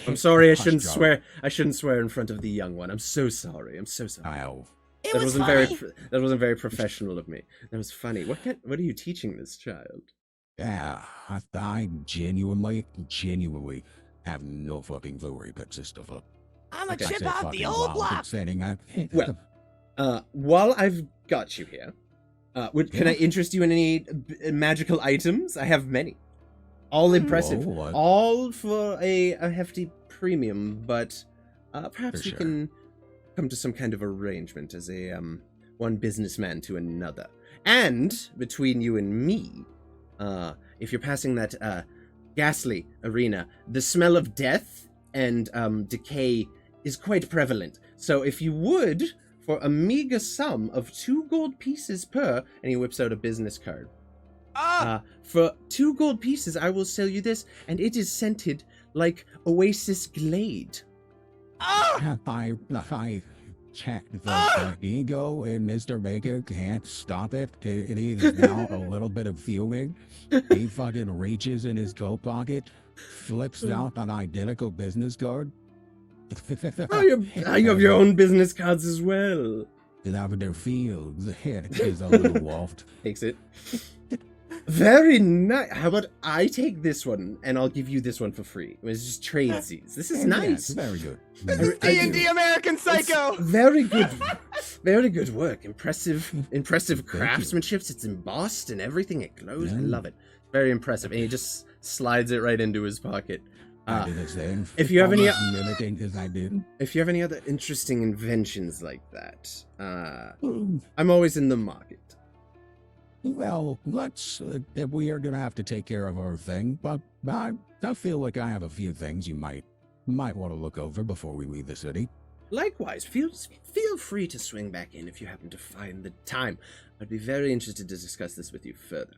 S1: I'm sorry, I
S2: Hush,
S1: shouldn't
S2: Joe.
S1: swear. I shouldn't swear in front of the young one. I'm so sorry. I'm so sorry.
S2: Ow.
S6: It
S1: That
S6: was
S1: wasn't
S6: funny.
S1: that wasn't very professional of me. That was funny. What are you teaching this child?
S2: Yeah, I genuinely have no fucking clue where he picks this stuff up.
S6: I'm a
S1: Okay.
S2: I
S6: chip
S2: said
S6: off
S2: fucking
S6: the old
S2: wild
S6: block.
S2: upsetting.
S1: Well, while I've got you here, can I interest you in any magical items? I have many, all impressive,
S2: Whoa, what?
S1: all for a hefty premium. But perhaps
S2: For
S1: we
S2: sure.
S1: can come to some kind of arrangement as a one businessman to another. And between you and me, if you're passing that ghastly arena, the smell of death and decay is quite prevalent. So if you would, for a meager sum of 2 gold pieces per, and he whips out a business card. For 2 gold pieces, I will sell you this, and it is scented like Oasis Glade.
S2: I checked the ego in Mr. Baker can't stop it. It is now a little bit of fuming. He fucking reaches in his coat pocket, flips out an identical business card.
S1: Oh, you have your own business cards as well.
S2: Lavender Fields. It is a little waft.
S1: Takes it. Very nice. How about I take this one and I'll give you this one for free? It's just tradesies. This is nice.
S2: Yes, very good.
S3: This is D&D American Psycho.
S1: It's very good. Very good work. Impressive craftsmanship. It's embossed and everything. It glows. I love it. Very impressive. And he just slides it right into his pocket.
S2: I did the same.
S1: If you have any,
S2: mimicking as I did.
S1: If you have any other interesting inventions like that, I'm always in the market.
S2: Well, let's. We are gonna have to take care of our thing, but I feel like I have a few things you might want to look over before we leave the city.
S1: Likewise, feel free to swing back in if you happen to find the time. I'd be very interested to discuss this with you further.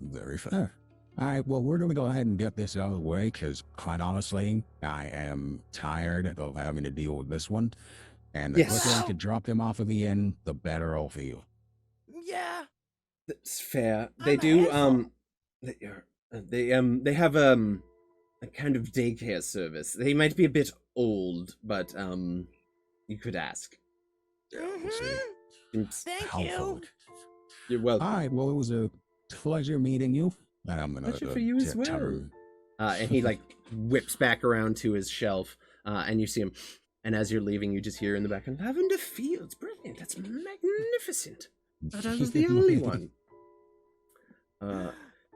S2: Very fair. All right, well, we're going to go ahead and get this out of the way, because, quite honestly, I am tired of having to deal with this one. And the quicker I can drop him off of the inn, the better I'll feel.
S3: Yeah.
S1: That's fair. They do, they have, a kind of daycare service. They might be a bit old, but, you could ask.
S3: Thank you.
S1: You're welcome.
S2: All right, well, it was a pleasure meeting you.
S1: Pleasure for you as well. And he whips back around to his shelf, and you see him. And as you're leaving, you just hear in the background, "Lavender Fields, brilliant! That's magnificent." But I was the only one.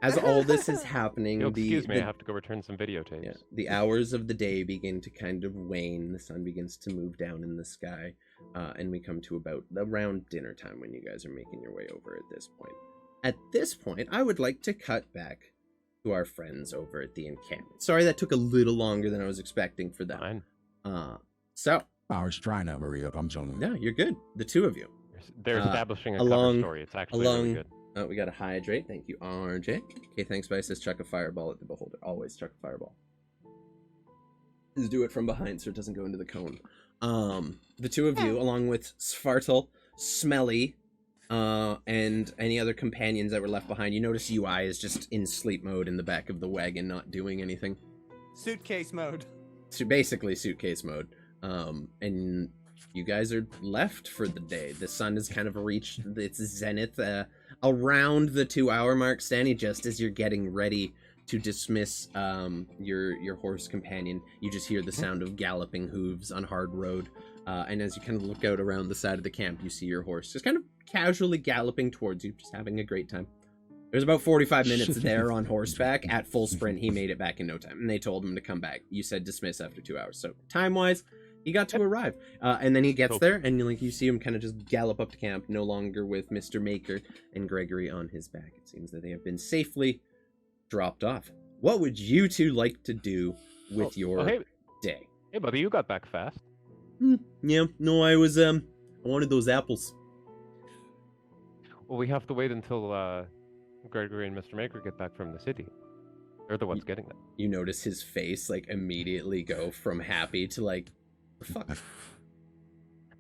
S1: As all this is happening,
S5: excuse me, I have to go return some videotapes.
S1: Yeah, the hours of the day begin to kind of wane. The sun begins to move down in the sky, and we come to about around dinner time when you guys are making your way over at this point. At this point, I would like to cut back to our friends over at the encampment. Sorry that took a little longer than I was expecting for them.
S5: Fine.
S1: So
S2: I was trying to hurry up. I'm sorry.
S1: No, you're good. The two of you.
S5: They're establishing a cover story. It's actually really good.
S1: Oh, we got a hydrate. Thank you, RJ. Okay, thanks, Vice. Says chuck a fireball at the beholder. Always chuck a fireball. Just do it from behind so it doesn't go into the cone. The two of you, along with Svartal, Smelly, and any other companions that were left behind, you notice UI is just in sleep mode in the back of the wagon, not doing anything.
S3: Suitcase mode.
S1: So basically suitcase mode. And you guys are left for the day. The sun has kind of reached its zenith around the 2-hour mark, Stanny, just as you're getting ready to dismiss your horse companion. You just hear the sound of galloping hooves on hard road. And as you kind of look out around the side of the camp, you see your horse just kind of casually galloping towards you, just having a great time. It was about 45 minutes there on horseback. At full sprint, he made it back in no time. And they told him to come back. You said dismiss after 2 hours. So time-wise, he got to arrive. And then he gets there, and you see him kind of just gallop up to camp, no longer with Mr. Maker and Gregory on his back. It seems that they have been safely dropped off. What would you two like to do with your day?
S5: Hey, buddy, you got back fast.
S1: Yeah, no, I wanted those apples.
S5: Well, we have to wait until Gregory and Mr. Maker get back from the city. They're the ones getting them.
S1: You notice his face immediately go from happy to fuck.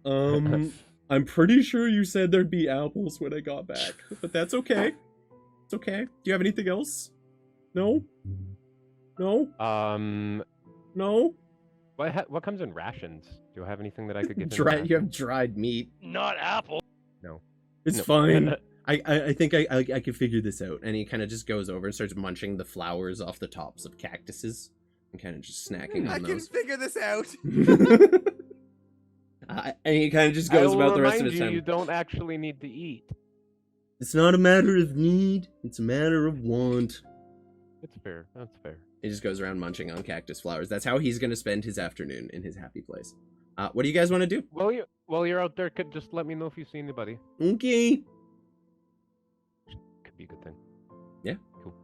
S1: I'm pretty sure you said there'd be apples when I got back, but that's okay. It's okay. Do you have anything else? No? No? No?
S5: What comes in rations? Do I have anything that I could get?
S1: You have dried meat.
S4: Not apple.
S5: No.
S1: It's fine. I think I can figure this out. And he kind of just goes over and starts munching the flowers off the tops of cactuses and kind of just snacking on those.
S3: I can figure this out.
S1: And he kind of just goes about the rest of his time.
S5: You don't actually need to eat.
S1: It's not a matter of need. It's a matter of want.
S5: It's fair. That's fair.
S1: He just goes around munching on cactus flowers. That's how he's going to spend his afternoon in his happy place. What do you guys want to do?
S5: While you're out there, just let me know if you see anybody.
S1: Okay.
S5: Could be a good thing.
S1: Yeah.
S5: Cool.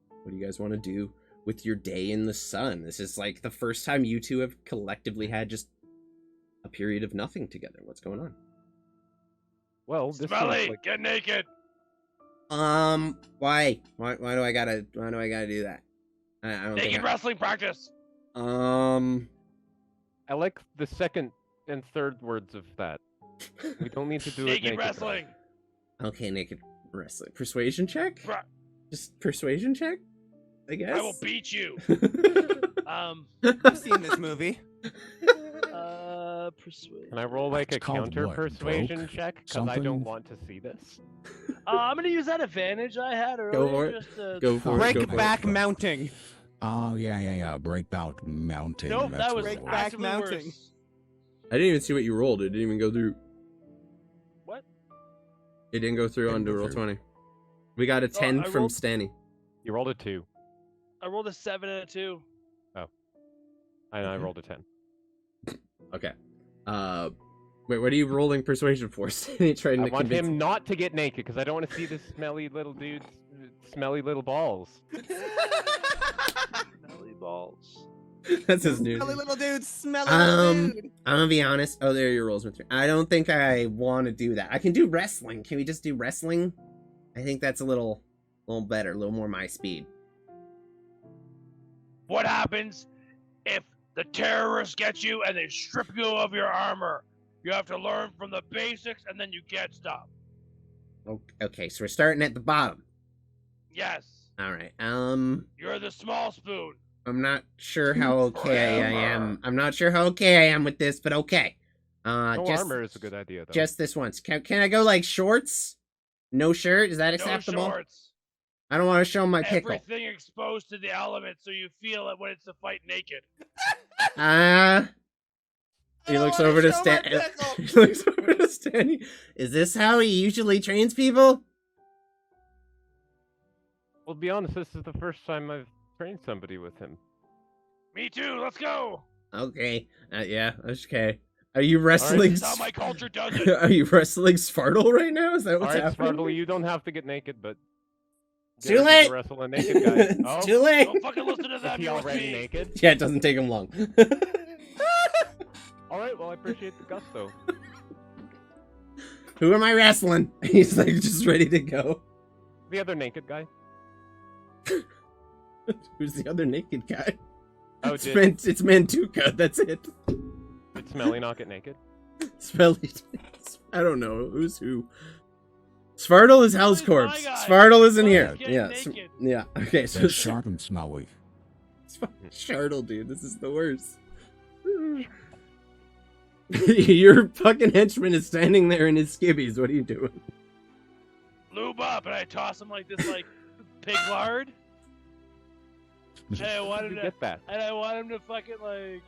S1: What do you guys want to do with your day in the sun? This is the first time you two have collectively had just a period of nothing together. What's going on?
S5: Well, this
S4: Smelly, get naked.
S1: Why? Why do I gotta do that? I don't
S4: naked wrestling practice.
S5: I like the second and third words of that. We don't need to do it naked
S4: wrestling.
S1: Okay, naked wrestling. Persuasion check? Just persuasion check, I guess.
S4: I will beat you.
S3: I've seen this movie.
S4: Persuade.
S5: Can I roll like
S2: It's
S5: a
S2: called
S5: counter
S2: what,
S5: persuasion
S2: broke?
S5: check? Because I
S2: Something?
S5: don't want to see this.
S4: I'm gonna use that advantage I had earlier.
S1: Go for it.
S4: Just to...
S1: Go for it. Go
S3: Break
S1: for
S3: back
S1: it.
S3: mounting.
S2: Oh, yeah. Breakout mounting.
S4: Nope,
S2: that's
S4: that was
S2: what it
S3: Break back
S4: actively
S3: mounting.
S4: worse.
S1: I didn't even see what you rolled. It didn't even go through.
S4: What?
S1: It didn't go through
S2: Didn't
S1: onto
S2: go
S1: roll
S2: through.
S1: 20. We got a 10
S4: I
S1: from
S4: rolled-
S1: Stanny.
S5: You rolled a 2,
S4: I rolled a 7 and a 2.
S5: and I
S1: Okay.
S5: rolled a 10.
S1: Okay. Wait, what are you rolling persuasion for? Stanny trying
S5: I
S1: to
S5: want
S1: convince
S5: him not to get naked because I don't want to see this smelly little dude's smelly little balls.
S4: Smelly balls.
S1: That's his new.
S3: Smelly little dude, smelly
S1: Um,
S3: little dude.
S1: I'm gonna be honest. Oh, there are your rolls, Mr. I don't think I want to do that. I can do wrestling. Can we just do wrestling? I think that's a little better, a little more my speed.
S4: What happens if the terrorists get you and they strip you of your armor? You have to learn from the basics and then you get stuff.
S1: Okay, so we're starting at the bottom.
S4: Yes.
S1: All right.
S4: You're the small spoon.
S1: I'm not sure how okay I am.
S4: Forever.
S1: I'm not sure how okay I am with this, but okay.
S5: No
S1: Just
S5: armor is a good idea, though.
S1: just this once. Can I go like shorts? No shirt? Is that
S4: No
S1: acceptable?
S4: shorts.
S1: I don't want to show my pickle.
S4: Everything exposed to the elements so you feel it when it's a fight naked.
S1: He looks over to Stan. He looks over to Stanny. Is this how he usually trains people?
S5: Well, to be honest, this is the first time I've trained somebody with him.
S4: Me too, let's go.
S1: Okay. Yeah. Okay. Are you wrestling?
S4: This is how my culture does it.
S1: Are you wrestling Svartle right now? Is that what's
S5: Alright,
S1: happening?
S5: Spartle, you don't have to get naked, but...
S1: Too
S5: get ready
S1: late!
S5: to wrestle a naked guy.
S1: It's
S5: Oh,
S1: too late.
S4: Don't fucking listen to
S5: is
S4: them,
S5: he
S4: you're with
S5: already
S4: me.
S5: naked?
S1: Yeah, it doesn't take him long.
S5: Alright, well, I appreciate the gusto.
S1: Who am I wrestling? He's like just ready to go.
S5: The other naked guy.
S1: Who's the other naked guy?
S5: Oh,
S1: it's,
S5: did,
S1: it's Mantuka. That's it.
S5: did Smelly not get naked?
S1: Smelly. I don't know who's who. Svartle is Hell's
S4: Smelly's my
S1: corpse.
S4: guy.
S1: Svartle isn't
S4: Smelly's
S1: here.
S4: getting
S1: Yeah.
S4: naked.
S1: Yeah. Okay. So
S2: That's sharp and smelly.
S1: Shartle, dude, this is the worst. Your fucking henchman is standing there in his skivvies. What are you doing?
S4: Lube up and I toss him like this, like pig lard. And I want
S5: Did
S4: him
S5: you
S4: to,
S5: get that?
S4: and I want him to fucking like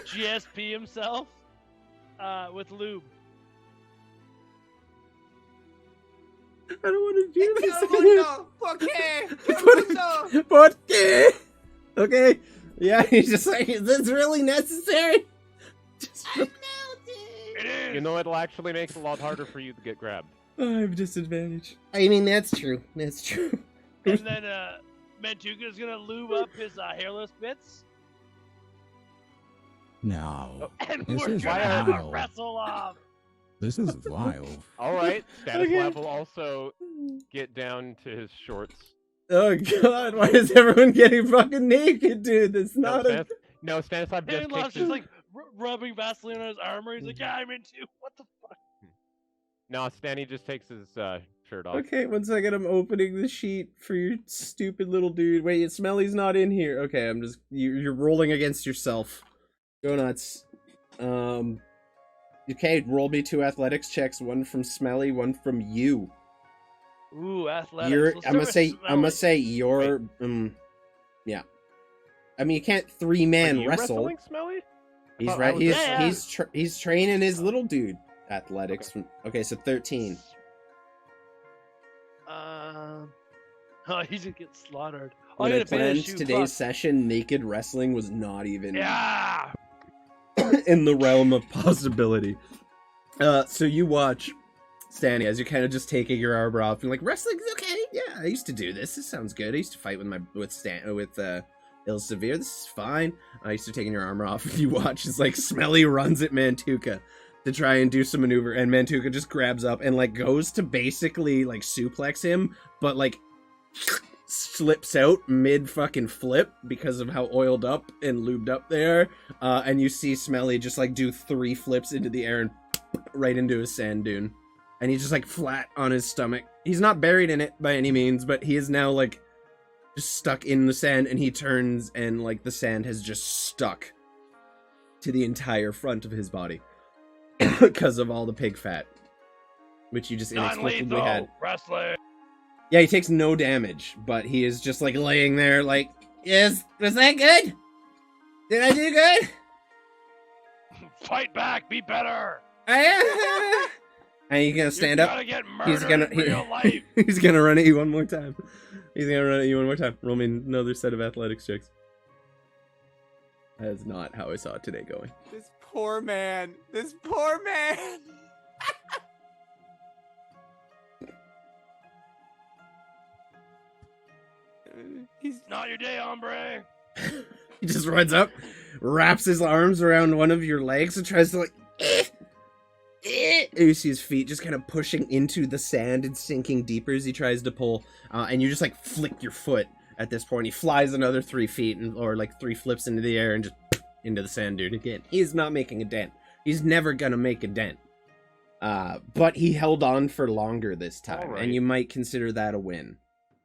S4: GSP himself with lube.
S1: I don't want to do this.
S3: Mundo,
S1: Por qué? Okay. Yeah, he's just like, is this really necessary? Just...
S4: It is.
S5: You know, it'll actually make it a lot harder for you to get grabbed.
S1: I have disadvantage. I mean, that's true. That's true.
S4: And then Mantuka's gonna lube up his hairless bits,
S2: No.
S4: and
S2: This
S4: we're
S2: is
S4: gonna have a
S2: vile.
S4: wrestle off.
S2: This is vile.
S5: Alright, Stanislav
S1: Okay.
S5: will also get down to his shorts.
S1: Oh god, why is everyone getting fucking naked, dude? That's not a...
S5: No, Stanislav just
S4: Danilow's
S5: takes
S4: just
S5: his...
S4: like rubbing Vaseline on his armor. He's like, yeah, I'm into. What the fuck?
S5: No, Stanny just takes his shirt off.
S1: Okay, one second, I'm opening the sheet for your stupid little dude. Wait, Smelly's not in here. Okay, I'm just... You're rolling against yourself. Go nuts. Okay, roll me 2 athletics checks. One from Smelly, one from you.
S4: Ooh, athletics.
S1: You're,
S4: Let's
S1: I'm
S4: start
S1: gonna
S4: with
S1: say, I'm gonna
S4: Smelly.
S1: say you're, yeah. I mean, you can't
S5: Are
S1: 3-man
S5: you
S1: wrestle.
S5: wrestling, Smelly?
S1: He's
S5: Oh, I
S1: right.
S5: was
S1: He's
S5: just-
S4: Yeah.
S1: he's training his little dude. Athletics. Okay, so 13.
S4: Oh, he's gonna get slaughtered. Oh,
S1: When
S4: I
S1: I
S4: gotta finish
S1: planned
S4: you.
S1: today's
S4: Fuck.
S1: session, naked wrestling was not even
S4: Yeah.
S1: in the realm of possibility. So you watch Stanny as you're kind of just taking your armor off and like, wrestling's okay. Yeah, I used to do this. This sounds good. I used to fight with Ilsevere. This is fine. I used to taking your armor off, and you watch as like Smelly runs at Mantuka to try and do some maneuver, and Mantuka just grabs up and like goes to basically like suplex him, but like slips out mid fucking flip because of how oiled up and lubed up they are. And you see Smelly just like do 3 flips into the air and right into a sand dune and he's just like flat on his stomach. He's not buried in it by any means, but he is now like just stuck in the sand, and he turns and like the sand has just stuck to the entire front of his body because of all the pig fat, which you just inexplicably had.
S4: Wrestling.
S1: Yeah, he takes no damage, but he is just like laying there like, yes, was that good? Did I do good?
S4: Fight back, be better.
S1: And he's gonna stand
S4: You're
S1: up.
S4: gonna get
S1: He's
S4: murdered in real life.
S1: He's gonna run at you one more time. Roll me another set of athletics checks. That is not how I saw today going.
S7: This poor man. This poor man.
S4: He's not your day, hombre.
S1: He just runs up, wraps his arms around one of your legs, and tries to like. You see his feet just kind of pushing into the sand and sinking deeper as he tries to pull, and you just like flick your foot. At this point, he flies another 3 feet, or like 3 flips into the air and just into the sand dune again. He's not making a dent. He's never gonna make a dent. But he held on for longer this time,
S5: All right.
S1: and you might consider that a win.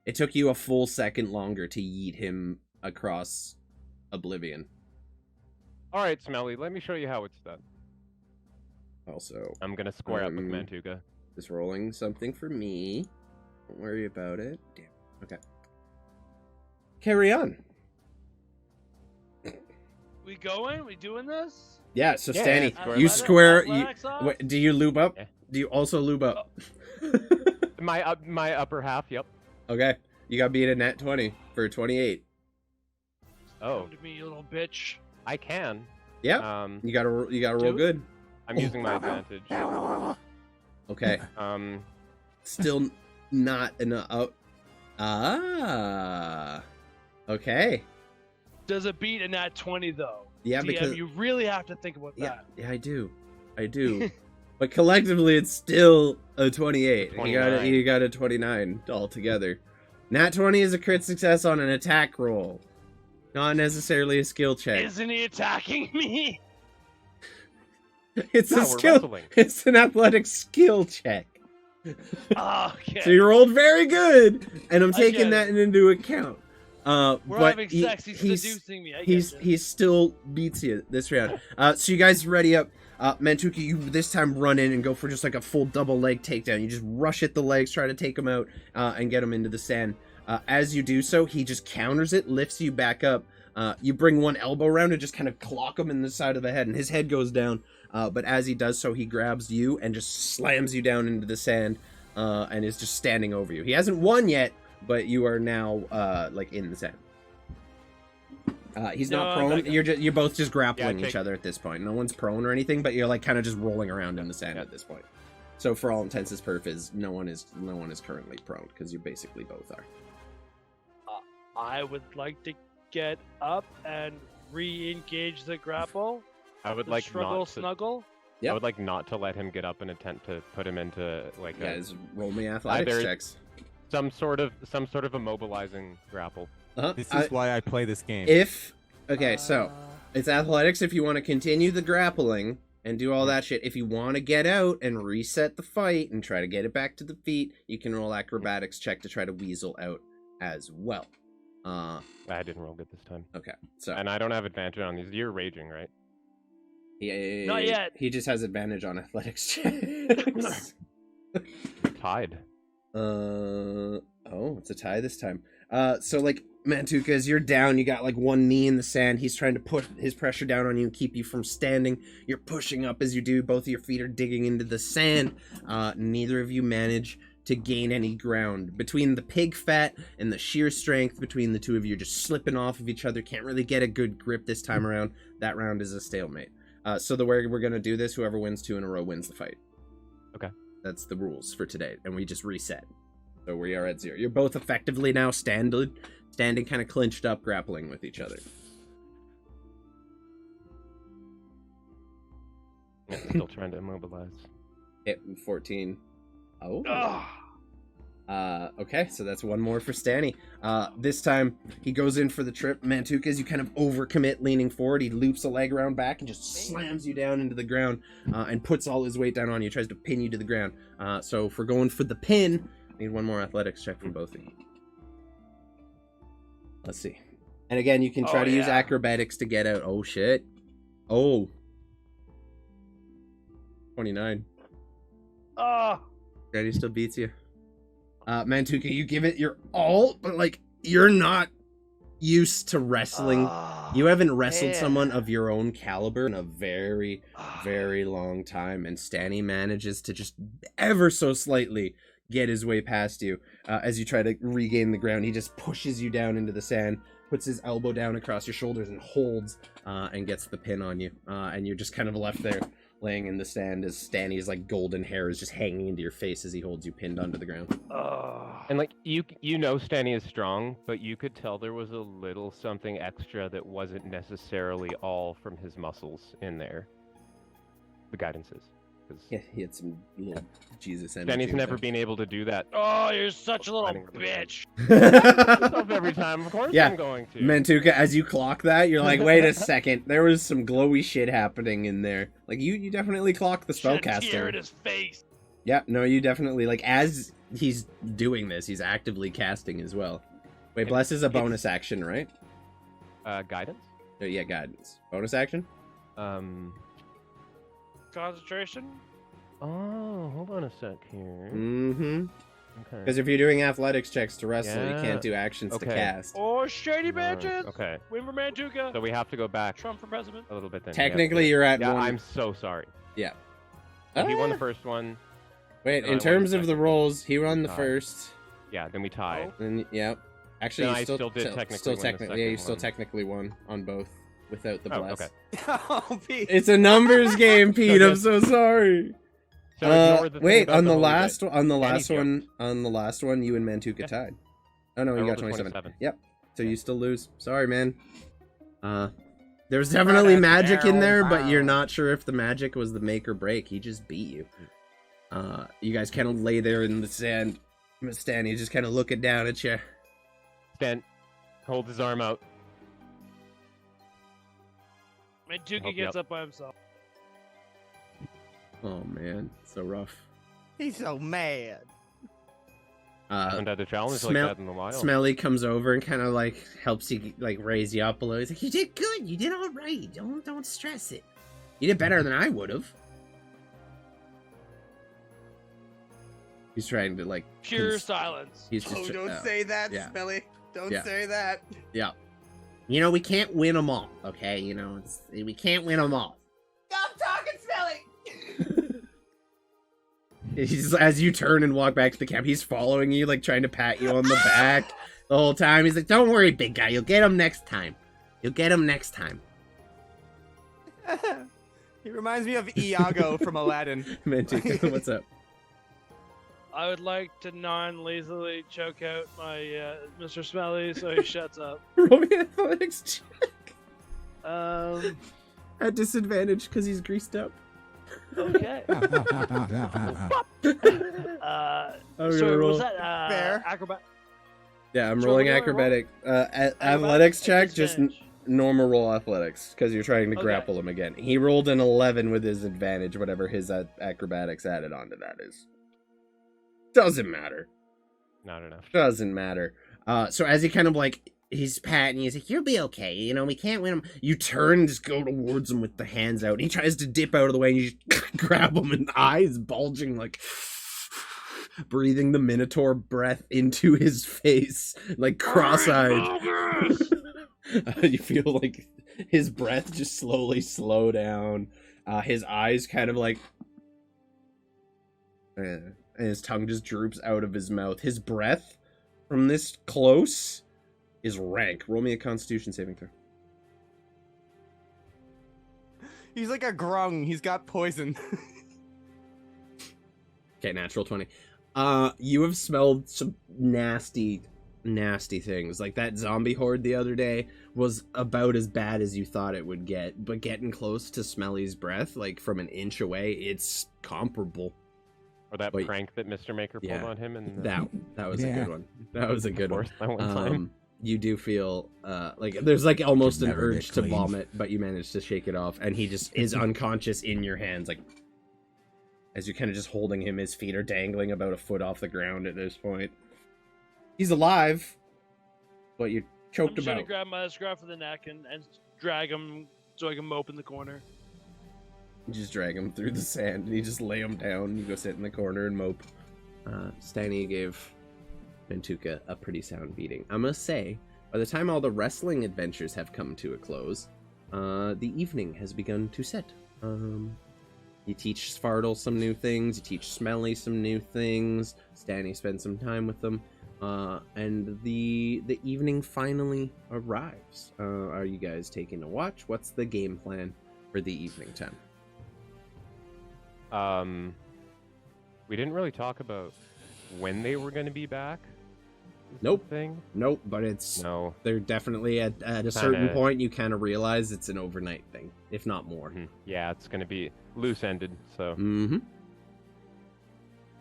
S1: It took you a full second longer to yeet him across oblivion.
S5: All right, Smelly, let me show you how it's done.
S1: Also,
S5: I'm gonna square up with Mantuka.
S1: just rolling something for me. Don't worry about it. Damn. Okay. Carry on.
S4: We going? We doing this?
S1: Yeah, so
S5: Yeah,
S1: Stanny,
S5: square
S1: you
S5: up.
S1: square. You,
S4: Athletics off?
S1: wait, do you lube up?
S5: Yeah.
S1: Do you also lube up?
S5: My upper half. Yep.
S1: Okay, you got beat a nat 20 for 28.
S5: Oh,
S4: Come to me, you little bitch.
S5: I can.
S1: Yeah, you gotta roll
S4: Do it.
S1: good.
S5: I'm using my advantage.
S1: Okay, still not enough. Okay.
S4: Does it beat a nat 20 though?
S1: Yeah,
S4: DM,
S1: because
S4: you really have to think about
S1: yeah,
S4: that.
S1: I do. But collectively, it's still a 28. You got a 29 altogether. Nat 20 is a crit success on an attack roll, not necessarily a skill check.
S4: Isn't he attacking me?
S1: It's
S5: No,
S1: a
S5: we're
S1: skill.
S5: wrestling.
S1: It's an athletic skill check.
S4: Okay.
S1: So you rolled very good, and I'm
S4: I
S1: taking
S4: get
S1: that into account.
S4: We're
S1: But
S4: having sex. He's seducing me. I
S1: He still beats you this round. So you guys ready up? Mantuka, you this time run in and go for just like a full double leg takedown. You just rush at the legs, try to take him out, and get him into the sand. As you do so, he just counters it, lifts you back up. You bring one elbow around and just kind of clock him in the side of the head, and his head goes down. But as he does so, he grabs you and just slams you down into the sand, and is just standing over you. He hasn't won yet, but you are now like in the sand. He's not prone. You're both just grappling each other at this point. No one's prone or anything, but you're like kind of just rolling around in the sand at this point. So for all intents and purposes, no one is currently prone because you basically both are.
S4: I would like to get up and re-engage the grapple.
S5: I would
S4: The
S5: like
S4: struggle
S5: not to.
S4: snuggle.
S1: Yep.
S5: I would like not to let him get up and attempt to put him into like
S1: Guys, roll me athletics
S5: Either-
S1: checks.
S5: some sort of immobilizing grapple.
S7: This is why I play this game.
S1: So it's athletics if you want to continue the grappling and do all that shit. If you want to get out and reset the fight and try to get it back to the feet, you can roll acrobatics check to try to weasel out as well.
S5: I didn't roll good this time,
S1: Okay, so
S5: and I don't have advantage on these. You're raging, right?
S4: Not yet.
S1: He just has advantage on athletics checks.
S5: Tied.
S1: It's a tie this time. So like Mantuka, as you're down, you got like one knee in the sand. He's trying to put his pressure down on you and keep you from standing. You're pushing up as you do. Both of your feet are digging into the sand. Neither of you manage to gain any ground. Between the pig fat and the sheer strength between the two of you, just slipping off of each other. Can't really get a good grip this time around. That round is a stalemate. So the way we're gonna do this, whoever wins 2 in a row wins the fight.
S5: Okay.
S1: That's the rules for today, and we just reset. So we are at 0. You're both effectively now standing kind of clinched up, grappling with each other.
S5: Yeah, still trying to immobilize.
S1: Hit 14. Oh.
S4: Ugh.
S1: Okay, so that's one more for Stanny. This time he goes in for the trip. Mantuka, as you kind of overcommit leaning forward, he loops a leg around back and just slams you down into the ground and puts all his weight down on you, tries to pin you to the ground. So if we're going for the pin, I need one more athletics check from both of you. Let's see. And again, you can try to use acrobatics to get out. Oh, shit. Oh. 29.
S4: Oh.
S1: Grady still beats you. Mantuka, you give it your all, but like you're not used to wrestling. You haven't wrestled someone of your own caliber in a very, very long time, and Stanny manages to just ever so slightly get his way past you. As you try to regain the ground, he just pushes you down into the sand, puts his elbow down across your shoulders and holds, and gets the pin on you. And you're just kind of left there laying in the sand as Stanny's like golden hair is just hanging into your face as he holds you pinned onto the ground.
S5: And like you know Stanny is strong, but you could tell there was a little something extra that wasn't necessarily all from his muscles in there. The guidances.
S1: Yeah, he had some little Jesus energy.
S5: Stanny's never been able to do that.
S4: Oh, you're such a little bitch.
S5: Every time, of course
S1: Yeah.
S5: I'm going to.
S1: Mantuka, as you clock that, you're like, wait a second, there was some glowy shit happening in there. Like, you definitely clock the
S4: Shed a tear in
S1: spellcaster.
S4: his face.
S1: Yeah, no, you definitely, like, as he's doing this, he's actively casting as well. Wait, Bless is a bonus action, right?
S5: Guidance?
S1: Yeah, guidance. Bonus action?
S4: Concentration.
S5: Oh, hold on a sec here.
S1: Mm-hmm.
S5: Okay.
S1: Because if you're doing athletics checks to wrestle, you
S5: Yeah.
S1: can't do actions to
S5: Okay.
S1: cast.
S4: Oh, shady bitches.
S5: Okay.
S4: Win for Mantuka.
S5: So we have to go back
S4: Trump for president.
S5: a little bit then.
S1: Technically, you're at
S5: Yeah,
S1: one.
S5: I'm so sorry.
S1: Yeah.
S5: He won the
S1: Ah.
S5: first one.
S1: Wait,
S5: No, I
S1: in
S5: won
S1: terms
S5: the
S1: of the
S5: second.
S1: rolls, he won the
S5: Tied.
S1: first.
S5: Yeah, then we tied.
S1: And yep. Actually,
S5: No,
S1: you
S5: I
S1: still
S5: still did
S1: still
S5: technically win the
S1: technically, yeah, you
S5: second
S1: still
S5: one.
S1: technically won on both without the
S5: Oh,
S1: bless.
S5: okay.
S7: Oh, Pete.
S1: It's a numbers game, Pete. I'm
S5: just-
S1: so sorry.
S5: So ignore the thing
S1: Wait,
S5: about
S1: on the
S5: holy
S1: last
S5: bit.
S1: on the last
S5: Danny's
S1: one, on the last one, you and Mantuka
S5: Yeah.
S1: tied. Oh no,
S5: I
S1: you got
S5: rolled a
S1: 27.
S5: 27.
S1: Yep. So you still lose. Sorry, man. There's definitely magic in there, but you're not sure if the magic was the make or break. He just beat you. You guys kind of lay there in the sand. Miss Stanny just kind of looking down at you.
S5: Stan holds his arm out.
S4: Mantuka
S5: Help me
S4: gets
S5: up.
S4: up by himself.
S1: Oh man, so rough.
S3: He's so mad.
S5: Haven't had a challenge like
S1: Smell-
S5: that in a while.
S1: Smelly comes over and kind of like helps you like raise you up a little. He's like, "You did good. You did all right. Don't stress it. You did better than I would have." He's trying to like
S4: Pure silence.
S1: He's just
S3: Oh, don't say that,
S1: yeah.
S3: Smelly. Don't
S1: Yeah.
S3: say that.
S1: Yeah. You know, we can't win them all. Okay, you know, we can't win them all.
S3: Stop talking, Smelly.
S1: He's, as you turn and walk back to the camp, he's following you, like trying to pat you on the back the whole time. He's like, "Don't worry, big guy. You'll get him next time. You'll get him next time."
S7: He reminds me of Iago from Aladdin.
S1: Mantuka, what's up?
S4: I would like to non-lazily choke out my Mr. Smelly so he shuts up.
S1: Roll me an athletics check.
S4: At
S1: At disadvantage because he's greased up.
S4: okay.
S1: I'm
S4: So
S1: gonna roll.
S4: was that
S3: Fair.
S4: acrobat?
S1: Yeah, I'm
S4: So
S1: rolling
S4: what do I roll?
S1: acrobatic.
S4: Acrobat
S1: Athletics
S4: at
S1: check, just
S4: disadvantage.
S1: normal roll athletics because you're trying to
S4: Okay.
S1: grapple him again. He rolled an 11 with his advantage, whatever his acrobatics added onto that is. Doesn't matter.
S5: Not enough.
S1: Doesn't matter. So as he kind of like, he's patting you, he's like, "You'll be okay. You know, we can't win him." You turn and just go towards him with the hands out. He tries to dip out of the way and you just grab him and eyes bulging like breathing the Minotaur breath into his face, like cross-eyed. You feel like his breath just slowly slow down. His eyes kind of like... and his tongue just droops out of his mouth. His breath from this close is rank. Roll me a Constitution saving throw.
S7: He's like a grung. He's got poison.
S1: Okay, natural 20. You have smelled some nasty things. Like that zombie horde the other day was about as bad as you thought it would get. But getting close to Smelly's breath, like from an inch away, it's comparable.
S5: Or that
S1: Wait.
S5: prank that Mr. Maker pulled
S1: Yeah.
S5: on him, and
S2: Mm-hmm.
S5: uh,
S1: That was a good one. That was a good one.
S5: that one time.
S1: You do feel like there's like almost an
S2: never get
S1: urge to
S2: clean.
S1: vomit, but you manage to shake it off, and he just is unconscious in your hands, like as you're kind of just holding him. His feet are dangling about a foot off the ground at this point. He's alive, but you
S4: I'm
S1: choked
S4: just
S1: him
S4: gonna
S1: out.
S4: grab my scruff of the neck and drag him so I can mope in the corner.
S1: You just drag him through the sand, and you just lay him down. You go sit in the corner and mope. Stani gave Mantuka a pretty sound beating. I must say, by the time all the wrestling adventures have come to a close, the evening has begun to set. You teach Svartle some new things, you teach Smelly some new things, Stani spends some time with them, and the evening finally arrives. Are you guys taking a watch? What's the game plan for the evening time?
S5: We didn't really talk about when they were going to be back.
S1: Nope.
S5: Thing?
S1: Nope, but it's
S5: No.
S1: they're definitely at a certain point you kind of realize it's an overnight thing, if not more.
S5: Mhm. Yeah, it's going to be loose-ended, so...
S1: Mm-hmm.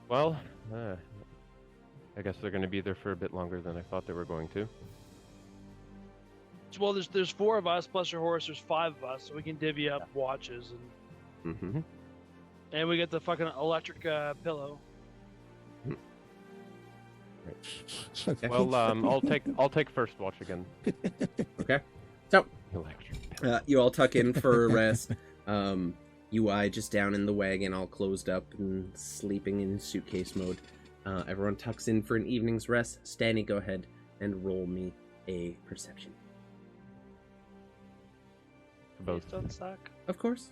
S5: Well, I guess they're going to be there for a bit longer than I thought they were going to.
S4: Well, there's 4 of us plus your horse. There's 5 of us, so we can divvy up watches,
S1: Mm-hmm.
S4: and we get the fucking electric pillow.
S5: Well, I'll take first watch again.
S1: Okay. So
S5: Electric.
S1: you all tuck in for a rest. UI just down in the wagon, all closed up and sleeping in suitcase mode. Everyone tucks in for an evening's rest. Stani, go ahead and roll me a perception.
S5: Both.
S4: Please don't suck.
S1: Of course.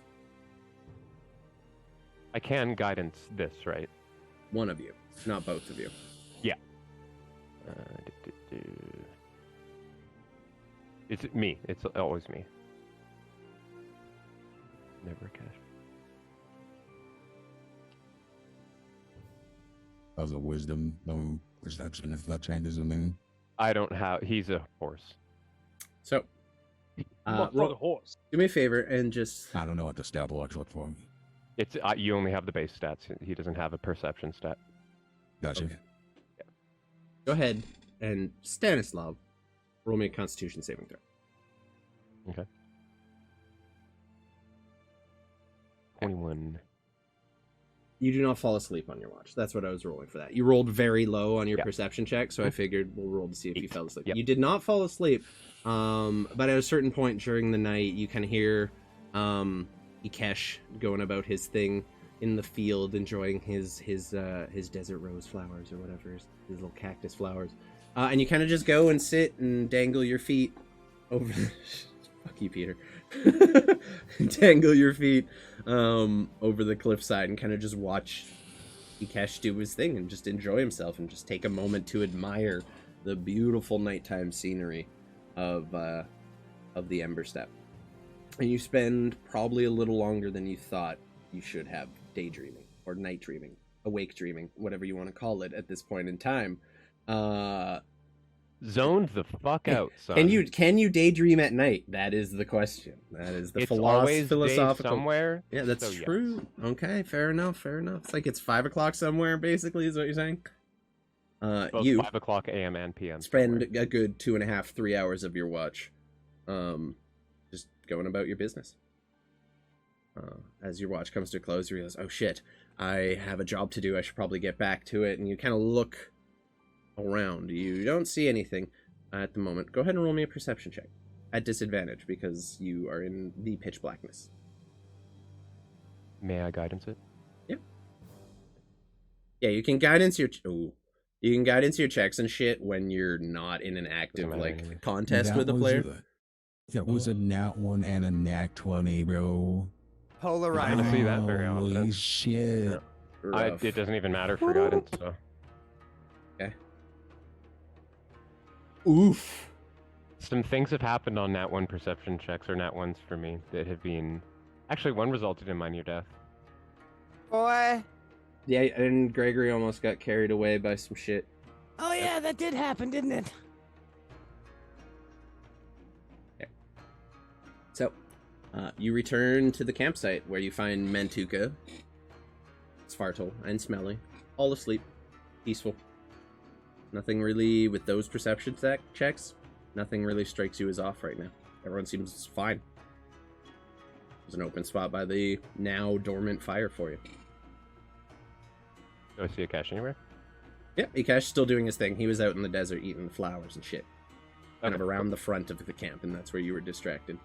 S5: I can guidance this, right?
S1: One of you, not both of you.
S5: It's me. It's always me. Never cash.
S2: Of the wisdom, no perception, if that changes anything.
S5: I don't have. He's a horse.
S1: So,
S4: Motherfucking horse.
S1: do me a favor and just
S2: I don't know what the stat blocks look for.
S5: It's you only have the base stats. He doesn't have a perception stat.
S2: Gotcha.
S1: Okay. Go ahead and Stanislav, roll me a Constitution saving throw.
S5: Okay. 21.
S1: You do not fall asleep on your watch. That's what I was rolling for that. You rolled very low on your
S5: Yeah.
S1: perception check, so I figured we'll roll to see if you
S5: 8.
S1: fell asleep.
S5: Yep.
S1: You did not fall asleep, but at a certain point during the night, you can hear Ikesh going about his thing in the field, enjoying his desert rose flowers or whatever, his little cactus flowers. And you kind of just go and sit and dangle your feet over. Fuck you, Peter. Dangle your feet over the cliffside and kind of just watch Ikesh do his thing and just enjoy himself and just take a moment to admire the beautiful nighttime scenery of the Ember Steppe. And you spend probably a little longer than you thought you should have daydreaming or night dreaming, awake dreaming, whatever you want to call it at this point in time.
S5: Zoned the fuck out, son.
S1: Can you daydream at night? That is the question. That is the
S5: It's always day
S1: philosophical.
S5: somewhere.
S1: Yeah, that's
S5: so yes.
S1: true. Okay, fair enough. Fair enough. It's like it's 5 o'clock somewhere, basically, is what you're saying.
S5: Both
S1: You
S5: 5 o'clock a.m. and p.m.
S1: spend
S5: somewhere.
S1: a good 2.5, 3 hours of your watch, just going about your business. As your watch comes to a close, you realize, oh shit, I have a job to do. I should probably get back to it. And you kind of look around. You don't see anything at the moment. Go ahead and roll me a perception check at disadvantage because you are in the pitch blackness.
S5: May I guidance it?
S1: Yeah, you can guidance your you can guidance your checks and shit when you're not in an active
S5: Doesn't matter.
S1: like contest
S2: That
S1: with a
S2: was
S1: player.
S2: That was a nat 1 and a nat 20, bro.
S3: Polarizing.
S5: see that very
S2: Holy
S5: often.
S2: shit.
S1: Rough.
S5: It doesn't even matter for guidance, so.
S1: Oof.
S5: Some things have happened on Nat 1 perception checks, or Nat 1s for me, that have been... Actually, one resulted in my near death.
S3: Boy.
S1: Yeah, and Gregory almost got carried away by some shit.
S6: Oh yeah, that did happen, didn't it?
S1: So, you return to the campsite where you find Mantuka, Svartal and Smelly, all asleep, peaceful. Nothing really with those perception checks. Nothing really strikes you as off right now. Everyone seems fine. There's an open spot by the now dormant fire for you.
S5: Do I see a cache anywhere?
S1: Yep, Ikash still doing his thing. He was out in the desert eating flowers and shit. Kind of
S5: Okay,
S1: around the front of the camp, and that's where you were distracted.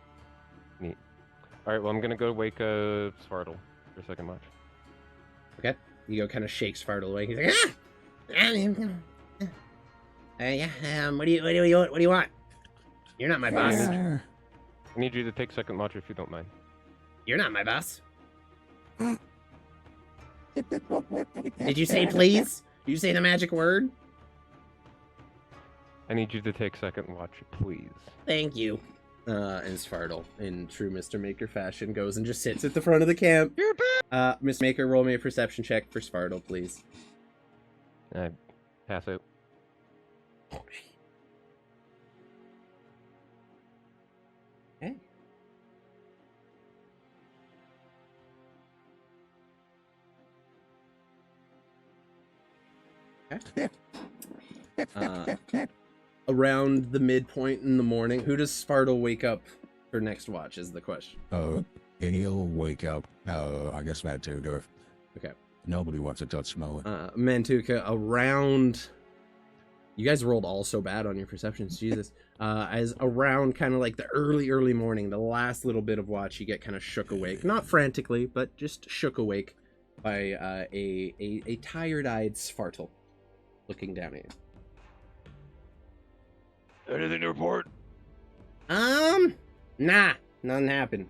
S5: Neat. Alright, well, I'm gonna go wake Svartal for a second watch.
S1: Okay? You go kind of shake Svartal away. He's like, ah! Yeah, what do you want? You're not my boss.
S5: I need you to take second watch if you don't mind.
S1: You're not my boss. Did you say please? Did you say the magic word?
S5: I need you to take second watch, please.
S1: Thank you. And Svartal, in true Mr. Maker fashion, goes and just sits at the front of the camp. Miss Maker, roll me a perception check for Svartal, please.
S5: I pass out.
S1: Okay. Around the midpoint in the morning, who does Svartal wake up for next watch is the question.
S2: And he'll wake up. I guess that too, Dwarf.
S1: Okay.
S2: Nobody wants to touch Smelly.
S1: Mantuka, around... You guys rolled all so bad on your perceptions, Jesus. As around kind of like the early morning, the last little bit of watch, you get kind of shook awake. Not frantically, but just shook awake by a tired-eyed Svartal looking down at you.
S4: Anything to report?
S1: Nah, nothing happened.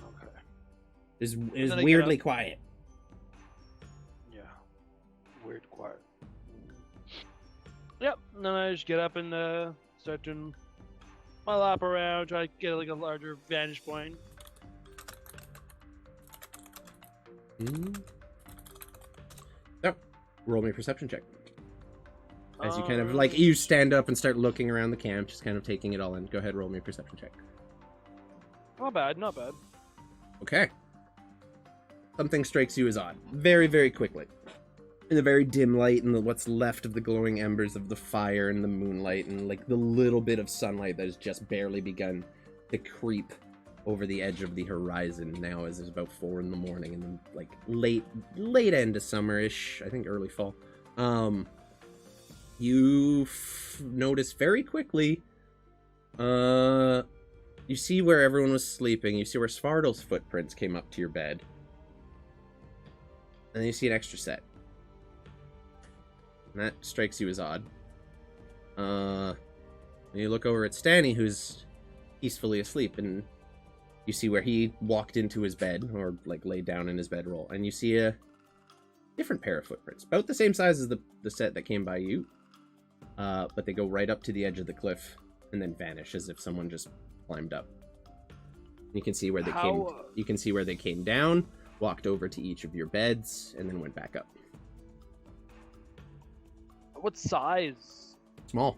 S4: Okay.
S1: It was
S4: then I get
S1: weirdly
S4: up.
S1: quiet.
S4: Yeah. Weird quiet. Yep. And then I just get up and start doing my lap around, try to get like a larger vantage point.
S1: So, roll me a perception check. As you kind of, like, you stand up and start looking around the camp, just kind of taking it all in. Go ahead, roll me a perception check.
S4: Not bad, not bad.
S1: Okay. Something strikes you as odd. Very, very quickly. In the very dim light and what's left of the glowing embers of the fire and the moonlight and, like, the little bit of sunlight that has just barely begun to creep over the edge of the horizon now as it's about 4 in the morning in the, like, late end of summer-ish, I think early fall. You notice very quickly, you see where everyone was sleeping. You see where Svartal's footprints came up to your bed. And then you see an extra set. And that strikes you as odd. And you look over at Stanny, who's peacefully asleep, and you see where he walked into his bed, or, like, laid down in his bedroll, and you see a different pair of footprints. About the same size as the set that came by you. But they go right up to the edge of the cliff and then vanish as if someone just climbed up. You can see where they came. You can see where they came down, walked over to each of your beds, and then went back up.
S4: What size?
S1: Small,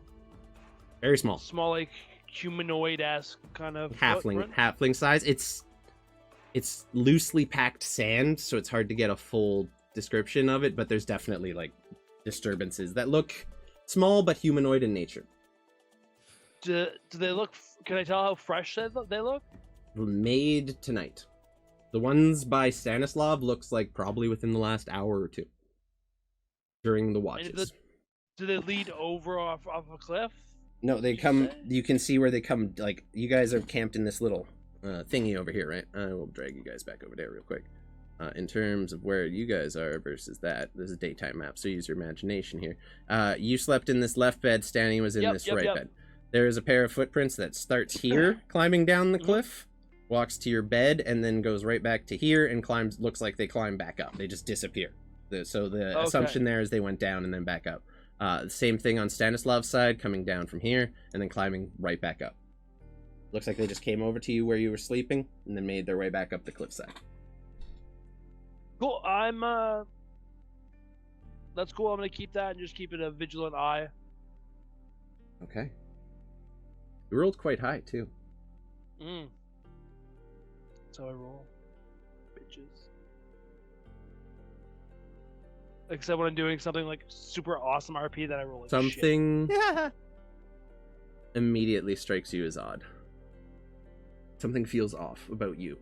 S1: very small.
S4: Small, like humanoid-esque kind of footprint?
S1: Halfling size. It's loosely packed sand, so it's hard to get a full description of it. But there's definitely like disturbances that look small but humanoid in nature.
S4: Do they look? Can I tell how fresh they look?
S1: Made tonight. The ones by Stanislav looks like probably within the last hour or two. During the watches.
S4: Do they lead over off a cliff?
S1: No, they come. You can see where they come. Like, you guys are camped in this little thingy over here, right? I will drag you guys back over there real quick. In terms of where you guys are versus that, this is a daytime map, so use your imagination here. You slept in this left bed, Stanny was in this right bed. There is a pair of footprints that starts here, climbing down the cliff, walks to your bed, and then goes right back to here and climbs. Looks like they climb back up. They just disappear. So the assumption there is they went down and then back up. Same thing on Stanislav's side, coming down from here and then climbing right back up. Looks like they just came over to you where you were sleeping and then made their way back up the cliffside.
S4: Cool. That's cool. I'm gonna keep that and just keep it a vigilant eye.
S1: Okay. You rolled quite high too.
S4: That's how I roll, bitches. Except when I'm doing something like super awesome RP that I roll like shit.
S1: Something
S3: Yeah.
S1: immediately strikes you as odd. Something feels off about you.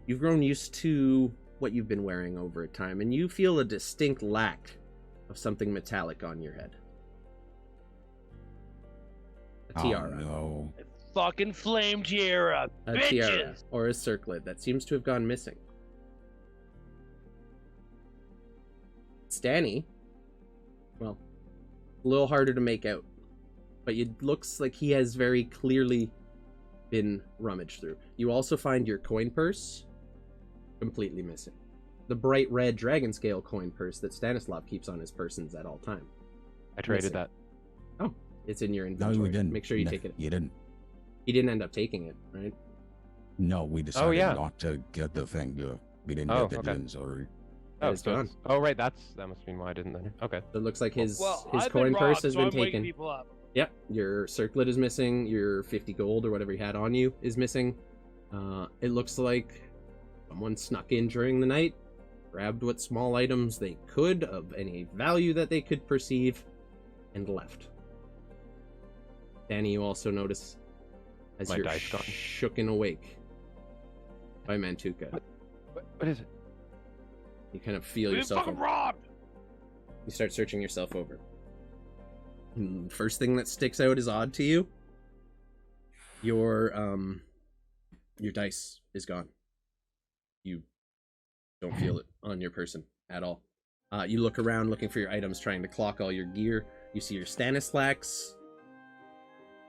S1: You've grown used to what you've been wearing over a time, and you feel a distinct lack of something metallic on your head. A tiara.
S2: Oh, no.
S4: Fucking flame tiara,
S1: A
S4: bitches.
S1: tiara or a circlet that seems to have gone missing. Stanny, well, a little harder to make out, but it looks like he has very clearly been rummaged through. You also find your coin purse completely missing. The bright red dragon scale coin purse that Stanislav keeps on his persons at all time.
S5: I traded
S1: Missing.
S5: that.
S1: Oh, it's in your
S2: No,
S1: inventory.
S2: we didn't.
S1: Make sure you
S2: No,
S1: take it.
S2: You didn't.
S1: He didn't end up taking it, right?
S2: No, we decided
S5: yeah.
S2: not to get the thing. We didn't
S5: Oh,
S2: get the
S5: okay.
S2: inventory.
S1: That is gone.
S5: Oh, right. That must mean why I didn't then. Okay.
S1: So it looks like his
S4: Well,
S1: his
S4: I've
S1: coin
S4: been
S1: purse
S4: robbed,
S1: has
S4: so
S1: been
S4: I'm waking
S1: taken.
S4: people up.
S1: Yep, your circlet is missing. Your 50 gold or whatever he had on you is missing. It looks like someone snuck in during the night, grabbed what small items they could of any value that they could perceive, and left. Danny, you also notice as
S5: My
S1: you're
S5: dice gone.
S1: shooken awake by Mantuka.
S5: What is it?
S1: You kind of feel
S4: We've been
S1: yourself.
S4: fucking robbed.
S1: You start searching yourself over. First thing that sticks out is odd to you. Your dice is gone. You don't feel it on your person at all. You look around looking for your items, trying to clock all your gear. You see your Stanislax,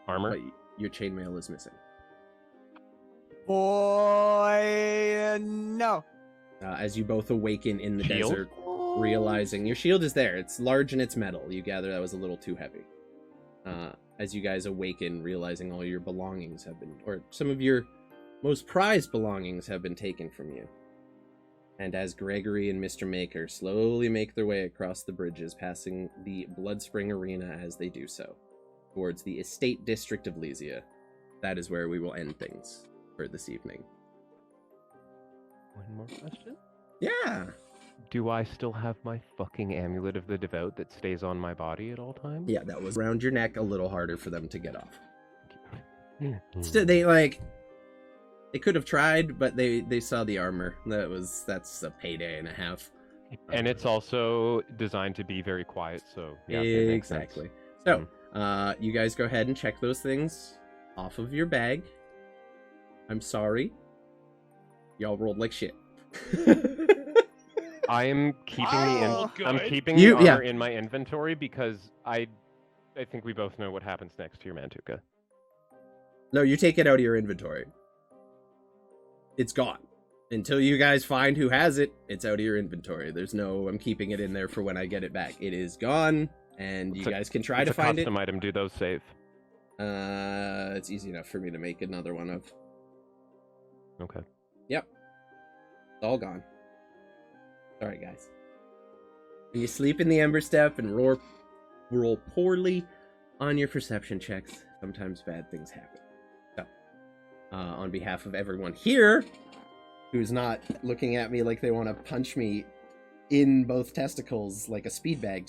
S5: Armor?
S1: but your chainmail is missing.
S7: Boy, no.
S1: As you both awaken in the
S5: Shield?
S1: desert, realizing your shield is there. It's large and it's metal. You gather that was a little too heavy. As you guys awaken, realizing all your belongings have been, or some of your most prized belongings have been taken from you. And as Gregory and Mr. Maker slowly make their way across the bridges, passing the Bloodspring Arena as they do so, towards the estate district of Lysia, that is where we will end things for this evening.
S5: One more question?
S1: Yeah!
S5: Do I still have my fucking amulet of the devout that stays on my body at all times?
S1: Yeah, that was around your neck, a little harder for them to get off.
S5: Hmm.
S1: Still, they could have tried, but they saw the armor. That's a payday and a half.
S5: And it's also designed to be very quiet, so yeah, it makes sense.
S1: Exactly. So, you guys go ahead and check those things off of your bag. I'm sorry. Y'all rolled like shit.
S5: I am keeping
S4: Oh,
S5: I'm
S4: good.
S5: keeping
S1: You-
S5: the
S1: yeah.
S5: armor in my inventory because I think we both know what happens next to your Mantuka.
S1: No, you take it out of your inventory. It's gone. Until you guys find who has it, it's out of your inventory. There's no, I'm keeping it in there for when I get it back. It is gone, and you
S5: It's a-
S1: guys can try
S5: It's
S1: to
S5: a
S1: find it.
S5: custom item. Do those save?
S1: It's easy enough for me to make another one of.
S5: Okay.
S1: Yep. It's all gone. Sorry, guys. When you sleep in the Ember Step and roll poorly on your perception checks, sometimes bad things happen. So, on behalf of everyone here, who's not looking at me like they want to punch me in both testicles like a speed bag,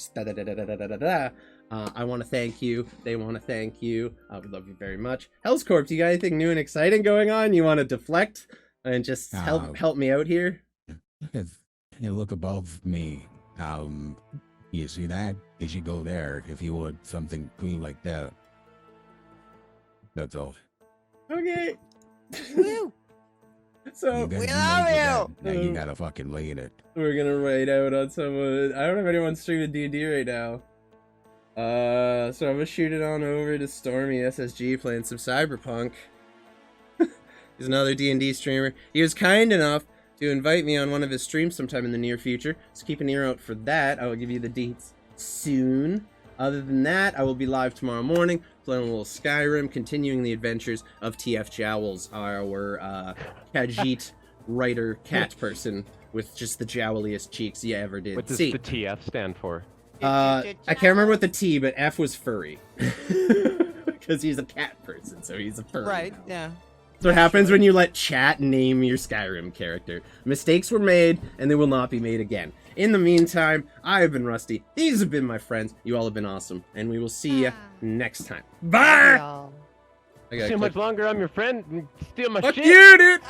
S1: I want to thank you. They want to thank you. I would love you very much. Hell's Corp, you got anything new and exciting going on? You want to deflect and just help me out here?
S2: You look above me. You see that? You should go there if you would. Something cool like that. That's all.
S1: Okay.
S3: Woo!
S1: So
S2: You gotta
S3: we
S2: make
S3: love
S2: it
S3: you!
S2: that. Now you gotta fucking lay in it.
S1: we're gonna write out on someone. I don't have anyone streaming D&D right now. So I'm gonna shoot it on over to Stormy SSG playing some Cyberpunk. He's another D&D streamer. He was kind enough to invite me on one of his streams sometime in the near future. So keep an ear out for that. I will give you the dates soon. Other than that, I will be live tomorrow morning, playing a little Skyrim, continuing the adventures of TF Jowls, our Khajiit writer cat person with just the jowliest cheeks you ever did
S5: What does
S1: see.
S5: the TF stand for?
S1: I can't remember what the T, but F was furry. Because he's a cat person, so he's a furry.
S3: Right,
S1: now.
S3: yeah.
S1: That's what happens when you let chat name your Skyrim character. Mistakes were made, and they will not be made again. In the meantime, I have been Rusty. These have been my friends. You all have been awesome. And we will see you next time. Bye!
S3: Y'all.
S1: I gotta
S5: Too much
S1: click.
S5: longer, I'm your friend, and steal my
S1: Fuck
S5: shit.
S1: you, dude!